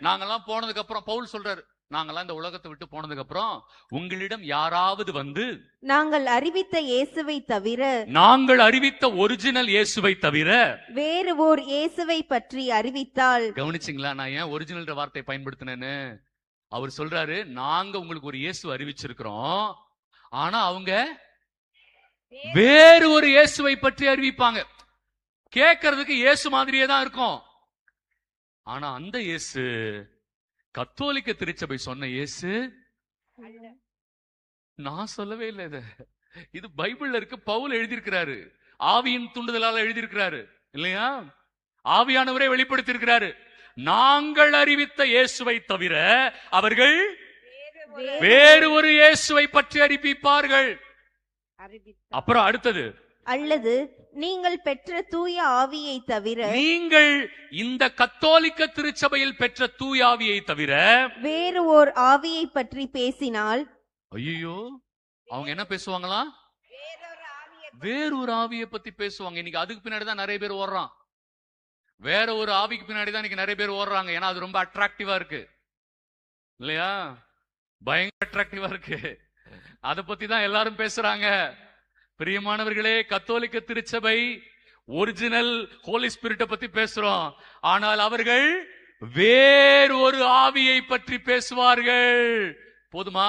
நாங்கெல்லாம் போனதுக்கு அப்புறம் பவுல் சொல்றாரு, நாங்கெல்லாம் இந்த உலகத்தை விட்டு போனதுக்கு அப்புறம் உங்களிடம் யாராவது வந்து நாங்கள் அறிவித்த இயேசுவை தவிர, நாங்கள் அறிவித்த ஒரிஜினல் இயேசுவை தவிர வேறு ஓர் இயேசுவை பற்றி அறிவித்தால். கவனிச்சிங்களா நான் ஏன் ஒரிஜினல் வார்த்தை பயன்படுத்தினேன்னு? அவர் சொல்றாரு, நாங்க உங்களுக்கு ஒரு இயேசு அறிவிச்சிருக்கிறோம், ஆனா அவங்க வேறு ஒரு இயேசுவை பற்றி அறிவிப்பாங்க. கேட்கறதுக்கு இயேசு மாதிரியே தான் இருக்கும், ஆனா அந்த இயேசு கத்தோலிக்க திருச்சபை சொன்ன இயேசு நான் சொல்லவே இல்லை. இது பைபிள்ல இருக்கு, பவுல் எழுதியிருக்கிறாரு, ஆவியின் தூண்டுதலால எழுதியிருக்கிறாரு இல்லையா? ஆவியானவரே வெளிப்படுத்தி இருக்கிறாரு. நாங்கள் அறிவித்த இயேசுவை தவிர அவர்கள் வேறு ஒரு இயேசுவை பற்றி அறிவிப்பார்கள். அப்புறம் அடுத்தது, அல்லது நீங்கள் பெற்ற தூய ஆவியை தவிர, நீங்கள் இந்த கத்தோலிக்க திருச்சபையில் பெற்ற தூய ஆவியை தவிர வேறு ஓர் ஆவியை பற்றி பேசினால். ஐயோ, அவங்க என்ன பேசுவாங்களா? வேற ஒரு ஆவியை பத்தி பேசுவாங்க. இன்னைக்கு அதுக்கு பின்னாடி தான் நிறைய பேர் ஓடுறான். வேற ஒரு ஆவிக்கு பின்னாடி தான் இன்னைக்கு நிறைய பேர் ஓடுறாங்க. ஏன்னா அது ரொம்ப அட்ராக்டிவா இருக்கு இல்லையா? பயங்கர அட்ராக்டிவா இருக்கு. அதை பத்தி தான் எல்லாரும் பேசுறாங்க. பிரியமானவர்களே, கத்தோலிக்க திருச்சபை ஒரிஜினல் ஹோலி ஸ்பிரிட்டை பத்தி பேசுறோம், ஆனால் அவர்கள் வேறு ஒரு ஆவியை பற்றி பேசுவார்கள். போதுமா?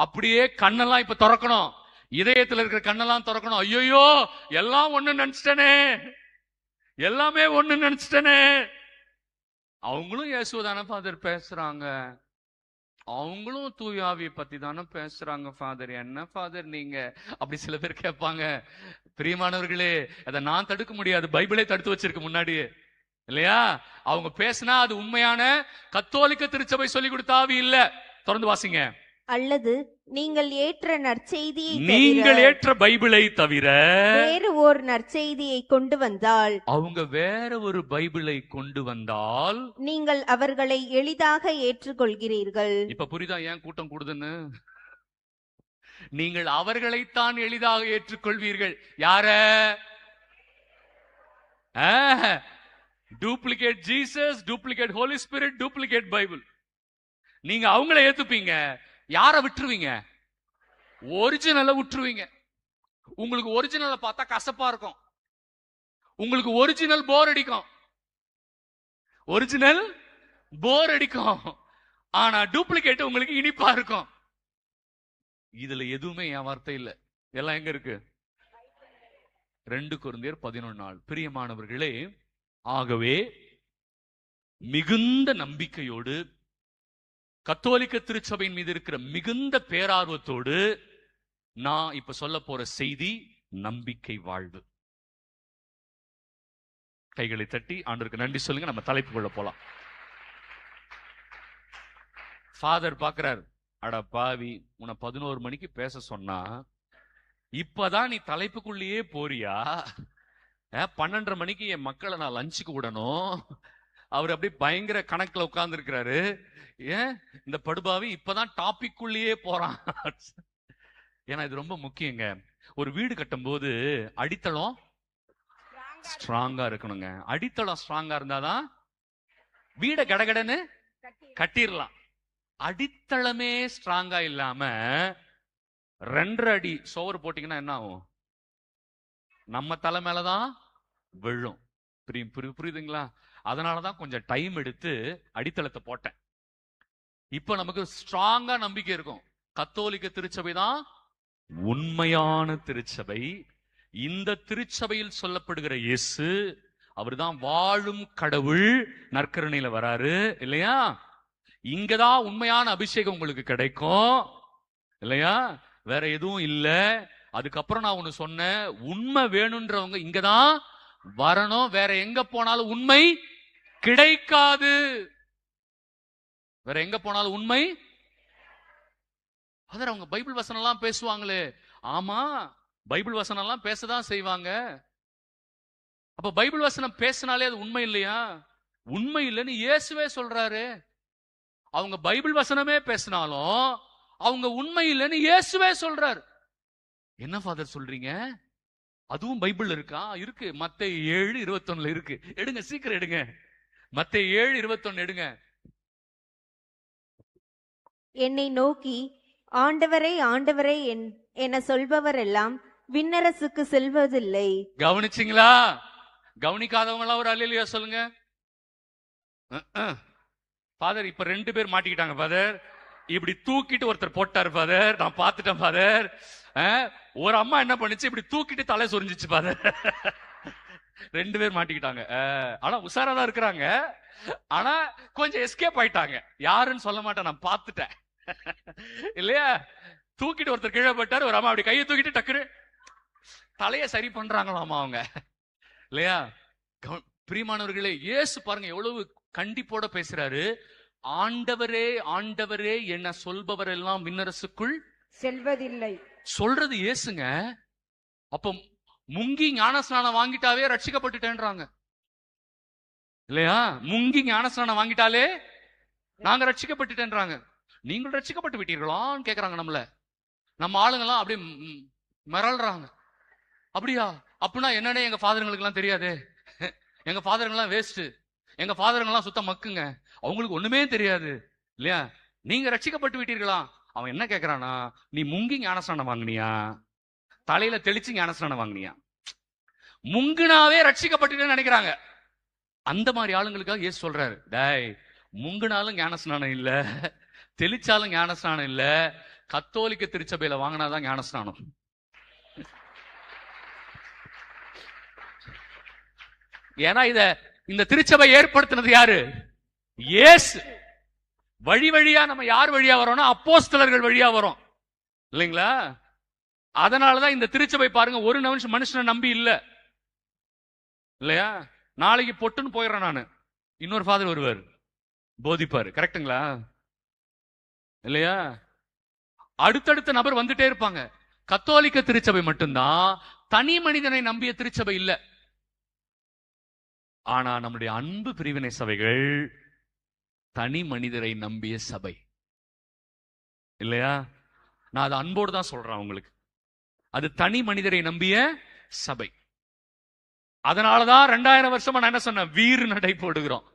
அப்படியே கண்ணெல்லாம் இப்ப திறக்கணும், இதயத்தில் இருக்கிற கண்ணெல்லாம் திறக்கணும். ஐயோ, எல்லாம் ஒண்ணு நினைச்சிட்டனே, எல்லாமே ஒண்ணு நினைச்சிட்டனே. அவங்களும் இயேசுதானே ஃபாதர் பேசுறாங்க, அவங்களும் தூயாவியை பத்தி தானே பேசுறாங்க ஃபாதர், என்ன ஃபாதர் நீங்க? அப்படி சில பேர் கேட்பாங்க. பிரியமானவர்களே, அதை நான் தடுக்க முடியாது, பைபிளே தடுத்து வச்சிருக்கு முன்னாடியே இல்லையா? அவங்க பேசினா அது உண்மையான கத்தோலிக்க திருச்சபை சொல்லி கொடுத்த ஆவி இல்ல. தொடர்ந்து வாசிங்க. அல்லது நீங்கள் ஏற்ற நற்செய்தியை, நீங்கள் ஏற்ற பைபிளை தவிர வேறு ஒரு நற்செய்தியை கொண்டு வந்தால், அவங்க வேற ஒரு பைபிளை கொண்டு வந்தால் நீங்கள் அவர்களை எளிதாக ஏற்றுக்கொள்கிறீர்கள். இப்ப புரியுதா ஏன் கூட்டம் கூடுதுன்னு? நீங்கள் அவர்களைத்தான் எளிதாக ஏற்றுக்கொள்வீர்கள். யார? Duplicate Jesus, duplicate holy spirit, duplicate Bible. நீங்க அவங்களை ஏத்துப்பீங்க, யார விட்டுருவீங்க? ஒரிஜினலை விட்டுருவீங்க. உங்களுக்கு ஒரிஜினலை பார்த்தா கசப்பா இருக்கும், உங்களுக்கு ஒரிஜினல் போர் அடிக்கும், ஒரிஜினல் போர் அடிக்கும், ஆனா டூப்ளிகேட் உங்களுக்கு இனிப்பா இருக்கும். இதுல எதுவுமே என் வார்த்தை இல்ல, எல்லாம் எங்க இருக்கு? 2 கொரிந்தியர் 11:4. பிரியமானவர்களே, ஆகவே மிகுந்த நம்பிக்கையோடு கத்தோலிக்க திருச்சபையின் மீது இருக்கிற மிகுந்த பேரார்வத்தோடு நான் இப்ப சொல்ல போற செய்தி நம்பிக்கை வாழ்வு. கைகளை தட்டி ஆண்டவருக்கு நன்றி சொல்லுங்க. நம்ம தலைப்புக்குள்ள போலாம். ஃபாதர் பாக்குறாரு, அட பாவி, உன்னை 11 மணிக்கு பேச சொன்னா இப்பதான் நீ தலைப்புக்குள்ளேயே போறியா? 12:30 மணிக்கு என் மக்களை நான் லஞ்சுக்கு விடணும். அவர் அப்படியே பயங்கர கணக்குல உட்கார்ந்து இருக்கிறாரு. ஏன் இந்த படுபாவி இப்பதான் டாபிக்குள்ளேயே போறான்? ஏன்னா இது ரொம்ப முக்கியங்க. ஒரு வீடு கட்டும் போது அடித்தளம் ஸ்ட்ராங்கா இருக்கணுங்க. அடித்தளம் ஸ்ட்ராங்கா இருந்தாதான் வீட கடகடன்னு கட்டிடலாம். அடித்தளமே ஸ்ட்ராங்கா இல்லாம 2 அடி சோறு போட்டீங்கன்னா என்ன ஆகும்? நம்ம தலை மேலதான் விழும். புரியுதுங்களா? அதனாலதான் கொஞ்சம் டைம் எடுத்து அடித்தளத்தை போட்டேன். இப்ப நமக்கு ஸ்ட்ராங்கா நம்பிக்கை இருக்கும். கத்தோலிக்க திருச்சபை தான் உண்மையான திருச்சபை. இந்த திருச்சபையில் சொல்லப்படுகிற இயேசு அவர்தான் வாழும் கடவுள், நற்கருணையில வராரு இல்லையா? இங்கதான் உண்மையான அபிஷேகம் உங்களுக்கு கிடைக்கும் இல்லையா? வேற எதுவும் இல்ல. அதுக்கப்புறம் நான் ஒண்ணு சொன்னேன், உண்மை வேணும்ன்றவங்க இங்கதான் வரணும். வேற எங்க போனாலும் உண்மை கிடைக்காது. வேற எங்க போனாலும் உண்மை. அதர் அவங்க பைபிள் வசனம் எல்லாம் பேசுவாங்களே, ஆமா பைபிள் வசனம் எல்லாம் பேசதான் செய்வாங்க. அப்ப பைபிள் வசனம் பேசினாலே அது உண்மை இல்லையா? உண்மை இல்லைன்னு இயேசுவே சொல்றாரு. அவங்க பைபிள் வசனமே பேசினாலும் அவங்க உண்மை இல்லைன்னு இயேசுவே சொல்றாரு. என்ன ஃபாதர் சொல்றீங்க? அதுவும் பைபிள் இருக்கா? இருக்கு. மத்தேயு 7:21 இருக்கு. எடுங்க, சீக்கிரம் எடுங்க. மத்தேயு 7:21 எடுங்க. என்னை நோக்கி ஆண்டவரே ஆண்டவரே என சொல்பவர் எல்லாம் விண்ணரசுக்கு செல்வதில்லை. கவனிச்சிங்களா? கவனிக்காதவங்க எல்லாம் ஒரு அல்லேலூயா சொல்லுங்க. ஃபாதர் இப்ப 2 பேர் மாட்டிக்கிட்டாங்க ஃபாதர். இப்படி தூக்கிட்டு ஒருத்தர் போட்டாரு ஃபாதர், நான் பார்த்துட்டேன் ஃபாதர். ஒரு அம்மா என்ன பண்ணுச்சு, இப்படி தூக்கிட்டு தலை சொரிஞ்சிச்சு ஃபாதர். 2 பேர் மாட்டிக்கிட்டாங்க. ஆனா உஷாராதான் இருக்கிறாங்க. ஆனா கொஞ்சம் எஸ்கேப் ஆயிட்டாங்க. யாருன்னு சொல்ல மாட்டேன், நான் பார்த்துட்டேன் இல்லையா? தூக்கிட்டு ஒருத்தர் கீழே போட்டாரு, ஒரு அம்மா அப்படி கையை தூக்கிட்டு டக்குனு தலைய சரி பண்றாங்களாமா அவங்க இல்லையா? பிரியமானவர்களே, இயேசு பாருங்க எவ்வளவு கண்டிப்போட பேசுறாரு. ஆண்டவரே ஆண்டவரே என்ன சொல்பவர் எல்லாம் விண்ணரசுக்குள் செல்வதில்லை சொல்றது இயேசுங்க. அப்ப முங்கி ஞானஸ்நானம் வாங்கிட்டாவே ரட்சிக்கப்பட்டுட்டேன்றாங்க இல்லையா? முங்கி ஞானஸ்நானம் வாங்கிட்டாலே நாங்க ரட்சிக்கப்பட்டுட்டேன்றாங்க. நீங்கள் ரட்சிக்கப்பட்டு விட்டீர்களான்னு கேக்குறாங்க நம்மள. நம்ம ஆளுங்கெல்லாம் அப்படியே மிரள்றாங்க. அப்படியா? அப்படின்னா என்னன்னே எங்க ஃபாதருங்களுக்கு எல்லாம் தெரியாது. எங்க ஃபாதருங்கெல்லாம் வேஸ்ட், எங்க ஃபாதருங்கெல்லாம் சுத்த மக்குங்க, அவங்களுக்கு ஒண்ணுமே தெரியாது இல்லையா? நீங்க ரட்சிக்கப்பட்டு விட்டீர்களா? அவன் என்ன கேட்கிறானா, நீ முங்கி ஞானஸ்நானம் வாங்கினியா, தலையில தெளிச்சு ஞானஸ்நானம் வாங்கினியா? முங்குனாவே ரட்சிக்கப்பட்டுட்டேன்னு நினைக்கிறாங்க. அந்த மாதிரி ஆளுங்களுக்காக இயேசு சொல்றாரு, டேய் முங்குனாலும் ஞானஸ்நானம் இல்ல, தெளிச்சாலும் ஞானஸ்நானம் இல்ல, கத்தோலிக்க திருச்சபையில வாங்கினாதான் ஞானஸ்நானம். ஏன்னா இந்த திருச்சபை ஏற்படுத்தினது யாரு? இயேசு. வழி வழியா நம்ம யார் வழியா வரோம்னா அப்போஸ்தலர்கள் வழியா வரோம் இல்லைங்களா? அதனாலதான் இந்த திருச்சபை பாருங்க, ஒரு மனுஷனை நம்பி இல்ல இல்லையா? நாளைக்கு பொட்டுன்னு போயிடுறேன் நானு, இன்னொரு ஃபாதர் வருவார் போதிப்பாரு, கரெக்டுங்களா இல்லையா? அடுத்தடுத்த நபர் வந்துட்டே இருப்பாங்க. கத்தோலிக்க திருச்சபை மட்டும்தான் தனி மனிதனை நம்பிய திருச்சபை இல்ல. ஆனா நம்முடைய அன்பு பிரிவினை சபைகள் தனி மனிதரை நம்பிய சபை இல்லையா? நான் அது அன்போடு தான் சொல்றேன் உங்களுக்கு. அது தனி மனிதரை நம்பிய சபை. அதனாலதான் 2000 வருஷமா நான் என்ன சொன்னேன், வீறு நடை போடுகிறோம்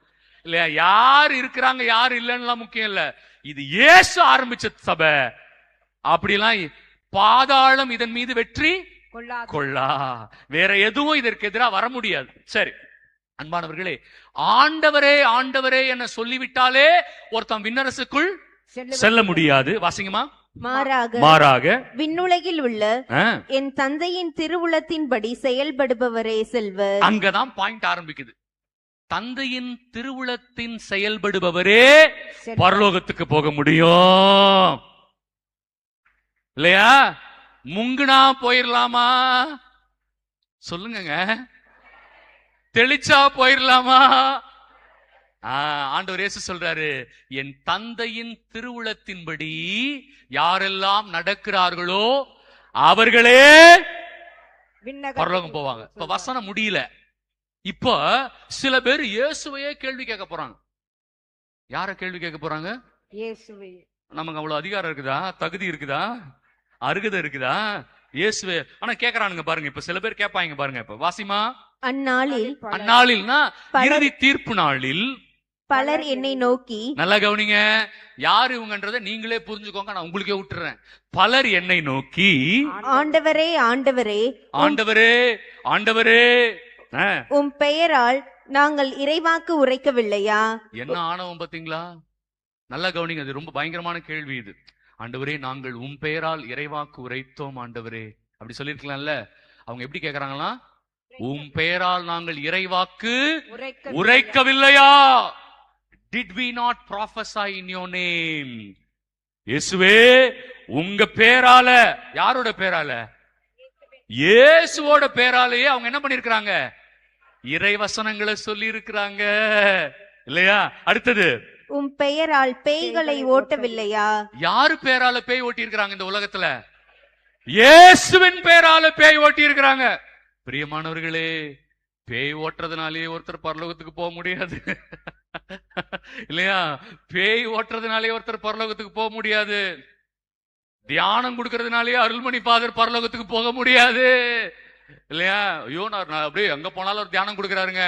இல்லையா? யார் இருக்கிறாங்க யார் இல்லைன்னு முக்கியம் இல்ல, இது இயேசு ஆரம்பிச்ச சபை. அப்படிலாம் பாதாளம் இதன் மீது வெற்றி கொள்ளா. வேற எதுவும் இதற்கு எதிராக வர முடியாது. சரி அன்பானவர்களே, ஆண்டவரே ஆண்டவரே என சொல்லிவிட்டாலே ஒருத்தன் விண்ணரசுக்குள் செல்ல முடியாது. வாசிங்கம்மா. மாறாக விண்ணுலகில் உள்ள என் தந்தையின் திருவுளத்தின்படி செயல்படுபவரே செல்வர். அங்கதான் பாயிண்ட் ஆரம்பிக்குது. தந்தையின் திருவுளத்தின் செயல்படுபவரே பரலோகத்துக்கு போக முடியும் இல்லையா? முங்குனா போயிடலாமா சொல்லுங்க? தெளிச்சா போயிடலாமா? ஆண்டவர் இயேசு சொல்றாரு, என் தந்தையின் திருவுளத்தின்படி யாரெல்லாம் நடக்கிறார்களோ அவர்களே பரலோகம் போவாங்க. இப்ப வசனம் முடியல. இப்ப சில பேர் இயேசுவையே கேள்வி கேட்க போறாங்க. யார கேள்வி கேட்க போறாங்க? இயேசுவே. நமக்கு அவ்வளவு அதிகாரம் இருக்குதா, தகுதி இருக்குதா, அருகதை இருக்குதா? இயேசுவே ஆனா கேக்குறானுங்க பாருங்க. இப்ப சில பேர் கேட்பாங்க பாருங்க. இப்ப வாசிமா, அந்நாளில்னா இறுதி தீர்ப்பு நாளில் பலர் என்னை நோக்கி, நல்லா கவனிங்க, யாரு இவங்கன்றத நீங்களே புரிஞ்சுக்கோங்க, நான் உங்களுக்கே விட்டுறேன். பலர் என்னை நோக்கி, ஆண்டவரே ஆண்டவரே ஆண்டவரே ஆண்டவரே உம் பெயரால் நாங்கள் இறைவாக்கு உரைக்கவில்லையா? என்ன ஆணவம் பாத்தீங்களா? நல்லா கவனிங்க, அது ரொம்ப பயங்கரமான கேள்வி இது. ஆண்டவரே நாங்கள் உம் பெயரால் இறைவாக்கு உரைத்தோம் ஆண்டவரே, அப்படி சொல்லிருக்கலாம்ல. அவங்க எப்படி கேக்குறாங்களா? உம் பெயரால் நாங்கள் இறைவாக்கு உரைக்கவில்லையா? Did we not prophesy in your name? இயேசுவே உங்க பேரால, யாரோட பேரால? இயேசுவோட பேராலேயே அவங்க என்ன பண்ணிருக்கிறாங்க? இறைவசனங்களை சொல்லி இருக்கிறாங்க இல்லையா? அடுத்தது, உம் பெயரால் பேய்களை ஓட்டவில்லையா? யாரு பேரால பேய் ஓட்டி இருக்கிறாங்க இந்த உலகத்துல? இயேசுவின் பேரால பேய் ஓட்டி இருக்கிறாங்க. பிரியமானவர்களே, பேய் ஓட்டுறதுனாலே ஒருத்தர் பரலோகத்துக்கு போக முடியாது இல்லையா? பேய் ஓட்டுறதுனாலே ஒருத்தர் பரலோகத்துக்கு போக முடியாது. தியானம் கொடுக்கறதுனாலே அருள்மணி ஃபாதர் பரலோகத்துக்கு போக முடியாது இல்லையா? ஐயோ, நான் அப்படியே எங்க போனாலும் ஒரு தியானம் கொடுக்கறாருங்க.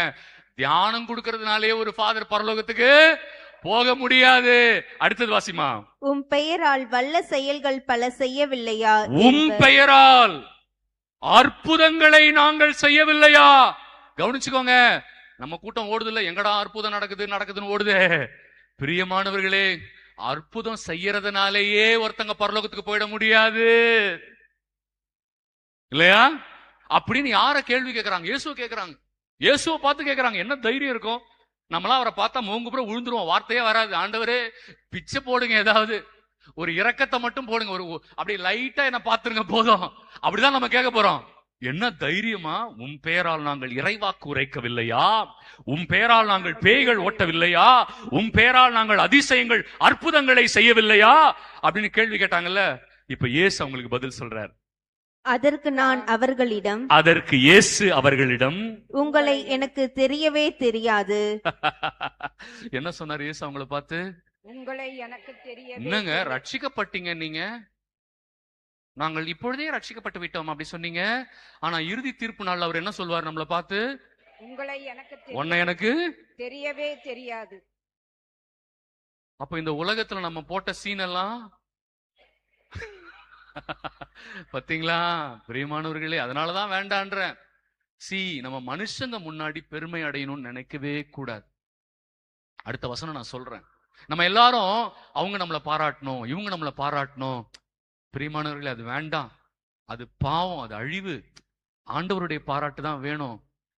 தியானம் கொடுக்கறதுனாலே ஒரு ஃபாதர் பரலோகத்துக்கு போக முடியாது. அடுத்தது வாசிமா, உம் பெயரால் வல்ல செயல்கள் பல செய்யவில்லையா? உம் பெயரால் அற்புதங்களை நாங்கள் செய்யவில்லையா? கவனிச்சுக்கோங்க, நம்ம கூட்டம் ஓடுது இல்ல, எங்கடா அற்புதம் நடக்குதுன்னு ஓடுது. பிரியமானவர்களே, அற்புதம் செய்யறதுனாலேயே ஒருத்தங்க பரலோகத்துக்கு போயிட முடியாது இல்லையா? அப்படின்னு யார கேள்வி கேட்கறாங்க? இயேசுவை கேட்கறாங்க. இயேசுவை பார்த்து கேட்கறாங்க. என்ன தைரியம் இருக்கும்? நம்மளாம் அவரை பார்த்தா மூங்கு புறம் விழுந்துருவோம், வார்த்தையே வராது. ஆண்டவரே பிச்சை போடுங்க, ஏதாவது ஒரு இரக்கத்தை மட்டும் போடுங்க, ஒரு அப்படி லைட்டா என்ன பாத்துருங்க போதும், அப்படிதான் நம்ம கேட்க போறோம். என்ன தைரியமா? உன் பெயரால் நாங்கள் இறைவாக்கு உரைக்கவில்லையா? உன் பெயரால் நாங்கள் பேய்கள் ஓட்டவில்லையா? உன் பெயரால் நாங்கள் அதிசயங்கள் அற்புதங்களை செய்யவில்லையா? அப்படின்னு கேள்வி கேட்டாங்கல்ல. இப்ப இயேசு அவங்களுக்கு பதில் சொல்றார். அதற்கு நான் அவர்களிடம், அதற்கு இயேசு அவர்களிடம், உங்களை எனக்கு தெரியவே தெரியாது. என்ன சொன்னார் இயேசு அவங்கள பார்த்து? உங்களை எனக்கு தெரியவே. என்னங்க ரட்சிக்கப்பட்டீங்க நீங்க, நாங்கள் இப்பொழுதே ரட்சிக்கப்பட்டு விட்டோம் அப்படி சொன்னீங்க. ஆனா இறுதி தீர்ப்பு நாள் அவர் என்ன சொல்வார் நம்மளை பார்த்து? உங்களை எனக்கு தெரியவே தெரியாது. அப்ப இந்த உலகத்துல நம்ம போட்ட சீன் எல்லாம் பாத்தீங்களா பிரியமானவர்களே? அதனாலதான் வேண்டான்ற. நம்ம மனுஷங்க முன்னாடி பெருமை அடையணும்னு நினைக்கவே கூடாது. அடுத்த வசனம் நான் சொல்றேன். நம்ம எல்லாரும் அவங்க நம்மளை பாராட்டணும், இவங்க நம்மளை பாராட்டணும். பிரியமானவர்களே, அது வேண்டாம், அது பாவம், அது அழிவு. ஆண்டவருடைய பாராட்டு தான் வேணும்.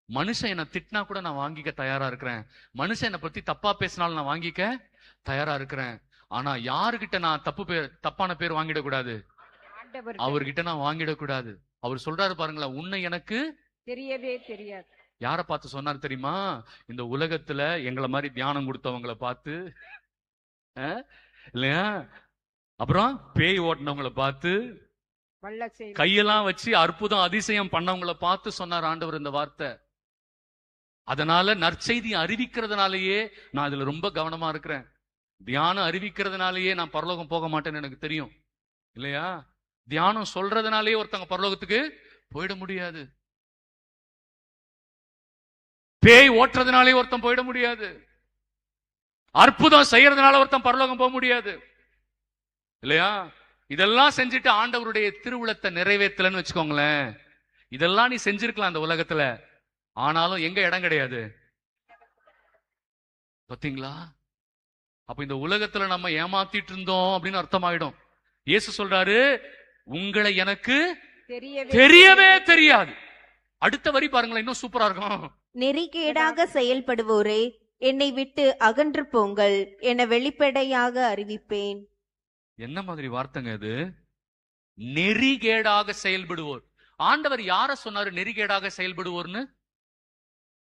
மனுஷன் என்னை திட்டினா கூட நான் வாங்கிக்க தயாரா இருக்கிறேன். மனுஷன் என்னை பத்தி தப்பா பேசினாலும் நான் வாங்கிக்க தயாரா இருக்கிறேன். ஆனா யாருகிட்ட நான் தப்பான பேர் வாங்கிடக்கூடாது? அவர்கிட்ட நான் வாங்கிடக்கூடாது. அவர் சொல்றாரு பாருங்களேன், உன்னை எனக்கு தெரியவே தெரியாது. யார பார்த்து சொன்னார் தெரியுமா? இந்த உலகத்துல எங்களை மாதிரி தியானம் கொடுத்தவங்களை பார்த்து இல்லையா, அப்புறம் பேய் ஓட்டினவங்களை பார்த்து, கையெல்லாம் வச்சு அற்புதம் அதிசயம் பண்ணவங்களை பார்த்து சொன்னார் ஆண்டவர் இந்த வார்த்தை. அதனால நற்செய்தி அறிவிக்கிறதுனாலயே நான் இதுல ரொம்ப கவனமா இருக்கிறேன். தியானம் அறிவிக்கிறதுனாலயே நான் பரலோகம் போக மாட்டேன்னு எனக்கு தெரியும் இல்லையா? தியானம் சொல்றதுனாலே ஒருத்தங்க பரலோகத்துக்கு போயிட முடியாது. பேய் ஓட்டுறதுனாலே ஒருத்தன் போயிட முடியாது. அற்புதம் செய்யறதுனால ஒருத்தன் பரலோகம் போக முடியாது இல்லையா? இதெல்லாம் செஞ்சுட்டு ஆண்டவருடைய திருவுளத்தை நிறைவேற்றலன்னு வச்சுக்கோங்களேன், இதெல்லாம் நீ செஞ்சிருக்கலாம் அந்த உலகத்துல, ஆனாலும் எங்க இடம் கிடையாது. பாத்தீங்களா? அப்ப இந்த உலகத்துல நம்ம ஏமாத்திட்டு இருந்தோம் அப்படின்னு அர்த்தமாயிடும். இயேசு சொல்றாரு, உங்களை எனக்கு தெரியவே தெரியாது. அடுத்த வரி பாருங்களேன், இன்னும் சூப்பரா இருக்கும். நெறிகேடாக செயல்படுவோரே, என்னை விட்டு அகன்று போங்கள் என வெளிப்படையாக அறிவிப்பேன். என்ன மாதிரி வார்த்தைங்க இது? நெறிகேடாக செயல்படுவோர். ஆண்டவர் யார சொன்னாரு நெறிகேடாக செயல்படுவோர்னு?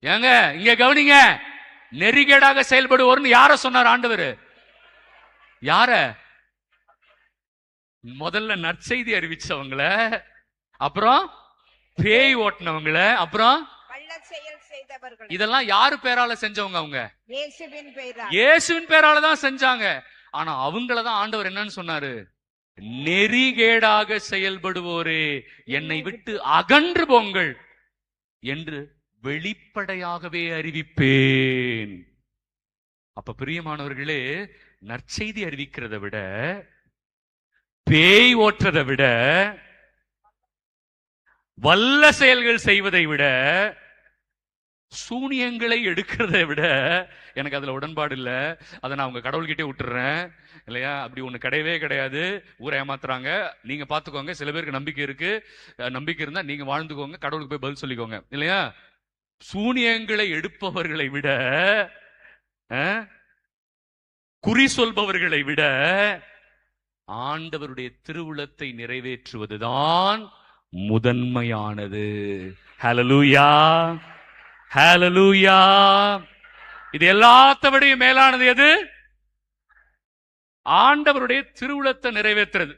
ஏங்க இங்க கவனிங்க, நெறிகேடாக செயல்படுவோர்னு யார சொன்னார் ஆண்டவர்? யார? முதல்ல நற்செய்தி அறிவிச்சவங்கள, அப்புறம் பேய் ஓட்டினவங்கள, அப்புறம் வல்ல செயல் செய்தவர்கள். இதெல்லாம் யாரு பேரால செஞ்சவங்க? அவங்க இயேசுவின் பெயரால். இயேசுவின் பேரால தான் செஞ்சாங்க. ஆனா அவங்களதான் ஆண்டவர் என்னன்னு சொன்னாரு? நெறிகேடாக செயல்படுவோரே என்னை விட்டு அகன்று போங்கள் என்று வெளிப்படையாகவே அறிவிப்பேன். அப்ப பிரியமானவர்களே, நற்செய்தி அறிவிக்கிறத விட, பேய் ஓற்றதை விட, வல்ல செயல்கள் செய்வதை விட, சூனியங்களை எடுக்கிறதை விட எனக்கு அதுல உடன்பாடு இல்ல. அதை நான் உங்க கடவுள்கிட்டே விட்டுறேன் இல்லையா? அப்படி ஒண்ணு கிடையவே கிடையாது. ஊரை ஏமாத்துறாங்க, நீங்க பாத்துக்கோங்க. சில பேருக்கு நம்பிக்கை இருக்கு, நம்பிக்கை இருந்தா நீங்க வாழ்ந்துக்கோங்க, கடவுளுக்கு போய் பதில் சொல்லிக்கோங்க இல்லையா? சூனியங்களை எடுப்பவர்களை விட, குறி சொல்பவர்களை விட ஆண்டவருடைய திருவுளத்தை நிறைவேற்றுவதுதான் முதன்மையானது. ஹல்லேலூயா, ஹல்லேலூயா. இது எல்லாத்தவிடையும் மேலானது எது? ஆண்டவருடைய திருவுளத்தை நிறைவேற்றுறது.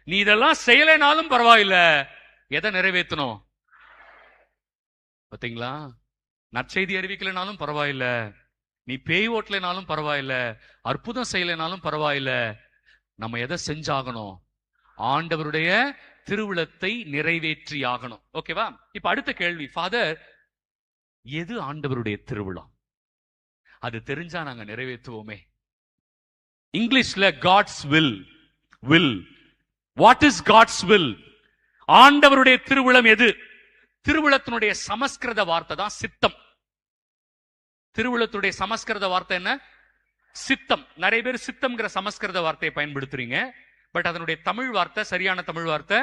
நீ இதெல்லாம் செய்யலைனாலும் பரவாயில்ல, எதை நிறைவேற்றணும்? பாத்தீங்களா? நற்செய்தி அறிவிக்கலைனாலும் பரவாயில்ல, நீ பேய் ஓட்டலைனாலும் பரவாயில்ல, அற்புதம் செய்யலைனாலும் பரவாயில்ல, நம்ம எதை செஞ்சாகணும்? ஆண்டவருடைய திருவுளத்தை நிறைவேற்றி ஆகணும். ஓகேவா? இப்ப அடுத்த கேள்வி, ஃபாதர், எது ஆண்டவருடைய திருவிழா? அது தெரிஞ்சா நாங்க நிறைவேற்றுவோமே. இங்கிலீஷ்ல God's will. What is God's will? ஆண்டவருடைய திருவிழம் எது? திருவிழத்தினுடைய சமஸ்கிருத வார்த்தை தான் சித்தம். திருவிழத்துடைய சமஸ்கிருத வார்த்தை என்ன? சித்தம். நிறைய பேர் சித்தம்ங்கிற சமஸ்கிருத வார்த்தையை பயன்படுத்துறீங்க. பட் அதனுடைய தமிழ் வார்த்தை, சரியான தமிழ் வார்த்தை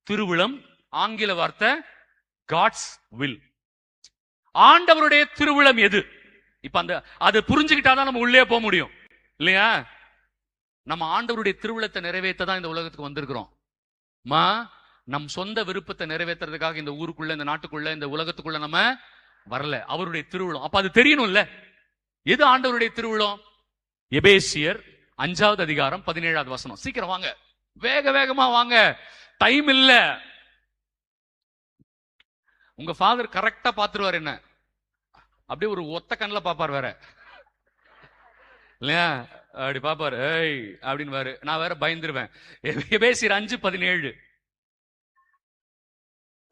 திருவிழம். ஆங்கில வார்த்தை காட்ஸ் வில். ஆண்டவருடைய திருவிழம் எது? இப்ப அந்த அது புரிஞ்சுக்கிட்டாதான் நம்ம உள்ளே போக முடியும் இல்லையா? நம்ம ஆண்டவருடைய திருவிழத்தை நிறைவேற்ற தான் இந்த உலகத்துக்கு வந்திருக்கிறோம். நம் சொந்த விருப்பத்தை நிறைவேற்றுறதுக்காக இந்த ஊருக்குள்ள, இந்த நாட்டுக்குள்ள, இந்த உலகத்துக்குள்ள நம்ம வரல. அவருடைய திருவிழம். அப்ப அது தெரியணும்ல, எது ஆண்டவருடைய திருவிழம்? எபேசியர் 5வது அதிகாரம் 17வது வசனம். சீக்கிரம் வாங்க, வேக வேகமா வாங்க, டைம் இல்ல. உங்க ஃபாதர் கரெக்டா பாத்துருவார். என்ன அப்படியே ஒரு ஒத்த கண்ணுல பாப்பார் வேற இல்லையா? அப்படி பாப்பாரு, ஏய் அப்படின்னு வாரு. நான் வேற பயந்துருவேன். எபேசியர் 5:17.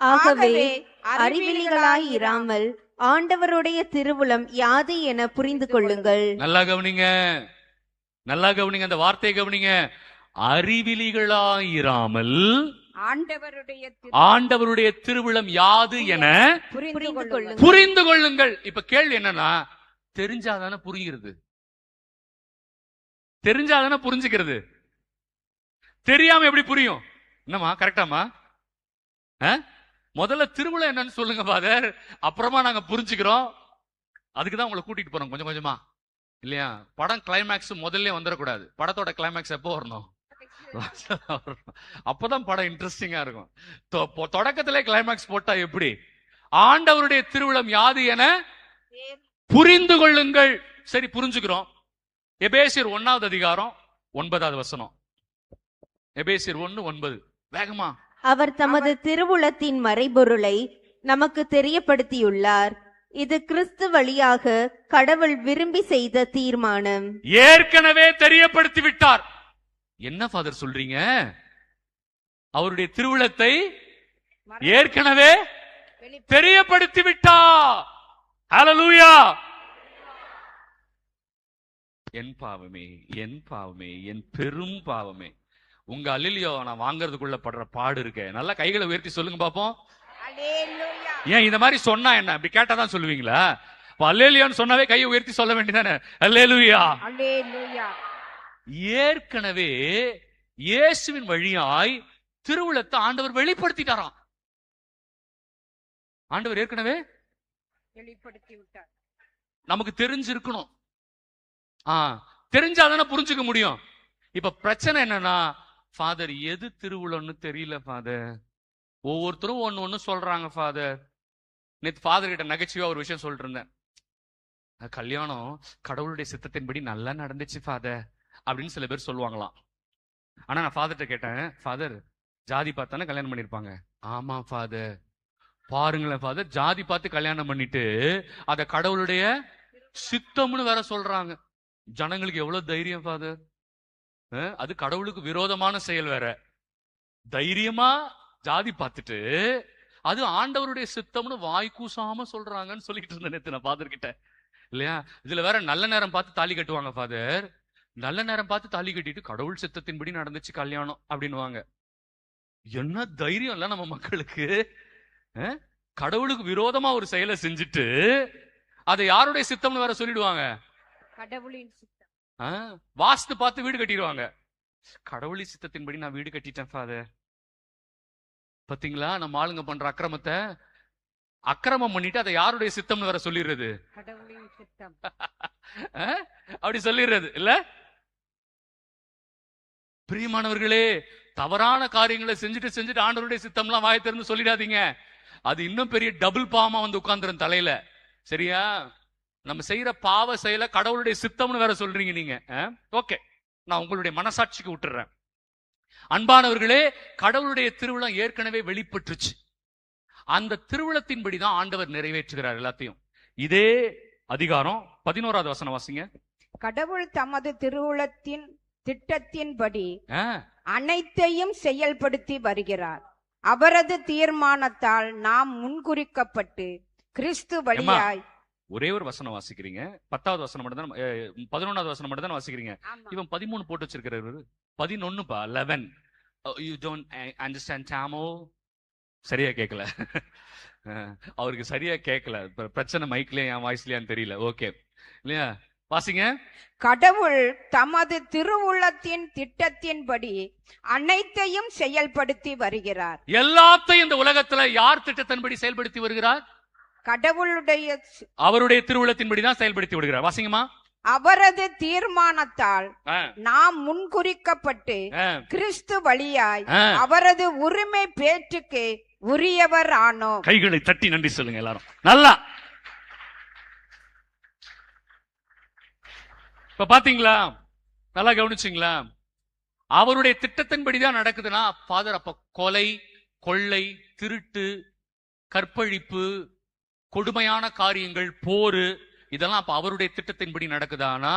ஆகவே அறிவிலிகளாய் இராமல் ஆண்டவருடைய திருவுளம் யாது என புரிந்து கொள்ளுங்கள். நல்லா கவனிங்க, நல்லா கவனிங்க, அந்த வார்த்தையை கவனிங்க. அறிவிலிகளாயிராமல் ஆண்டவருடைய திருவிழம் யாது என புரிந்து கொள்ளுங்கள். இப்ப கேள்வி என்னன்னா, தெரிஞ்சாதானே புரிகிறது? தெரிஞ்சாதானே புரிஞ்சுக்கிறது? தெரியாம எப்படி புரியும்? என்னமா கரெக்டாமா? முதல்ல திருவிழா என்னன்னு சொல்லுங்க ஃபாதர், அப்புறமா நாங்க புரிஞ்சுக்கிறோம். அதுக்குதான் உங்களை கூட்டிட்டு போறோம் கொஞ்சம் கொஞ்சமா இல்லையா? படம் கிளைமேக்ஸ் முதல்ல வந்துடக்கூடாது. படத்தோட கிளைமேக்ஸ் எப்போ வரணும்? அப்பதான் படம் இன்ட்ரெஸ்டிங்கா இருக்கும். தொடக்கத்திலே கிளைமேக்ஸ் போட்டா எப்படி? ஆண்டவருடைய திருவிழம் யாது என புரிந்து கொள்ளுங்கள். சரி, புரிஞ்சுக்கிறோம். எபேசியர் 1வது அதிகாரம் 9வது வசனம். எபேசியர் 1:9. வேகமா. அவர் தமது திருவுளத்தின் மறைபொருளை நமக்கு தெரியப்படுத்தியுள்ளார். இது கிறிஸ்து வழியாக கடவுள் விரும்பி செய்த தீர்மானம். ஏற்கனவே தெரியப்படுத்தி விட்டார். என்ன ஃபாதர் சொல்றீங்க? அவருடைய திருவுளத்தை ஏற்கனவே தெரியப்படுத்தி விட்டார். ஹல்லேலூயா. என் பாவமே, என் பாவமே, என் பெரும் பாவமே. உங்க அல்லேலூயா நான் வாங்குறதுக்குள்ள படுற பாடு இருக்க. நல்லா கைகளை உயர்த்தி சொல்லுங்க பாப்போம். ஏன் இந்த மாதிரி சொன்னா என்ன? அப்படி கேட்டாதான் சொல்லுவீங்களா? அல்லேலூயான்னு சொன்னாவே கையை உயர்த்தி சொல்ல வேண்டியதானே? அல்லேலூயா. ஏற்கனவே இயேசுவின் வழியாய் திருவுளத்தை ஆண்டவர் வெளிப்படுத்திட்டாராம். ஆண்டவர் ஏற்கனவே வெளிப்படுத்தி விட்டார். நமக்கு தெரிஞ்சிருக்கணும். தெரிஞ்சாதானே புரிஞ்சுக்க முடியும். இப்ப பிரச்சனை என்னன்னா, ஃபாதர் எது திருவுளம்னு தெரியல ஃபாதர். ஒவ்வொருத்தரும் ஒன்னு சொல்றாங்க ஃபாதர். நேற்று ஃபாதர் கிட்ட நகைச்சுவையா ஒரு விஷயம் சொல்லிட்டு இருந்தேன். கல்யாணம் கடவுளுடைய சித்தத்தின்படி நல்லா நடந்துச்சு ஃபாதர் அப்படின்னு சில பேர் சொல்லுவாங்களாம். ஆனா நான் ஃபாதர்கிட்ட கேட்டேன், ஃபாதர் ஜாதி பார்த்தானே கல்யாணம் பண்ணிருப்பாங்க. ஆமா ஃபாதர். பாருங்களேன் ஃபாதர், ஜாதி பார்த்து கல்யாணம் பண்ணிட்டு அத கடவுளுடைய சித்தம்னு வேற சொல்றாங்க. ஜனங்களுக்கு எவ்வளவு தைரியம் ஃபாதர். அது கடவுளுக்கு விரோதமான செயல் வேற. தைரியமா ஜாதி பார்த்துட்டு அது ஆண்டவருடைய சித்தம்னு வாய் கூசாம சொல்றாங்கன்னு சொல்லிட்டு இருந்தேன் நேத்து நான் ஃபாதர் கிட்ட. இல்லையா? இதுல வேற நல்ல நேரம் பார்த்து தாலி கட்டுவாங்க ஃபாதர். நல்ல நேரம் பார்த்து தாலி கட்டிட்டு கடவுள் சித்தத்தின்படி நடந்துச்சு கல்யாணம் அப்படின்னுவாங்க. என்ன தைரியம் இல்ல நம்ம மக்களுக்கு. கடவுளுக்கு விரோதமா ஒரு செயலை செஞ்சுட்டு அதை யாருடைய சித்தம்னு வேற சொல்லிடுவாங்க. கடவுளின் சித்தம். வாஸ்து பார்த்து வீடு கட்டிடுவாங்க. கடவுளின் சித்தத்தின்படி நான் வீடு கட்டிட்டேன் ஃபாதர். பாத்தீங்களா நம்ம ஆளுங்க பண்ற அக்கிரமத்தை. அக்கிரமம் பண்ணிட்டு அதை யாருடைய சித்தம்னு வேற சொல்லிடுறது. கடவுளின் சித்தம். அப்படி சொல்லிடுறது இல்ல. பிரியமானவர்களே, தவறான காரியங்களை செஞ்சுட்டு ஆண்டவருடைய சித்தம்லாம் வாயை திறந்து சொல்லிடாதீங்க. அது இன்னும் பெரிய டபுள் பாவமா வந்து உட்கார்ந்துரும் தலையில. சரியா? நம்ம செய்யற பாவ செயல கடவுளுடைய சித்தம்னு வேற சொல்றீங்க நீங்க. ஓகே, நான் உங்களுடைய மனசாட்சிக்கு விட்டுறேன். அன்பானவர்களே, கடவுளுடைய திருவிழா ஏற்கனவே வெளிப்பட்டுருச்சு. அந்த திருவிழத்தின்படிதான் ஆண்டவர் நிறைவேற்றுகிறார் எல்லாத்தையும். இதே அதிகாரம் 11வது வசனம் வாசிங்க. கடவுள் தமது திருவுளத்தின் திட்டத்தின்படி அனைத்தையும் செயல்படுத்தி வருகிறார். அவரது தீர்மானத்தால் நாம் முன்குறிக்கப்பட்டு கிறிஸ்து வழியாய். ஒரே ஒரு வசனம் வாசிக்கிறீங்க. 10வது வசனம் மட்டும் தான், 11வது வசனம் மட்டும் தான் வாசிக்கிறீங்க. இவன் 13 போட்டு வச்சிருக்கிறாரு. 11பா 11. You don't understand Tamil. சரியா கேட்கல. அவருக்கு சரியா கேட்கல. பிரச்சனை மைக்லயே என் வாய்ஸ்லயான்னு தெரியல. ஓகே இல்லையா? வாசிங்க. கடவுள் தமது திருவுளத்தின் திட்டத்தின்படி அனைத்தையும் செயல்படுத்தி வருகிறார். எல்லாத்தையும் இந்த உலகத்துல யார் திட்டத்தின்படி செயல்படுத்தி வருகிறார்? கடவுளுடைய அவருடைய திருவுளத்தின்படி தான் செயல்படுத்தி வருகிறார். வாசிங்கம்மா. அவரது தீர்மானத்தால் நாம் முன்குறிக்கப்பட்டு கிறிஸ்து வழியாய் அவரது உரிமை பேற்றுக்கு உரியவர் ஆனோம். கைகளை தட்டி நன்றி சொல்லுங்க எல்லாரும். நல்லா இப்ப பாத்தீங்களா? நல்லா கவனிச்சிங்களா? அவருடைய திட்டத்தின்படிதான் நடக்குதுன்னா ஃபாதர், அப்ப கொலை, கொள்ளை, திருட்டு, கற்பழிப்பு, கொடுமையான காரியங்கள், போரு, இதெல்லாம் அப்ப அவருடைய திட்டத்தின்படி நடக்குதானா?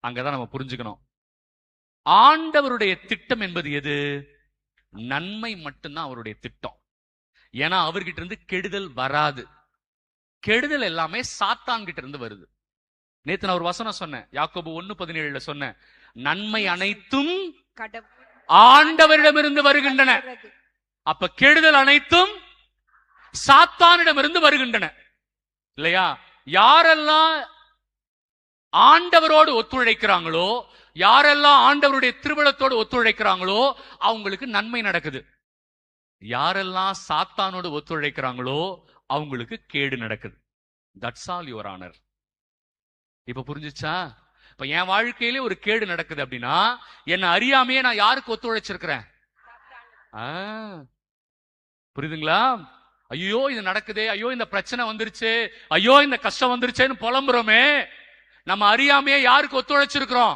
அங்கதான் நம்ம புரிஞ்சுக்கணும். ஆண்டவருடைய திட்டம் என்பது எது? நன்மை மட்டும்தான் அவருடைய திட்டம். ஏன்னா அவர்கிட்ட இருந்து கெடுதல் வராது. கெடுதல் எல்லாமே சாத்தான் கிட்ட இருந்து வருது. நேத்து நான் ஒரு வசனம் சொன்னேன், யாக்கோபு 1:17 சொன்னேன், நன்மை அனைத்தும் ஆண்டவரிடமிருந்து வருகின்றன. அப்ப கெடுதல் அனைத்தும் சாத்தானிடமிருந்து வருகின்றன இல்லையா? யாரெல்லாம் ஆண்டவரோடு ஒத்துழைக்கிறாங்களோ, யாரெல்லாம் ஆண்டவருடைய திருவிழத்தோடு ஒத்துழைக்கிறாங்களோ அவங்களுக்கு நன்மை நடக்குது. யாரெல்லாம் சாத்தானோடு ஒத்துழைக்கிறாங்களோ அவங்களுக்கு கேடு நடக்குது. That's all your honour. இப்ப புரிஞ்சுச்சா? இப்ப என் வாழ்க்கையிலே ஒரு கேடு நடக்குது அப்படின்னா என்ன அறியாமையே நான் யாருக்கு ஒத்துழைச்சிருக்கிறேன்? புரியுதுங்களா? ஐயோ இது நடக்குதே, ஐயோ இந்த பிரச்சனை வந்துருச்சு, ஐயோ இந்த கஷ்டம் வந்துருச்சேன்னு புலம்புறோமே, நம்ம அறியாமையே யாருக்கு ஒத்துழைச்சிருக்கிறோம்?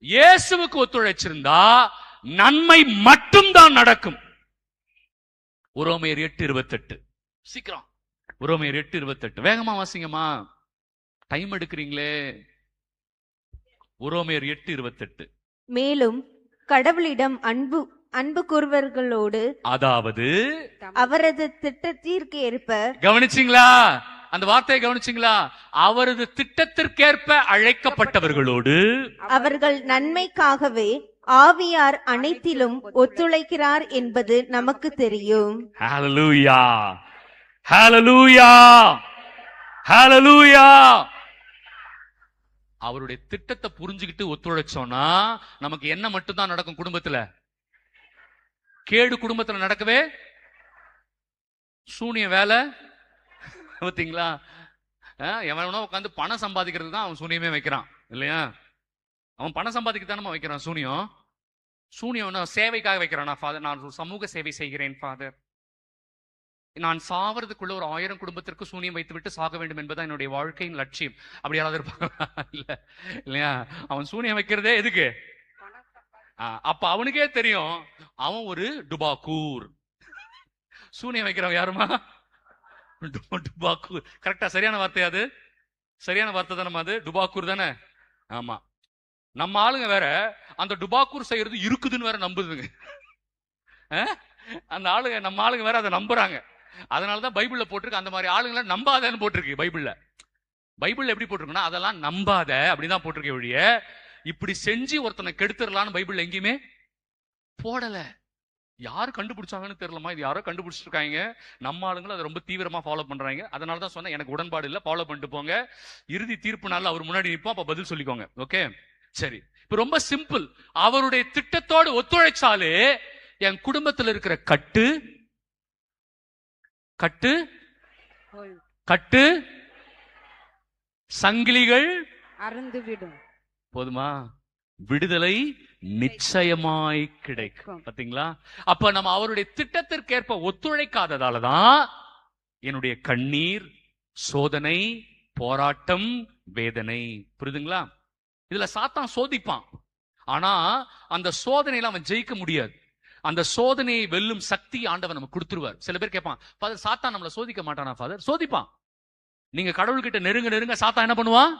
இயேசுவுக்கு ஒத்துழைச்சிருந்தா நன்மை மட்டும்தான் நடக்கும். உரோமையர் 8:28. சீக்கிரம் உரோமையர் 8:28 வேகமா வாசிங்கம்மா, டைம் எடுக்கிறீங்களே. உரோமையர் 8:28. மேலும் கடவுளிடம் அன்பு கூறுவர்களோடு, அதாவது அவரது திட்டத்திற்கு ஏற்ப, கவனிச்சிங்களா அந்த வார்த்தையை? கவனிச்சிங்களா? அவரது திட்டத்திற்கேற்ப அழைக்கப்பட்டவர்களோடு அவர்கள் நன்மைக்காகவே ஆவியார் அனைத்திலும் ஒத்துழைக்கிறார் என்பது நமக்கு தெரியும். ஹல்லேலூயா, ஹல்லேலூயா, ஹல்லேலூயா. அவருடைய திட்டத்தை புரிஞ்சுக்கிட்டு ஒத்துழைச்சோம்னா நமக்கு என்ன மட்டும்தான் நடக்கும்? குடும்பத்துல கேடு குடும்பத்துல நடக்கவே, சூனிய வேலை. பார்த்தீங்களா? எவனோ உட்காந்து பணம் சம்பாதிக்கிறது தான் அவன் சூனியமே வைக்கிறான் இல்லையா? அவன் பணம் சம்பாதிக்கத்தானமா வைக்கிறான் சூனியம். சூனியம் சேவைக்காக வைக்கிறான். ஃபாதர் நான் சமூக சேவை செய்கிறேன் ஃபாதர், நான் சாவறதுக்குள்ள ஒரு 1000 குடும்பத்திற்கு சூனியம் வைத்து விட்டு சாக வேண்டும் என்பதுதான் என்னுடைய வாழ்க்கையின் லட்சியம். அப்படி யாராவது இருப்பாங்க? இல்ல இல்லையா? அவன் சூனியம் வைக்கிறதே எதுக்கு? அப்ப அவனுக்கே தெரியும் அவன் ஒரு டுபாக்கூர். சூனியம் வைக்கிறவன் யாருமா? டுபாக்கூர். கரெக்டா? சரியான வார்த்தை அது? சரியான வார்த்தை தானே அது? டுபாக்கூர் தானே? ஆமா. நம்ம ஆளுங்க வேற அந்த டுபாக்கூர் செய்யறது இருக்குதுன்னு வேற நம்புதுங்க. அந்த ஆளுங்க, நம்ம ஆளுங்க வேற அதை நம்புறாங்க. அதனாலதான் பைபிள்ல போட்டிருக்கு அந்த மாதிரி ஆளுங்களை நம்பாதன்னு போட்டிருக்கு. பைபிள்ல எப்படி போட்டிருக்குன்னா அதெல்லாம் நம்பாத அப்படிதான் போட்டிருக்க ஒழிய இப்படி செஞ்சு ஒருத்தனை கெடுத்துடலான்னு பைபிள்ல எங்கேயுமே போடல. யாரு கண்டுபிடிச்சாங்கன்னு தெரியலமா, இது யாரோ கண்டுபிடிச்சிருக்காங்க. நம்ம ஆளுங்களும் அதை ரொம்ப தீவிரமா ஃபாலோ பண்றாங்க. அதனாலதான் சொன்னேன் எனக்கு உடன்பாடு இல்ல, ஃபாலோ பண்ணிட்டு போங்க. இறுதி தீர்ப்பு நாள் அவர் முன்னாடி நிற்போம், அப்ப பதில் சொல்லிக்கோங்க. ஓகே, சரி. இப்ப ரொம்ப சிம்பிள். அவருடைய திட்டத்தோடு ஒத்துழைச்சாலே என் குடும்பத்தில் இருக்கிற கட்டு கட்டு கட்டு சங்கிலிகள் அறுந்துவிடும். போதுமா? விடுதலை நிச்சயமாய் கிடைக்கும். பாத்தீங்களா? அப்ப நம்ம அவருடைய திட்டத்திற்கேற்ப ஒத்துழைக்காததாலதான் என்னுடைய கண்ணீர், சோதனை, போராட்டம், வேதனை. புரியுதுங்களா? இதுல சாத்தான் சோதிப்பான். ஆனா அந்த சோதனையில அவன் ஜெயிக்க முடியாது. அந்த சோதனையை வெல்லும் சக்தி ஆண்டவன் நமக்கு கொடுத்துருவார். சில பேர் கேட்பான், ஃபாதர் சாத்தான் நம்மளை சோதிக்க மாட்டானா? ஃபாதர் சோதிப்பான். நீங்க கடவுள்கிட்ட நெருங்க சாத்தான் என்ன பண்ணுவான்?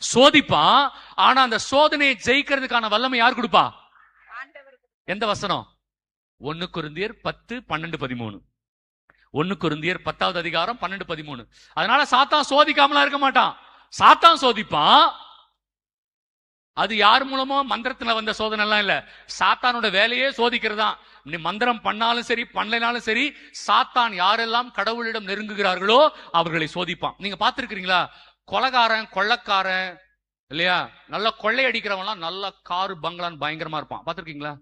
சோதிப்பான். ஆனா அந்த சோதனையை ஜெயிக்கிறதுக்கான வல்லமை யார் கொடுப்பா? எந்த வசனம்? 1 கொரிந்தியர் 10:12-13. 1 கொரிந்தியர் 10வது அதிகாரம் 12-13. அதனால சாத்தான் சோதிக்காமலாம் இருக்க மாட்டான். சாத்தான் சோதிப்பான். அது யார் மூலமோ மந்திரத்துல வந்த சோதனை எல்லாம் இல்ல. சாத்தானோட வேலையே சோதிக்கிறதா. நீ மந்திரம் பண்ணாலும் சரி பண்ணலைனாலும் சரி, சாத்தான் யாரெல்லாம் கடவுளிடம் நெருங்குகிறார்களோ அவர்களை சோதிப்பான். நீங்க பாத்துருக்கீங்களா? கொலைகாரன், கொள்ளக்காரன் இல்லையா, நல்ல கொள்ளை அடிக்கிறவன்லாம் நல்ல காரு பங்களான்னு பயங்கரமா இருப்பான். பாத்துருக்கீங்களா?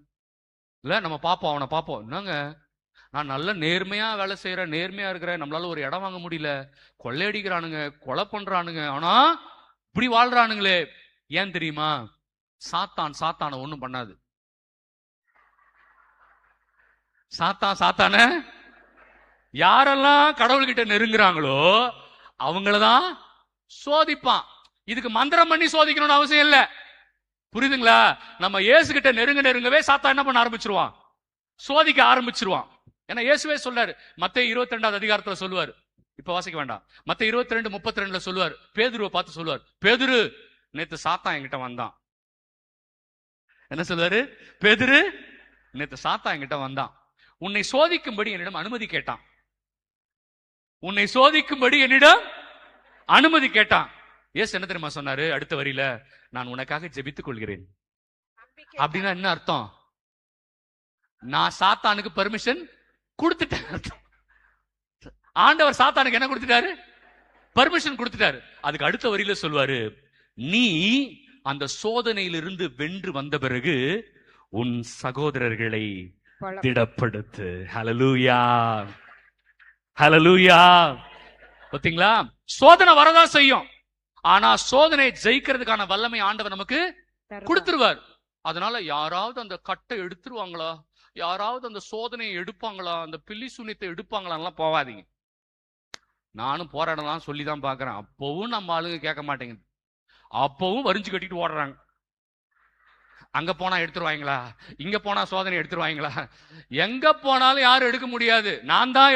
இல்ல நம்ம பாப்போம், அவனை பாப்போம். என்னங்க நான் நல்ல நேர்மையா வேலை செய்யறேன், நேர்மையா இருக்கிறேன், நம்மளால ஒரு இடம் வாங்க முடியல, கொள்ளையடிக்கிறானுங்க, கொலை பண்றானுங்க, ஆனா இப்படி வாழ்றானுங்களே. ஏன் தெரியுமா? சாத்தான ஒண்ணும் பண்ணாது. சாத்தான யாரெல்லாம் கடவுள்கிட்ட நெருங்குறாங்களோ அவங்களதான் சோதிப்பான். இதுக்கு மந்திரம் பண்ணி சோதிக்கணும்னு அவசியம் இல்ல. புரியுதுங்களா? நம்ம இயேசு கிட்ட நெருங்கவே சாத்தான் என்ன பண்ண ஆரம்பிச்சிருவான்? சோதிக்க ஆரம்பிச்சிருவான். ஏன்னா இயேசுவே சொல்றாரு, மத்தேயு 22வது அதிகாரத்துல சொல்லுவாரு. இப்ப வாசிக்க வேண்டாம். மத்தேயு 22:32 சொல்லுவார். பேதுருவை பார்த்து சொல்லுவார், பேதுரு நேத்து சாத்தான் என்கிட்ட வந்தான். என்ன சொல்லுவாரு? பேதுரு நேத்து சாத்தான் என்கிட்ட வந்தான், உன்னை சோதிக்கும்படி என்னிடம் அனுமதி கேட்டான். உன்னை சோதிக்கும்படி என்னிடம் அனுமதி கேட்டான். இயேசு என்ன தெரியுமா சொன்னாரு? அடுத்த வரியில, நான் உனக்காக ஜெபித்துக் கொள்கிறேன். அப்படின்னா என்ன அர்த்தம்? நான் சாத்தானுக்கு பெர்மிஷன் கொடுத்துட்டேன் அர்த்தம். ஆண்டவர் சாத்தானுக்கு என்ன கொடுத்துட்டாரு? பெர்மிஷன் கொடுத்துட்டாரு. அதுக்கு அடுத்த வரியில சொல்வாரு, நீ அந்த சோதனையிலிருந்து வென்று வந்த பிறகு உன் சகோதரர்களை திடப்படுத்து. ஹல்லேலூயா, ஹல்லேலூயா. பாத்தீங்களா? சோதனை வரதான் செய்யும். ஆனா சோதனை ஜெயிக்கிறதுக்கான வல்லமை ஆண்டவர் நமக்கு கொடுத்துருவார். அதனால யாராவது அந்த கட்டை எடுத்துருவாங்களா, யாராவது அந்த சோதனையை எடுப்பாங்களா, அந்த பில்லி சூனியத்தை எடுப்பாங்களா போவாதீங்க. நானும் போராடலாம் சொல்லிதான் பாக்குறேன். அப்பவும் நம்ம ஆளுங்க கேட்க மாட்டேங்குது. அப்பவும் வரிஞ்சு கட்டிட்டு ஓடுறாங்க. அங்க போனா எடுத்துருவாங்களா, இங்க போனா சோதனை எடுத்துருவாங்களா? எங்க போனாலும் யாரும் எடுக்க முடியாது. நான் தான்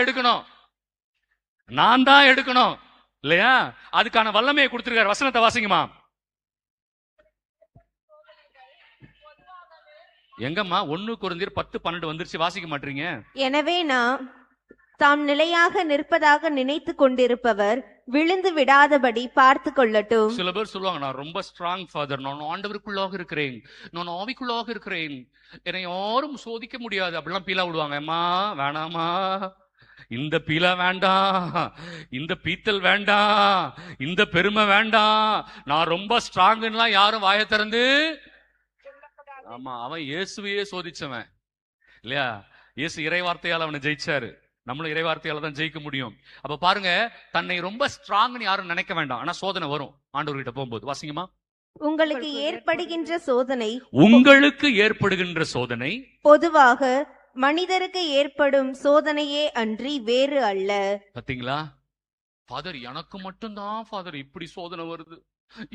எடுக்கணும் இல்லையா? அதுக்கான வல்லமையை கொடுத்திருக்காரு. வசனத்தை வாசிங்கம்மா. எங்கம்மா? 1 கொரிந்தியர் 10:12 வந்துருச்சு, வாசிக்க மாட்டீங்க. எனவே நான் தாம் நிலையாக நிற்பதாக நினைத்து கொண்டிருப்பவர் விழுந்து விடாதபடி பார்த்து கொள்ளட்டும். சில பேர் சொல்லுவாங்க, நான் ரொம்ப ஸ்ட்ராங் ஃபாதர், நான் ஆண்டவருக்குள்ளாக இருக்கிறேன், நான் ஆவிக்குள்ளாக இருக்கிறேன், என்னை யாரும் சோதிக்க முடியாது, அப்படிலாம் பீலா விடுவாங்க. அம்மா வேணாமா, இந்த பீலா வேண்டாம், இந்த பீத்தல் வேண்டாம், இந்த பெருமை வேண்டாம், நான் ரொம்ப ஸ்ட்ராங்லாம் யாரும் வாயை திறந்து. ஆமா, அவன் இயேசுவையே சோதிச்சவன் இல்லையா? இயேசு இறை வார்த்தையால் அவனை ஜெயிச்சாரு. நம்மளும் இறை வார்த்தையால தான் ஜெயிக்க முடியும். அப்ப பாருங்க, தன்னை ரொம்ப ஸ்ட்ராங்னு யாரும் நினைக்க வேண்டாம். ஆனா சோதனை வரும் ஆண்டவர்கிட்ட போகும்போது. வாசிங்கம்மா. உங்களுக்கு ஏற்படுகின்ற சோதனை உங்களுக்கு ஏற்படுகின்ற சோதனை பொதுவாக மனிதருக்கு ஏற்படும் சோதனையே அன்றி வேறு அல்ல. பாத்தீங்களா? ஃபாதர் எனக்கு மட்டும்தான் ஃபாதர் இப்படி சோதனை வருது,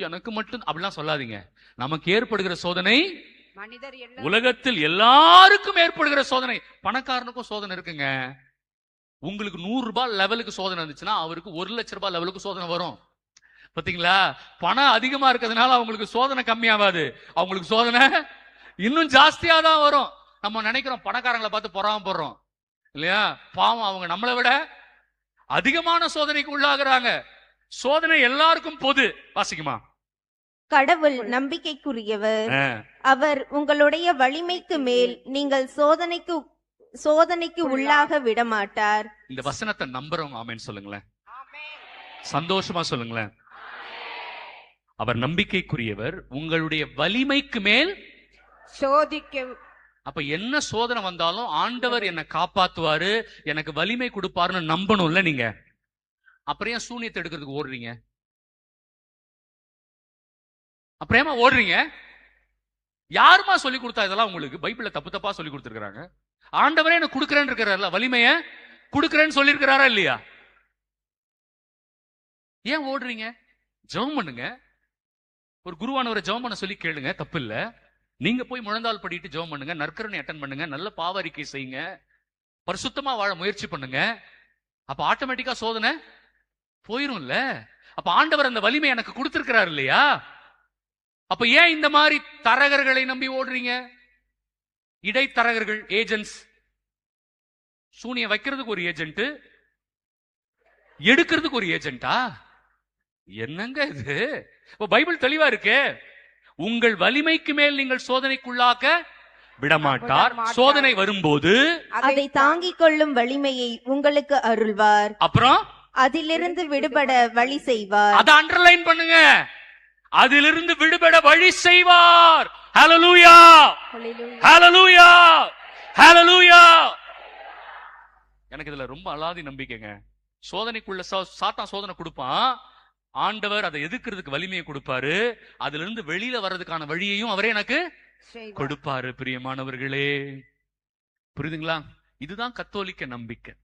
எனக்கு மட்டும் அப்படிலாம் சொல்லாதீங்க. நமக்கு ஏற்படுகிற சோதனை மனிதர் உலகத்தில் எல்லாருக்கும் ஏற்படுகிற சோதனை. பணக்காரனுக்கும் சோதனை இருக்குங்க. உங்களுக்கு 100 ரூபாய் லெவலுக்கு சோதனை இருந்துச்சுன்னா அவருக்கு 1 லட்சம் ரூபாய் லெவலுக்கு சோதனை வரும். பாத்தீங்களா? பணம் அதிகமா இருக்கிறதுனால அவங்களுக்கு சோதனை கம்மியாவாது, அவங்களுக்கு சோதனை இன்னும் ஜாஸ்தியா தான் வரும். நம்ம நினைக்கிறோம் பணக்காரங்களை பார்த்து பொறாமப்படுறோம் இல்லையா? பாவம், அவங்க நம்மளை விட அதிகமான சோதனைக்கு உள்ளாகிறாங்க. சோதனை எல்லாருக்கும் பொது. வாசிக்குமா? கடவுள் நம்பிக்கைக்குரியவர், அவர் உங்களுடைய வலிமைக்கு மேல் நீங்கள் சோதனைக்கு உள்ளாக விடமாட்டார். இந்த வசனத்தை நம்புறவங்க ஆமென் சொல்லுங்களேன், சந்தோஷமா சொல்லுங்களேன். அவர் நம்பிக்கைக்குரியவர், உங்களுடைய வலிமைக்கு மேல் சோதிக்க. அப்ப என்ன சோதனை வந்தாலும் ஆண்டவர் என்னை காப்பாத்துவாரு, எனக்கு வலிமை கொடுப்பாருன்னு நம்பணும்ல நீங்க. அப்புறம் ஏன் சூனியத்தை எடுக்கிறதுக்கு ஓடுறீங்க? அப்புறமா ஓடுறீங்க? யாருமா சொல்லி கொடுத்தா இதெல்லாம் உங்களுக்கு? பைபிள்ல தப்பு தப்பா சொல்லி கொடுத்துருக்காங்க. ஆண்டவரே எனக்கு கொடுக்குறேன்னு இருக்கிறார்ல, வலிமைய கொடுக்குறேன்னு சொல்லியிருக்கிறாரா இல்லையா? ஏன் ஓடுறீங்க? ஜெபம் பண்ணுங்க. ஒரு குருவானவரை ஜெபம் பண்ண சொல்லி கேளுங்க, தப்பு இல்ல. நீங்க போய் முழந்தாள் படிட்டு ஜெபம் பண்ணுங்க, நற்கருணை அட்டன் பண்ணுங்க, நல்ல பாவ அறிக்கை செய்யுங்க, பரிசுத்தமா வாழ முயற்சி பண்ணுங்க. அப்ப ஆட்டோமேட்டிக்கா சோதனை போயிரும்ல. அப்ப ஆண்டவர் அந்த வலிமை எனக்கு கொடுத்திருக்கிறார் இல்லையா? அப்ப ஏன் இந்த மாதிரி தரகர்களை நம்பி ஓடுறீங்க? இடைத்தரகர்கள், ஏஜென்ட்ஸ். சூனிய வைக்கிறதுக்கு ஒரு ஏஜென்ட், எடுக்கிறதுக்கு ஒரு ஏஜென்டா? என்னங்க இது? பைபிள் தெளிவா இருக்கு. உங்கள் வலிமைக்கு மேல் நீங்கள் சோதனைக்குள்ளாக்க விடமாட்டார். சோதனை வரும்போது அதை தாங்கிக் கொள்ளும் வலிமையை உங்களுக்கு அருள்வார். அப்புறம் அதிலிருந்து விடுபட வழி செய்வார். அதை அண்டர்லைன் பண்ணுங்க. அதிலிருந்து விடுபட வழி செய்வார். ஹல்லேலூயா, ஹல்லேலூயா, ஹல்லேலூயா. எனக்கு இதுல ரொம்ப அலாதி நம்பிக்கைங்க. சோதனைக்குள்ள சாத்தான் சோதனை கொடுப்பான், ஆண்டவர் அதை எதிர்க்கிறதுக்கு வலிமையை கொடுப்பாரு, அதுல இருந்து வெளியில வர்றதுக்கான வழியையும் அவரே எனக்கு கொடுப்பாரு. பிரியமானவர்களே, புரியுதுங்களா? இதுதான் கத்தோலிக்க நம்பிக்கை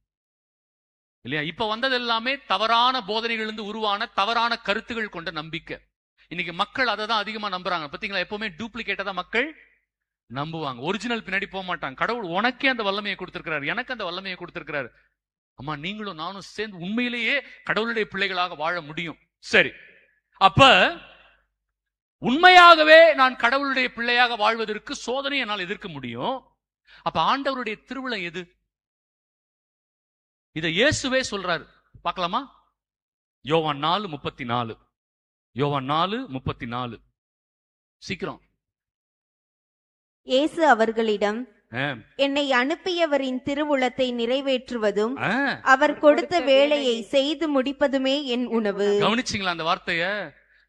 இல்லையா? இப்ப வந்தது எல்லாமே தவறான போதனைகள் இருந்து உருவான தவறான கருத்துகள் கொண்ட நம்பிக்கை. இன்னைக்கு மக்கள் அதை தான் அதிகமா நம்புறாங்க. பாத்தீங்களா? எப்பவுமே டூப்ளிகேட்டா தான் மக்கள் நம்புவாங்க, ஒரிஜினல் பின்னாடி போக மாட்டாங்க. கடவுள் உனக்கே அந்த வல்லமையை கொடுத்திருக்கிறார், எனக்கு அந்த வல்லமையை கொடுத்திருக்கிறார். அம்மா, நீங்களும் நானும் சேர்ந்து உண்மையிலேயே கடவுளுடைய பிள்ளைகளாக வாழ முடியும். சரி, அப்ப உண்மையாகவே நான் கடவுளுடைய பிள்ளையாக வாழ்வதற்கு சோதனை என்னால் எதிர்க்க முடியும். அப்ப ஆண்டவருடைய திருவிழா எது? இதை இயேசுவே சொல்றாரு. பார்க்கலாமா? யோவான் 4:34. யோவான் 4:34. சீக்கிரம். இயேசு அவர்களிடம், என்னை அனுப்பியவரின் திருவுளத்தை நிறைவேற்றுவதும் அவர் கொடுத்த வேலையை செய்து முடிப்பதுமே என் உணவு. கவனிச்சிங்களா அந்த வார்த்தைய?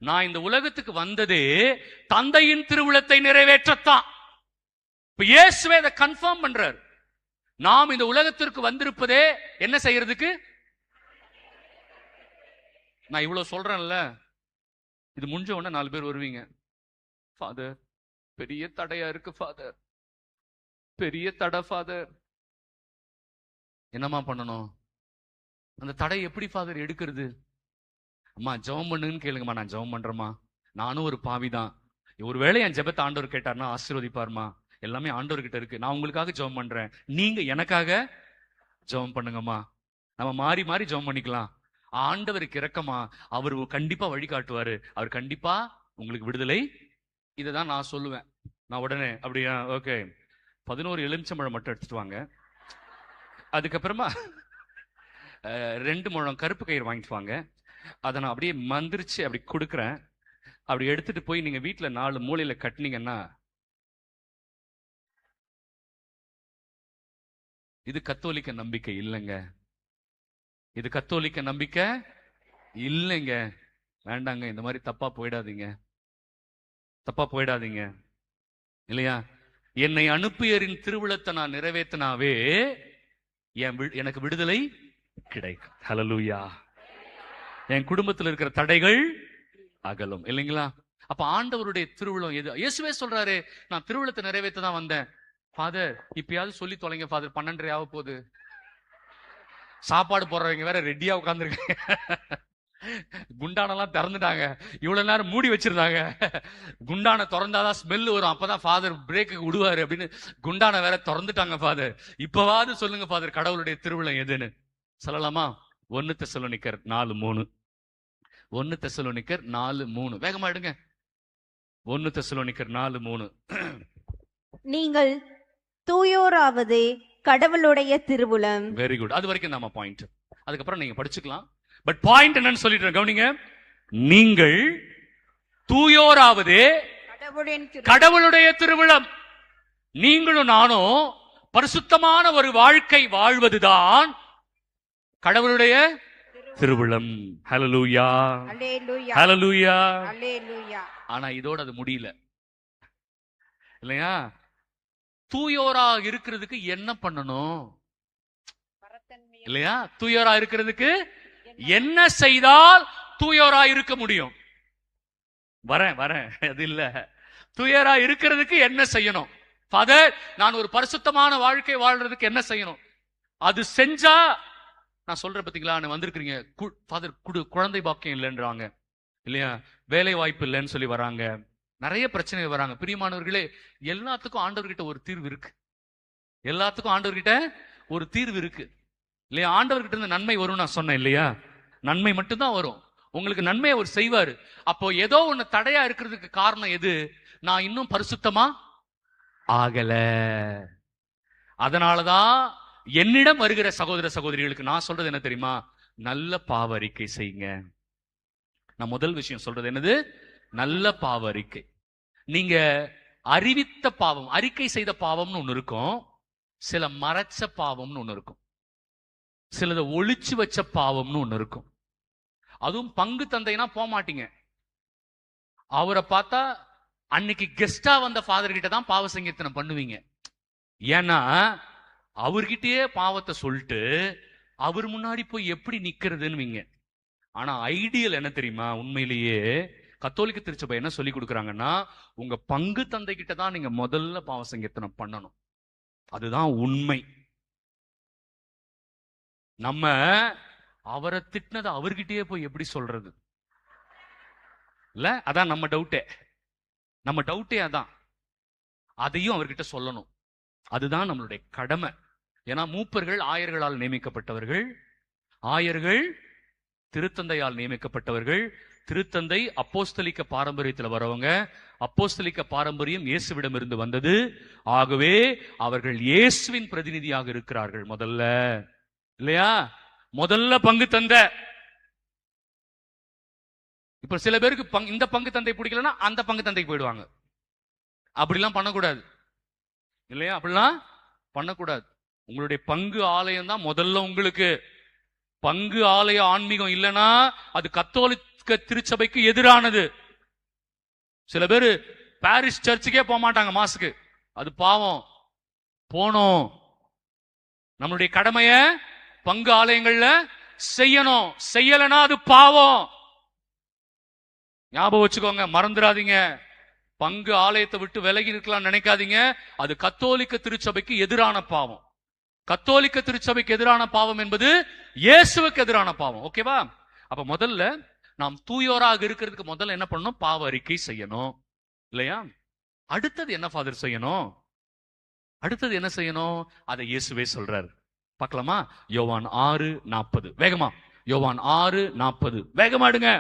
நான் இந்த உலகத்துக்கு வந்ததே தந்தையின் திருவுளத்தை நிறைவேற்றத்தான். இப்ப இயேசுவே அதை கன்ஃபார்ம் பண்றார். நாம் இந்த உலகத்திற்கு வந்திருப்பதே என்ன செய்யறதுக்கு? நான் இவ்வளவு சொல்றேன்ல, இது முடிஞ்ச உடனே 4 பேர் வருவீங்க. ஃபாதர், பெரிய தடையா இருக்கு ஃபாதர், பெரிய தடை ஃபாதர். என்னமா பண்ணணும்? அந்த தடை எப்படி ஃபாதர் எடுக்கிறது? அம்மா ஜெபம் பண்ணுன்னு கேளுங்கம்மா. நான் ஜெபம் பண்றேம்மா, நானும் ஒரு பாவிதான். ஒருவேளை என் ஜெபத்தை ஆண்டவர் கேட்டார்னா ஆசீர்வதிப்பார்மா. எல்லாமே ஆண்டவர்கிட்ட இருக்கு. நான் உங்களுக்காக ஜெபம் பண்றேன், நீங்க எனக்காக ஜெபம் பண்ணுங்கம்மா. நம்ம மாறி மாறி ஜெபம் பண்ணிக்கலாம். ஆண்டவருக்கு இரக்கமா, அவர் கண்டிப்பா வழிகாட்டுவாரு, அவர் கண்டிப்பா உங்களுக்கு விடுதலை. இதைதான் நான் சொல்லுவேன். நான் உடனே அப்படியா, ஓகே, 11 எலுமிச்சம்பழம் மட்டும் எடுத்துட்டு வாங்க. அதுக்கப்புறமா 2 முழம் கருப்பு கயிறு வாங்கிட்டு வாங்க. அதை நான் அப்படியே மந்திரிச்சு அப்படி கொடுக்குறேன். அப்படி எடுத்துட்டு போய் நீங்க வீட்டுல 4 மூலையில கட்டினீங்கன்னா, இது கத்தோலிக்க நம்பிக்கை இல்லைங்க. இது கத்தோலிக்க நம்பிக்கை இல்லைங்க. வேண்டாங்க, இந்த மாதிரி தப்பா போயிடாதீங்க, தப்பா போயிடாதீங்க இல்லையா? என்னை அனுப்பியரின் திருவிழத்தை நான் நிறைவேற்றினாவே எனக்கு விடுதலை கிடைக்கும். ஹல்லேலூயா. என் குடும்பத்தில் இருக்கிற தடைகள் அகலும் இல்லைங்களா? அப்ப ஆண்டவருடைய திருவிழம் எது? இயேசுவே சொல்றாரு, நான் திருவிழத்தை நிறைவேற்ற தான் வந்தேன். ஃபாதர் இப்பயாவது சொல்லி தொலைங்க ஃபாதர், 12:30 ஆக போகுது, சாப்பாடு போடுறவங்க வேற ரெடியா உட்காந்துருக்காங்க, குண்டானெல்லாம் திறந்துட்டாங்க, இவ்வளவு நேரம் மூடி வச்சிருந்தாங்க, குண்டான திறந்தாதான் ஸ்மெல் வரும், அப்பதான் ஃபாதர் பிரேக்கு விடுவாரு அப்படின்னு குண்டான வேற திறந்துட்டாங்க ஃபாதர், இப்பவாவது சொல்லுங்க ஃபாதர் கடவுளுடைய திருவிழா எதுன்னு சொல்லலாமா? 1 தெசலோனிக்கர் 4:3. 1 தெசலோனிக்கர் 4:3 வேகமா எடுங்க. 1 தெசலோனிக்கர் 4:3. நீங்கள் தூயோராவதே கடவுளுடைய திருவுளம். Very good. அது வரைக்கும் நம்ம பாயிண்ட், அதுக்கப்புறம் நீங்க படிச்சுக்கலாம். பட் பாயிண்ட் என்னன்னு சொல்லிட்டு கவனிங்க. நீங்கள் தூயோராவதே கடவுளுடைய திருவிழம். நீங்களும் நானும் பரிசுத்தமான ஒரு வாழ்க்கை வாழ்வதுதான் கடவுளுடைய திருவிழம். ஹல்லேலூயா, ஹல்லேலூயா, ஹல்லேலூயா. ஆனா இதோட அது முடியல இல்லையா? தூயோரா இருக்கிறதுக்கு என்ன பண்ணணும் இல்லையா? தூயோரா இருக்கிறதுக்கு என்ன செய்தால் தூயோரா இருக்க முடியும்? வரேன் அது இல்ல. தூயோரா இருக்கிறதுக்கு என்ன செய்யணும்? ஃபாதர், நான் ஒரு பரிசுத்தமான வாழ்க்கை வாழ்றதுக்கு என்ன செய்யணும்? அது செஞ்சா நான் சொல்றேன் பாத்தீங்களா, வந்திருக்கிறீங்க ஃபாதர் குழந்தை பாக்கியம் இல்லைன்றாங்க இல்லையா, வேலை வாய்ப்பு இல்லைன்னு சொல்லி வராங்க, நிறைய பிரச்சனை வராங்க. பிரியமானவர்களே, எல்லாத்துக்கும் ஆண்டவர்கிட்ட ஒரு தீர்வு இருக்கு. எல்லாத்துக்கும் ஆண்டவர்கிட்ட ஒரு தீர்வு இருக்கு இல்லையா? ஆண்டவர்கிட்ட இருந்து நன்மை வரும் நான் சொன்னேன் இல்லையா? நன்மை மட்டும்தான் வரும். உங்களுக்கு நன்மையை அவர் செய்வாரு. அப்போ ஏதோ ஒண்ணு தடையா இருக்கிறதுக்கு காரணம் எது? நான் இன்னும் பரிசுத்தமா ஆகல. அதனாலதான் என்னிடம் வருகிற சகோதர சகோதரிகளுக்கு நான் சொல்றது என்ன தெரியுமா? நல்ல பாவ அறிக்கை செய்யுங்க. நான் முதல் விஷயம் சொல்றது என்னது? நல்ல பாவ அறிக்கை. நீங்க அறிவித்த பாவம், அறிக்கை செய்த பாவம்னு ஒண்ணு இருக்கும், சில மறைச்ச பாவம்னு ஒண்ணு இருக்கும், சிலத ஒளிச்சு வச்ச பாவம்னு ஒண்ணு இருக்கும். அதுவும் பங்கு தந்தைனா போக மாட்டீங்க. அவரை பார்த்தா அன்னைக்கு கெஸ்டா வந்த ஃபாதர் கிட்ட தான் பாவ சங்கீர்த்தனம் பண்ணுவீங்க. ஏன்னா அவர்கிட்டயே பாவத்தை சொல்லிட்டு அவர் முன்னாடி போய் எப்படி நிக்கிறதுன்னு. ஆனா ஐடியல் என்ன தெரியுமா? உண்மையிலேயே கத்தோலிக்க திருச்சபை என்ன சொல்லி கொடுக்குறாங்கன்னா, உங்க பங்கு தந்தை கிட்ட தான் நீங்க முதல்ல பாவ சங்கீர்த்தனம் பண்ணணும். அதுதான் உண்மை. நம்ம அவரை திட்டினதை அவர்கிட்டயே போய் எப்படி சொல்றது இல்ல? அதான் நம்ம டவுட்டே. நம்ம டவுட்டே அதான். அதையும் அவர்கிட்ட சொல்லணும். அதுதான் நம்மளுடைய கடமை. ஏன்னா மூப்பர்கள் ஆயர்களால் நியமிக்கப்பட்டவர்கள், ஆயர்கள் திருத்தந்தையால் நியமிக்கப்பட்டவர்கள், திருத்தந்தை அப்போஸ்தலிக்க பாரம்பரியத்தில் வரவங்க, அப்போஸ்தலிக்க பாரம்பரியம் இயேசுவிடம் இருந்து வந்தது. ஆகவே அவர்கள் இயேசுவின் பிரதிநிதியாக இருக்கிறார்கள் முதல்ல இல்லையா? முதல்ல பங்கு தந்த. இப்ப சில பேருக்கு இந்த பங்கு தந்தை பிடிக்கலன்னா அந்த பங்கு தந்தைக்கு போயிடுவாங்க. அப்படிலாம் பண்ணக்கூடாது இல்லையா? அப்படிலாம் பண்ணக்கூடாது. உங்களுடைய பங்கு ஆலயம் தான் முதல்ல உங்களுக்கு. பங்கு ஆலய ஆன்மீகம் இல்லைன்னா அது கத்தோலிக்க திருச்சபைக்கு எதிரானது. சில பேரு பாரிஸ் சர்ச்சுக்கே போக மாட்டாங்க மாசுக்கு. அது பாவம். போனோம். நம்மளுடைய கடமைய பங்கு ஆலயங்கள்ல செய்யணும். செய்யலனா அது பாவம். ஞாபகம் வச்சுக்கோங்க, மறந்துடாதீங்க. பங்கு ஆலயத்தை விட்டு விலகி இருக்கலாம் நினைக்காதீங்க. அது கத்தோலிக்க திருச்சபைக்கு எதிரான பாவம். கத்தோலிக்க திருச்சபைக்கு எதிரான பாவம் என்பது இயேசுவுக்கு எதிரான பாவம். ஓகேவா? அப்ப முதல்ல நாம் தூயோராக இருக்கிறதுக்கு முதல்ல என்ன பண்ணணும்? பாவ அறிக்கை செய்யணும் இல்லையா? அடுத்தது என்ன ஃபாதர் செய்யணும்? அடுத்தது என்ன செய்யணும்? அதை இயேசுவே சொல்றாரு. பார்க்கலாமா? யோவான் 6:40 வேகமா. யோவான் 6:40 வேகமாடுங்க.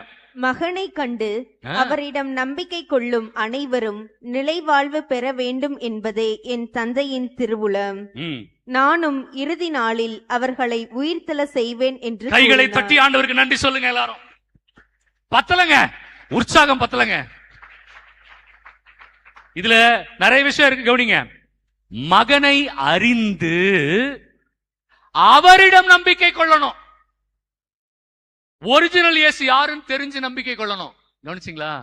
மகனை கண்டு அவரிடம் நம்பிக்கை கொள்ளும் அனைவரும் நிலைவாழ்வு பெற வேண்டும் என்பதே என் தந்தையின் திருவுளம். நானும் இறுதி நாளில் அவர்களை உயிர்த்தெழ செய்வேன் என்று. கைகளை தட்டி ஆண்டவருக்கு நன்றி சொல்லுங்க எல்லாரும். பத்தலங்க, உற்சாகம் பத்தலங்க. இதுல நிறைய விஷயம் இருக்கு, கவனிங்க. மகனை அறிந்து அவரிடம் நம்பிக்கை கொள்ளணும். ஒரிஜினல் இயேசு யாருன்னு தெரிஞ்சு நம்பிக்கை கொள்ளணும். கவனிச்சிங்களா?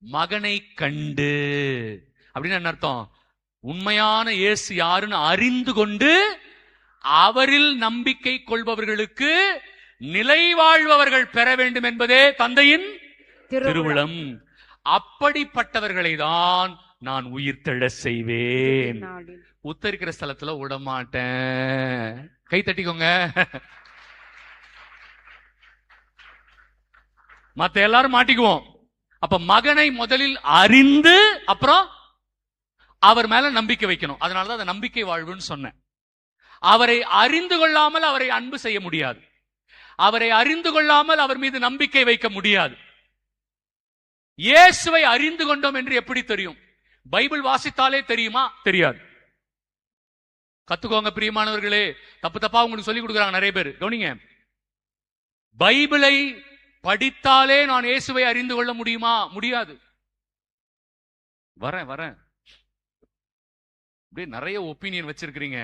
மகனை கண்டு அப்படின்னு என்ன அர்த்தம்? உண்மையான இயேசு யாருன்னு அறிந்து கொண்டு அவரில் நம்பிக்கை கொள்பவர்களுக்கு நிலை வாழ்பவர்கள் பெற வேண்டும் என்பதே தந்தையின் திருவுளம். அப்படிப்பட்டவர்களை தான் நான் உயிர்த்தெழ செய்வேன். நாளில் உத்தரிக்கிற ஸ்தலத்துல விடமாட்டேன். கை தட்டிக்கோங்க. மத்த எல்லாரும் மாட்டிக்குவோம். அப்ப மகனை முதலில் அறிந்து அப்புறம் அவர் மேல நம்பிக்கை வைக்கணும். அதனாலதான் அந்த நம்பிக்கை வாழ்வுன்னு சொன்னேன். அவரை அறிந்து கொள்ளாமல் அவரை அன்பு செய்ய முடியாது. அவரை அறிந்து கொள்ளாமல் அவர் மீது நம்பிக்கை வைக்க முடியாது. இயேசுவை அறிந்து கொண்டோம் என்று எப்படி தெரியும்? பைபிள் வாசித்தாலே தெரியுமா? தெரியாது. கத்துக்கோங்க பிரியமானவர்களே. தப்பு தப்பா உங்களுக்கு சொல்லி கொடுக்குறாங்க நிறைய பேர். கவனிங்க, பைபிளை படித்தாலே நான் இயேசுவை அறிந்து கொள்ள முடியுமா? முடியாது. வரேன் அப்படியே நிறைய ஒப்பீனியன் வச்சிருக்கிறீங்க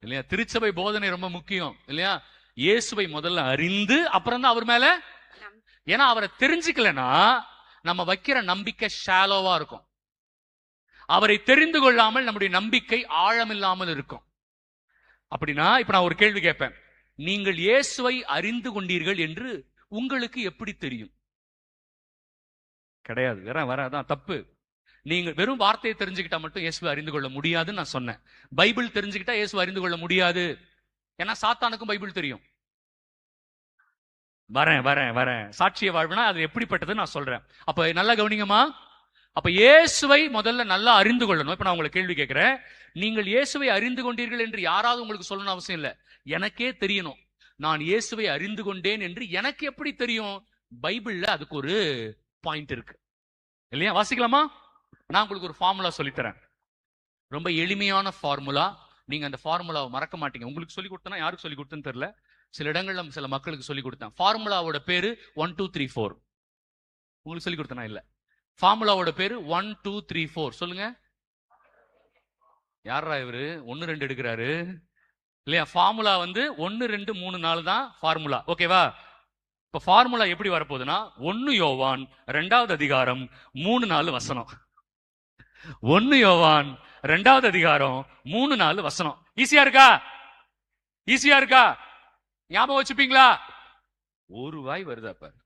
இல்லையா? திருச்சபை போதனை ரொம்ப முக்கியம் இல்லையா? இயேசுவை முதல்ல அறிந்து அப்புறம் தான் அவர் மேல, ஏன்னா அவரை தெரிஞ்சுக்கலன்னா நம்ம வைக்கிற நம்பிக்கை ஷாலோவா இருக்கும். அவரை தெரிந்து கொள்ளாமல் நம்முடைய நம்பிக்கை ஆழமில்லாமல் இருக்கும். அப்படின்னா இப்ப நான் ஒரு கேள்வி கேட்பேன். நீங்கள் இயேசுவை அறிந்து கொண்டீர்கள் என்று உங்களுக்கு எப்படி தெரியும்? கிடையாது. அதான் தப்பு. நீங்க வெறும் வார்த்தையை தெரிஞ்சுக்கிட்டா மட்டும் இயேசுவை அறிந்து கொள்ள முடியாதுன்னு நான் சொன்னேன். பைபிள் தெரிஞ்சுக்கிட்டா இயேசுவை அறிந்து கொள்ள முடியாது. ஏன்னா சாத்தானுக்கும் பைபிள் தெரியும். வரேன் சாட்சிய வாழ்வுனா அது எப்படிப்பட்டது நான் சொல்றேன். அப்ப நல்லா கவனிங்கம்மா. அப்ப இயேசுவை முதல்ல நல்லா அறிந்து கொள்ளணும். இப்ப நான் உங்களை கேள்வி கேட்கிறேன். நீங்கள் இயேசுவை அறிந்து கொண்டீர்கள் என்று யாராவது உங்களுக்கு சொல்லணும் அவசியம் இல்லை. எனக்கே தெரியணும் நான் இயேசுவை அறிந்து கொண்டேன் என்று. எனக்கு எப்படி தெரியும்? பைபிள்ல அதுக்கு ஒரு பாயிண்ட் இருக்கு இல்லையா? வாசிக்கலாமா? நான் உங்களுக்கு ஒரு ஃபார்முலா சொல்லித்தரேன். ரொம்ப எளிமையான ஃபார்முலா. நீங்க அந்த ஃபார்முலாவை மறக்க மாட்டீங்க. உங்களுக்கு சொல்லி கொடுத்தனா யாருக்கு சொல்லி கொடுத்தேன்னு தெரியல. சில இடங்கள்ல சில மக்களுக்கு சொல்லி கொடுத்தேன். ஃபார்முலாவோட பேரு 1 2 3 4. உங்களுக்கு சொல்லி கொடுத்தனா இல்ல. ஃபார்முலாவோட பேரு 1 2 3 4. சொல்லுங்க. யாரா இவரு 1 2 எடுக்கிறாரு இல்லையா? ஃபார்முலா 1 2 3 4 தான் ஃபார்முலா. ஓகேவா? இப்ப ஃபார்முலா எப்படி வரப்போகுதுன்னா 1 யோவான் 2வது அதிகாரம் 3 4 வசனம். 1 யோவான் 2வது அதிகாரம் 3 4 வசனம். ஈஸியா இருக்கா? ஈஸியா இருக்கா? ஞாபகம் வச்சுப்பீங்களா? ஒரு வாய் வருதா பாரு.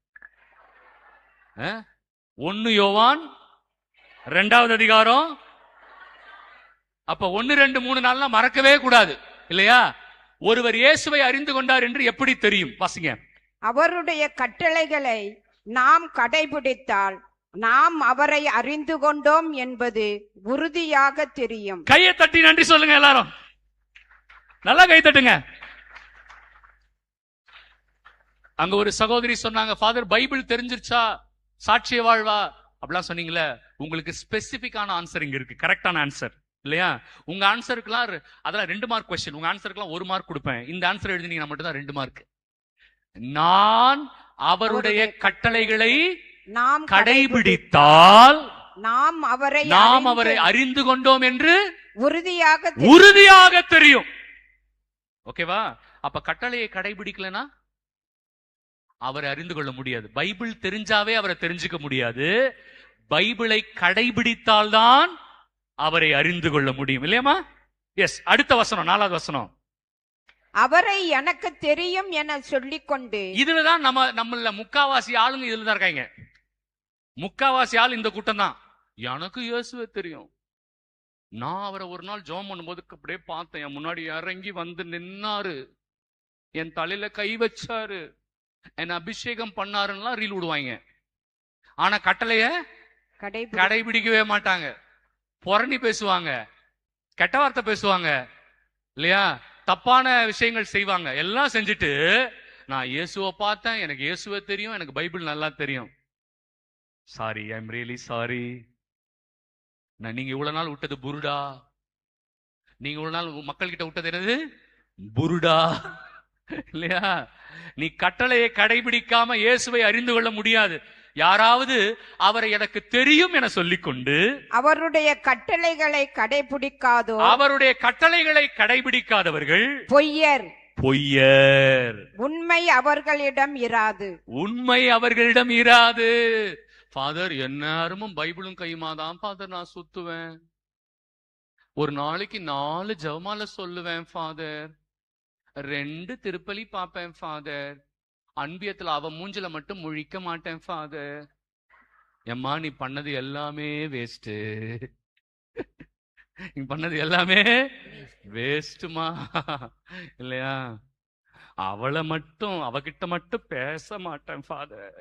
1 யோவான் 2வது அதிகாரம். அப்ப 1 2 3 4 மறக்கவே கூடாது இல்லையா? ஒருவர் இயேசுவை அறிந்து கொண்டார் என்று எப்படி தெரியும்? வாசிங்க. அவருடைய கட்டளைகளை நாம் கடைபிடித்தால் நாம் அவரை அறிந்து கொண்டோம் என்பது உறுதியாக தெரியும். கையை தட்டி நன்றி சொல்லுங்க எல்லாரும். நல்லா கை தட்டுங்க. அங்க ஒரு சகோதரி சொன்னாங்க, ஃபாதர் பைபிள் தெரிஞ்சிருச்சா சாட்சிய வாழ்வா அப்படிலாம் சொன்னீங்களே. உங்களுக்கு ஸ்பெசிபிக்கான ஆன்சர் இங்க இருக்கு. கரெக்டான ஆன்சர் இல்லையா? உங்க ஆன்சருக்குலாம் அதெல்லாம் 2 மார்க் கொஸ்டின். உங்க ஆன்சருக்குலாம் 1 மார்க் கொடுப்பேன். இந்த ஆன்சர் எழுதினீங்கன்னா மட்டும் தான் 2 மார்க். நான் அவருடைய கட்டளைகளை நாம் கடைபிடித்தால் நாம் அவரை அறிந்து கொண்டோம் என்று உறுதியாக தெரியும். ஓகேவா? அப்ப கட்டளையை கடைபிடிக்கலனா அவரை அறிந்து கொள்ள முடியாது. பைபிள் தெரிஞ்சாவே அவரை தெரிஞ்சுக்க முடியாது. பைபிளை கடைபிடித்தால்தான் அவரை அறிந்து கொள்ள முடியும் இல்லையாமா? எஸ். அடுத்த வசனம் 4வது வசனம். அவரை எனக்கு தெரியும் என சொல்லிக்கொண்டு. இதுலதான் நம்மள முக்காவாசி ஆளுங்க இதுல தான் இருக்காங்க. முக்காவாசி ஆள் இந்த கூட்டம் தான். எனக்கு இயேசுவே தெரியும். நான் அவரை ஒரு நாள் ஜெபம் பண்ணும்போது அப்படியே பார்த்தேன். என் முன்னாடி இறங்கி வந்து நின்னாரு, என் தலையில கை வச்சாரு, என்ன அபிஷேகம் பண்ணாருன்னா ரீல் விடுவாங்க. ஆனா கட்டளைய கடைபிடிக்கவே மாட்டாங்க. புரணி பேசுவாங்க, கெட்ட வார்த்தை பேசுவாங்க இல்லையா? தப்பான விஷயங்கள் செய்வாங்க. எல்லாம் செஞ்சுட்டு நான் இயேசுவை பார்த்தேன், எனக்கு இயேசுவே தெரியும், எனக்கு பைபிள் நல்லா தெரியும். Sorry, I am really sorry. நீங்க இவ்வளவு நாள் விட்டது புருடா. நீங்க இவ்வளவு நாள் மக்கள் கிட்ட விட்டது என்னது? புருடா இல்லையா? நீ கட்டளையை கடைபிடிக்காம இயேசுவை அறிந்து கொள்ள முடியாது. யாராவது அவரை எனக்கு தெரியும் என சொல்லிக்கொண்டு அவருடைய கட்டளைகளை கடைபிடிக்காதோ அவருடைய கட்டளைகளை கடைபிடிக்காதவர்கள் பொய்யர். உண்மை அவர்களிடம் இராது. ஃபாதர் எல்லாரும் பைபிளும் கையுமாதான் ஃபாதர் நான் சுத்துவேன். ஒரு நாளைக்கு 4 ஜெபமாலை சொல்லுவேன் ஃபாதர். 2 திருப்பலி பார்ப்பேன் ஃபாதர். அன்பியத்துல அவ மூஞ்சில மட்டும் முழிக்க மாட்டேன் ஃபாதர். எம்மா நீ பண்ணது எல்லாமே வேஸ்ட். நீங்க பண்ணது எல்லாமே வேஸ்ட்டுமா இல்லையா? அவளை மட்டும், அவகிட்ட மட்டும் பேச மாட்டேன் ஃபாதர்.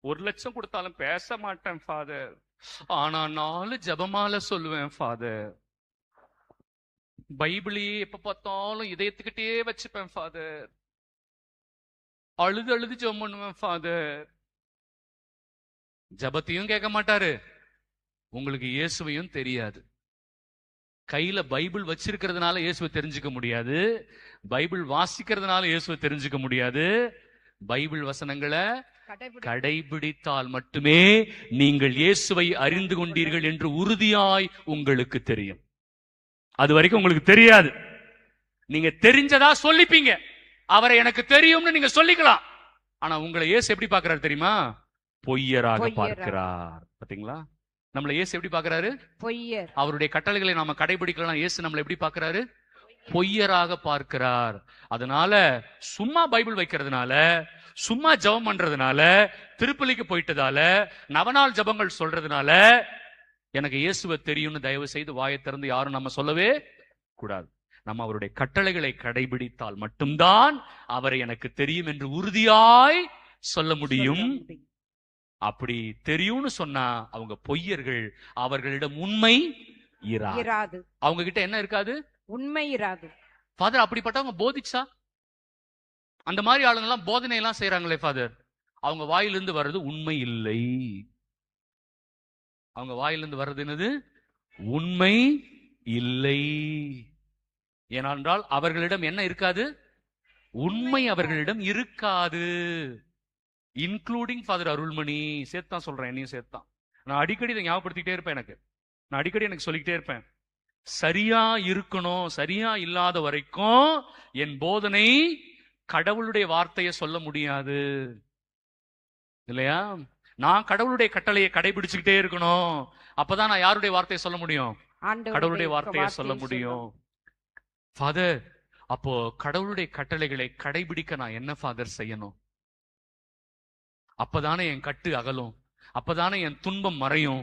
1,00,000 கொடுத்தாலும் பேச மாட்டேன் ஃபாதர். ஆனா 4 ஜெபமாலை சொல்லுவேன் ஃபாதர். பைபிளையே எப்ப பார்த்தாலும் இதயத்துக்கிட்டே வச்சுப்பேன் ஃபாதர். அழுது அழுது ஜெபம் பண்ணுவேன் ஃபாதர். ஜெபத்தையும் கேட்க மாட்டாரு, உங்களுக்கு இயேசுவையும் தெரியாது. கையில பைபிள் வச்சிருக்கிறதுனால இயேசுவை தெரிஞ்சுக்க முடியாது, பைபிள் வாசிக்கிறதுனால இயேசுவை தெரிஞ்சுக்க முடியாது. பைபிள் வசனங்களை கடைபிடித்தால் மட்டுமே நீங்கள் இயேசுவை அறிந்து கொண்டீர்கள் என்று உறுதியாய் உங்களுக்கு தெரியும். அது வரைக்கும் உங்களுக்கு தெரியாது. நீங்க தெரிஞ்சதா சொல்லிப்பீங்க, அவரை எனக்கு தெரியும்னு நீங்க சொல்லிக்கலாம். ஆனா உங்களை இயேசு எப்படி பார்க்கிறார் தெரியுமா? பொய்யராக பார்க்கிறார். பாத்தீங்களா? நம்மளை இயேசு எப்படி பார்க்கிறாரு? பொய்யர். அவருடைய கட்டளைகளை நாம கடைபிடிக்கலாம், இயேசு நம்மளை எப்படி பார்க்கிறாரு? பொய்யராக பார்க்கிறார். அதனால சும்மா பைபிள் வைக்கிறதுனால, சும்மா ஜெபம் பண்றதுனால, திருப்பலிக்கு போயிட்டதால, நவநாள் ஜெபங்கள் சொல்றதுனால எனக்கு இயேசுவை தெரியும்னு தயவு செய்து வாயை திறந்து யாரும் நம்ம சொல்லவே கூடாது. நம்ம அவருடைய கட்டளைகளை கடைபிடித்தால் மட்டும்தான் அவரை எனக்கு தெரியும் என்று உறுதியாய் சொல்ல முடியும். அப்படி தெரியும்னு சொன்னா அவங்க பொய்யர்கள், அவர்களிடம் உண்மை இராது. அவங்க கிட்ட என்ன இருக்காது? உண்மை இராது. ஃபாதர், அப்படிப்பட்டவங்க போதிச்சா? அந்த மாதிரி ஆளுங்க எல்லாம் போதனை எல்லாம் செய்யறாங்களே ஃபாதர், அவங்க வாயிலிருந்து வர்றது உண்மை இல்லை. அவங்க வாயிலிருந்து வர்றது என்னது? உண்மை இல்லை. ஏனென்றால் அவர்களிடம் என்ன இருக்காது? உண்மை அவர்களிடம் இருக்காது. இன்க்ளூடிங் ஃபாதர் அருள்மணி சேர்த்தான் சொல்றேன், என்னையும் சேர்த்தான். நான் அடிக்கடி இதை ஞாபகப்படுத்திக்கிட்டே இருப்பேன். நான் அடிக்கடி எனக்கு சொல்லிக்கிட்டே இருப்பேன், சரியா இருக்கணும். சரியா இல்லாத வரைக்கும் என் போதனை கடவுளுடைய வார்த்தையை சொல்ல முடியாது இல்லையா? நான் கடவுளுடைய கட்டளையை கடைபிடிச்சுக்கிட்டே இருக்கணும். அப்பதான் நான் யாருடைய வார்த்தையை சொல்ல முடியும்? கடவுளுடைய வார்த்தையை சொல்ல முடியும். ஃபாதர், அப்போ கடவுளுடைய கட்டளைகளை கடைபிடிக்க நான் என்ன ஃபாதர் செய்யணும்? அப்பதானே என் கட்டு அகலும், அப்பதானே என் துன்பம் மறையும்,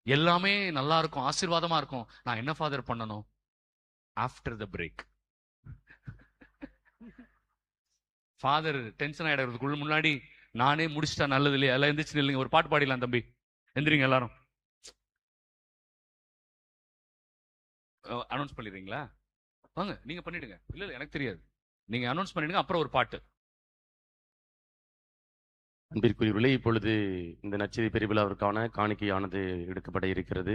எல்லாமே நல்லா இருக்கும், ஆசீர்வாதமா இருக்கும். நான் என்ன ஃபாதர் பண்ணணும்? After the break. Father tension ஆயிடுறதுக்குள்ள முன்னாடி நானே முடிச்சிட்டா நல்லது இல்லையா? எல்லாம் எந்திரிச்சு இல்லைங்க, ஒரு பாட்டு பாடிடலாம் தம்பி, எந்திரிங்க எல்லாரும். அனௌன்ஸ் பண்ணிடுறீங்களா? வாங்க, நீங்க பண்ணிடுங்க. இல்ல எனக்கு தெரியாது, நீங்க அனௌன்ஸ் பண்ணிடுங்க, அப்புறம் ஒரு பாட்டு. அன்பிற்குரியவர்களே, இப்பொழுது இந்த நற்செய்தி பெருவிழாவிற்கான காணிக்கையானது எடுக்கப்பட இருக்கிறது.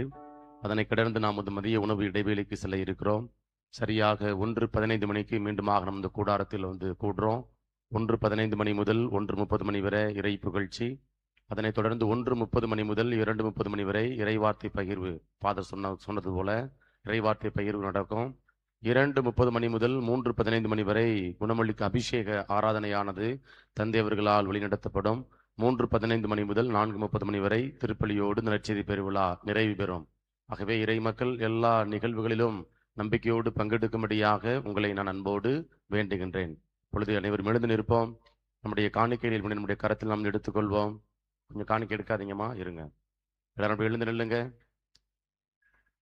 அதனை கடந்து நாம் மதிய உணவு இடைவேளைக்கு செல்ல இருக்கிறோம். சரியாக 1:15 மணிக்கு மீண்டுமாக நம்ம இந்த கூடாரத்தில் கூடுறோம். 1:15 மணி முதல் 1:30 மணி வரை இறை புகழ்ச்சி. அதனைத் தொடர்ந்து 1:30 மணி முதல் 2:30 மணி வரை இறைவார்த்தை பகிர்வு. ஃபாதர் சொன்னது போல இறைவார்த்தை பகிர்வு நடக்கும். 2:30 மணி முதல் 3:15 மணி வரை குணமளிக்க அபிஷேக ஆராதனையானது தந்தையவர்களால் வழிநடத்தப்படும். 3:15 மணி முதல் 4:30 மணி வரை திருப்பலியோடு நற்செய்தி பெருவிழா நிறைவு பெறும். ஆகவே இறை மக்கள் எல்லா நிகழ்வுகளிலும் நம்பிக்கையோடு பங்கெடுக்கும்படியாக உங்களை நான் அன்போடு வேண்டுகின்றேன். பொழுது அனைவரும் எழுந்து நிற்போம். நம்முடைய காணிக்கையில் நம்முடைய கரத்தில் நாம் எடுத்துக்கொள்வோம். கொஞ்சம் காணிக்கை எடுக்காதீங்கம்மா, இருங்க. எல்லாரும் எழுந்து நில்லுங்க.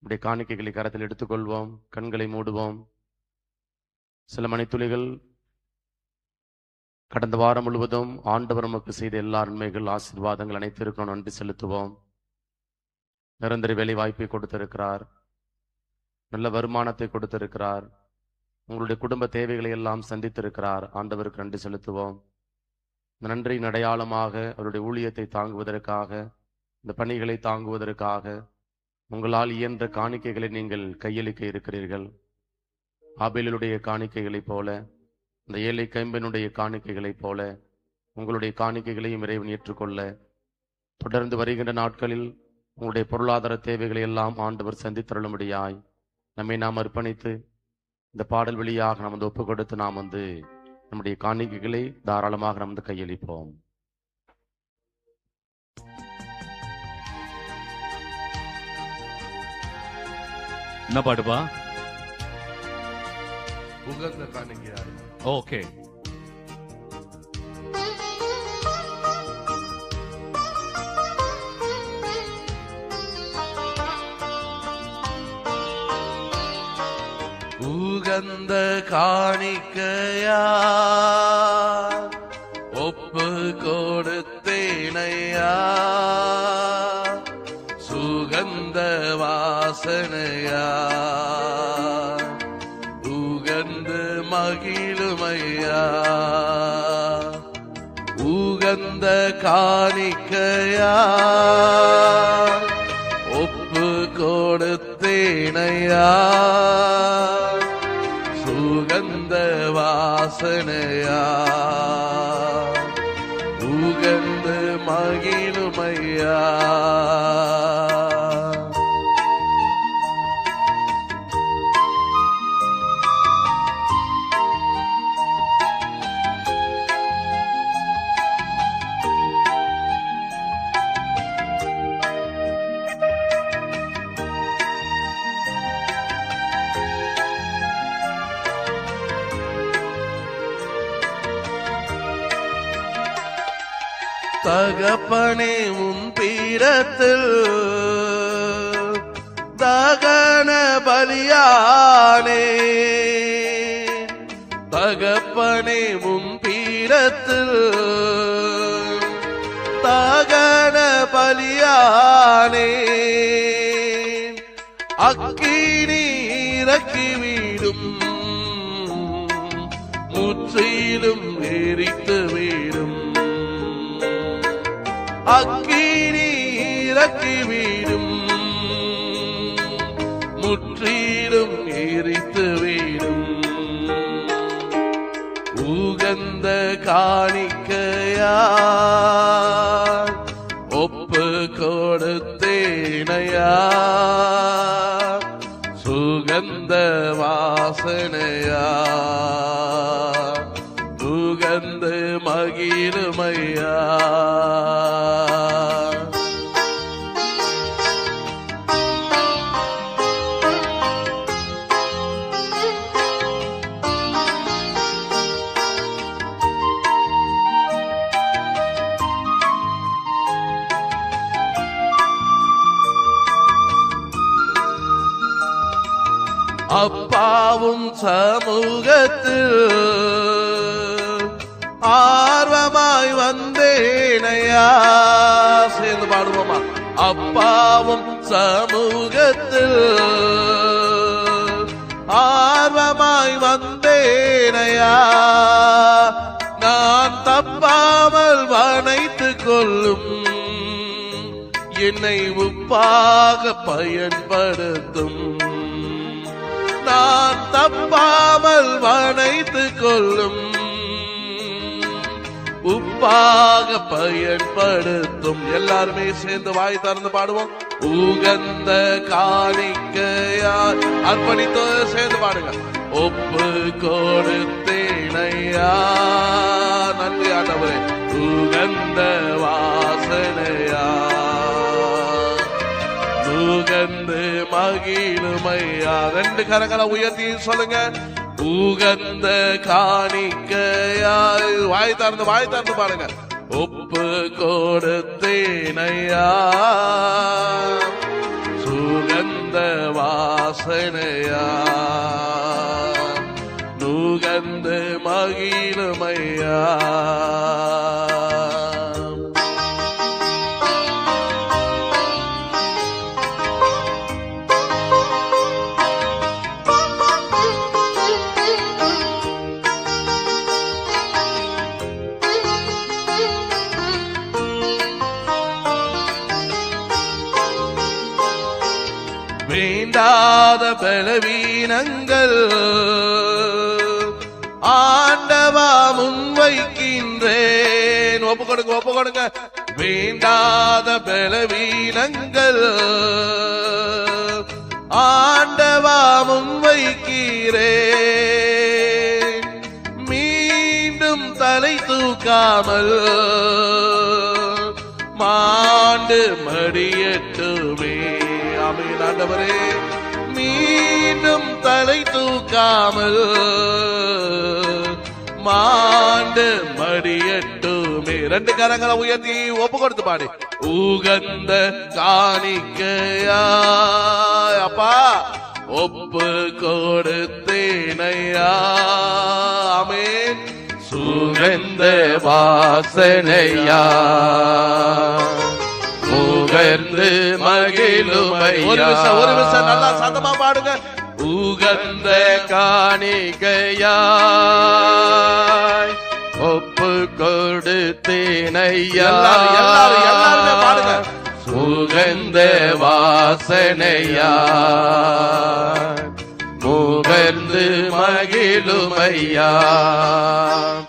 நம்முடைய காணிக்கைகளை கரத்தில் எடுத்துக்கொள்வோம். கண்களை மூடுவோம். சில மணித்துளிகள் கடந்த வாரம் முழுவதும் ஆண்டவர் நமக்கு செய்த எல்லா நன்மைகள், ஆசீர்வாதங்கள் அனைத்திற்கும் நன்றி செலுத்துவோம். நிரந்தர வேலை வாய்ப்பை கொடுத்திருக்கிறார், நல்ல வருமானத்தை கொடுத்திருக்கிறார், உங்களுடைய குடும்ப தேவைகளை எல்லாம் சந்தித்திருக்கிறார். ஆண்டவருக்கு நன்றி செலுத்துவோம். இந்த நன்றியின் அடையாளமாக அவருடைய ஊழியத்தை தாங்குவதற்காக, இந்த பணிகளை தாங்குவதற்காக உங்களால் இயன்ற காணிக்கைகளை நீங்கள் கையளிக்க இருக்கிறீர்கள். ஆபேலுடைய காணிக்கைகளைப் போல, இந்த ஏழை கைம்பெனுடைய காணிக்கைகளைப் போல உங்களுடைய காணிக்கைகளையும் இறைவன் ஏற்றுக்கொள்ள, தொடர்ந்து வருகின்ற நாட்களில் உங்களுடைய பொருளாதார தேவைகளை எல்லாம் ஆண்டவர் சந்தித்தருளும்படியாய் நம்மை நாம் அர்ப்பணித்து இந்த பாடல் வழியாக நாம் ஒப்புக் கொடுத்து நாம் நம்முடைய காணிக்கைகளை தாராளமாக நாம் கையளிப்போம். என்ன பாடுப்பா? உகந்த காணிக்கையாய். ஓகே. உகந்த காணிக்கையா ஒப்பு கொடுத்தேனையா சுகந்த வாசனையா உகந்து மகிழுமையா உகந்த காணிக்கையா ஒப்பு கொடுத்தேனையா சுகந்த வாசனையா உகந்து மகிழுமையா தகப்பனே உன் பீடத்தில் தகன பலியானே தகப்பனே உன் பீடத்தில் தகன பலியானே அக்கினி இறக்கிவிடும் முற்றிலும் எரித்து விடும் அக்கினி இறக்கிவிடும் முற்றிலும் எரித்துவிடும் உகந்த காணிக்கையா ஒப்பு கொடுத்தேனையா சுகந்த வாசனையா உகந்து மகிழுமையா அப்பாவும் சமூகத்தில் ஆர்வமாய் வந்தேனையா சேர்ந்து பாடுவோமா அப்பாவும் சமூகத்தில் ஆர்வமாய் வந்தேனையா நான் தப்பாமல் வனைத்துக் கொள்ளும் என்னை உப்பாக பயன்படுத்தும் நான் தப்பாமல் வனைத்துக் கொள்ளும் உப்பாக பயன்படுத்தும் எல்லாருமே சேர்ந்து வாய் திறந்து பாடுவோம் உகந்த காணிக்கையா அர்ப்பணித்து சேர்ந்து பாடுங்க ஒப்பு கொடுத்தேனையா நன்றி ஆண்டவரே உகந்த வாசனையா உகந்து மகிழுமையா ரெண்டு கரங்களை உயர்த்தி சொல்லுங்க உகந்த காணிக்கையா வாய் திறந்து பாருங்க ஒப்பு கொடுத்தேனையா சுகந்த வாசனையா நுகந்து மகிழுமையா வேண்டாத பலவீனங்கள் ஆண்டவா முன்வைக்கின்றேன் ஒப்பு கொடுங்க வேண்டாத பலவீனங்கள் ஆண்டவா முன்வைக்கிறேன் மீண்டும் தலை தூக்காமல் மாண்டு மடியட்டுமே ஆமென் ஆண்டவரே மீண்டும் தலை தூக்காமல் மாண்டு மடியட்டுமே ரெண்டு கரங்களை உயர்த்தி ஒப்பு கொடுத்து பாடு உகந்த காணிக்கையா அப்பா ஒப்பு கொடுத்தேனையா. ஆமென். சுகந்த வாசனையா முகர்ந்து மகிழுமையா. ஒரு நிமிஷம் நல்லா சத்தமா பாடுங்க. உகந்த காணிக்கையாய் ஒப்பு கொடுத்தேனையா. எல்லாருமே பாடுங்க. சுகந்த வாசனையா முகர்ந்து மகிழுமையா.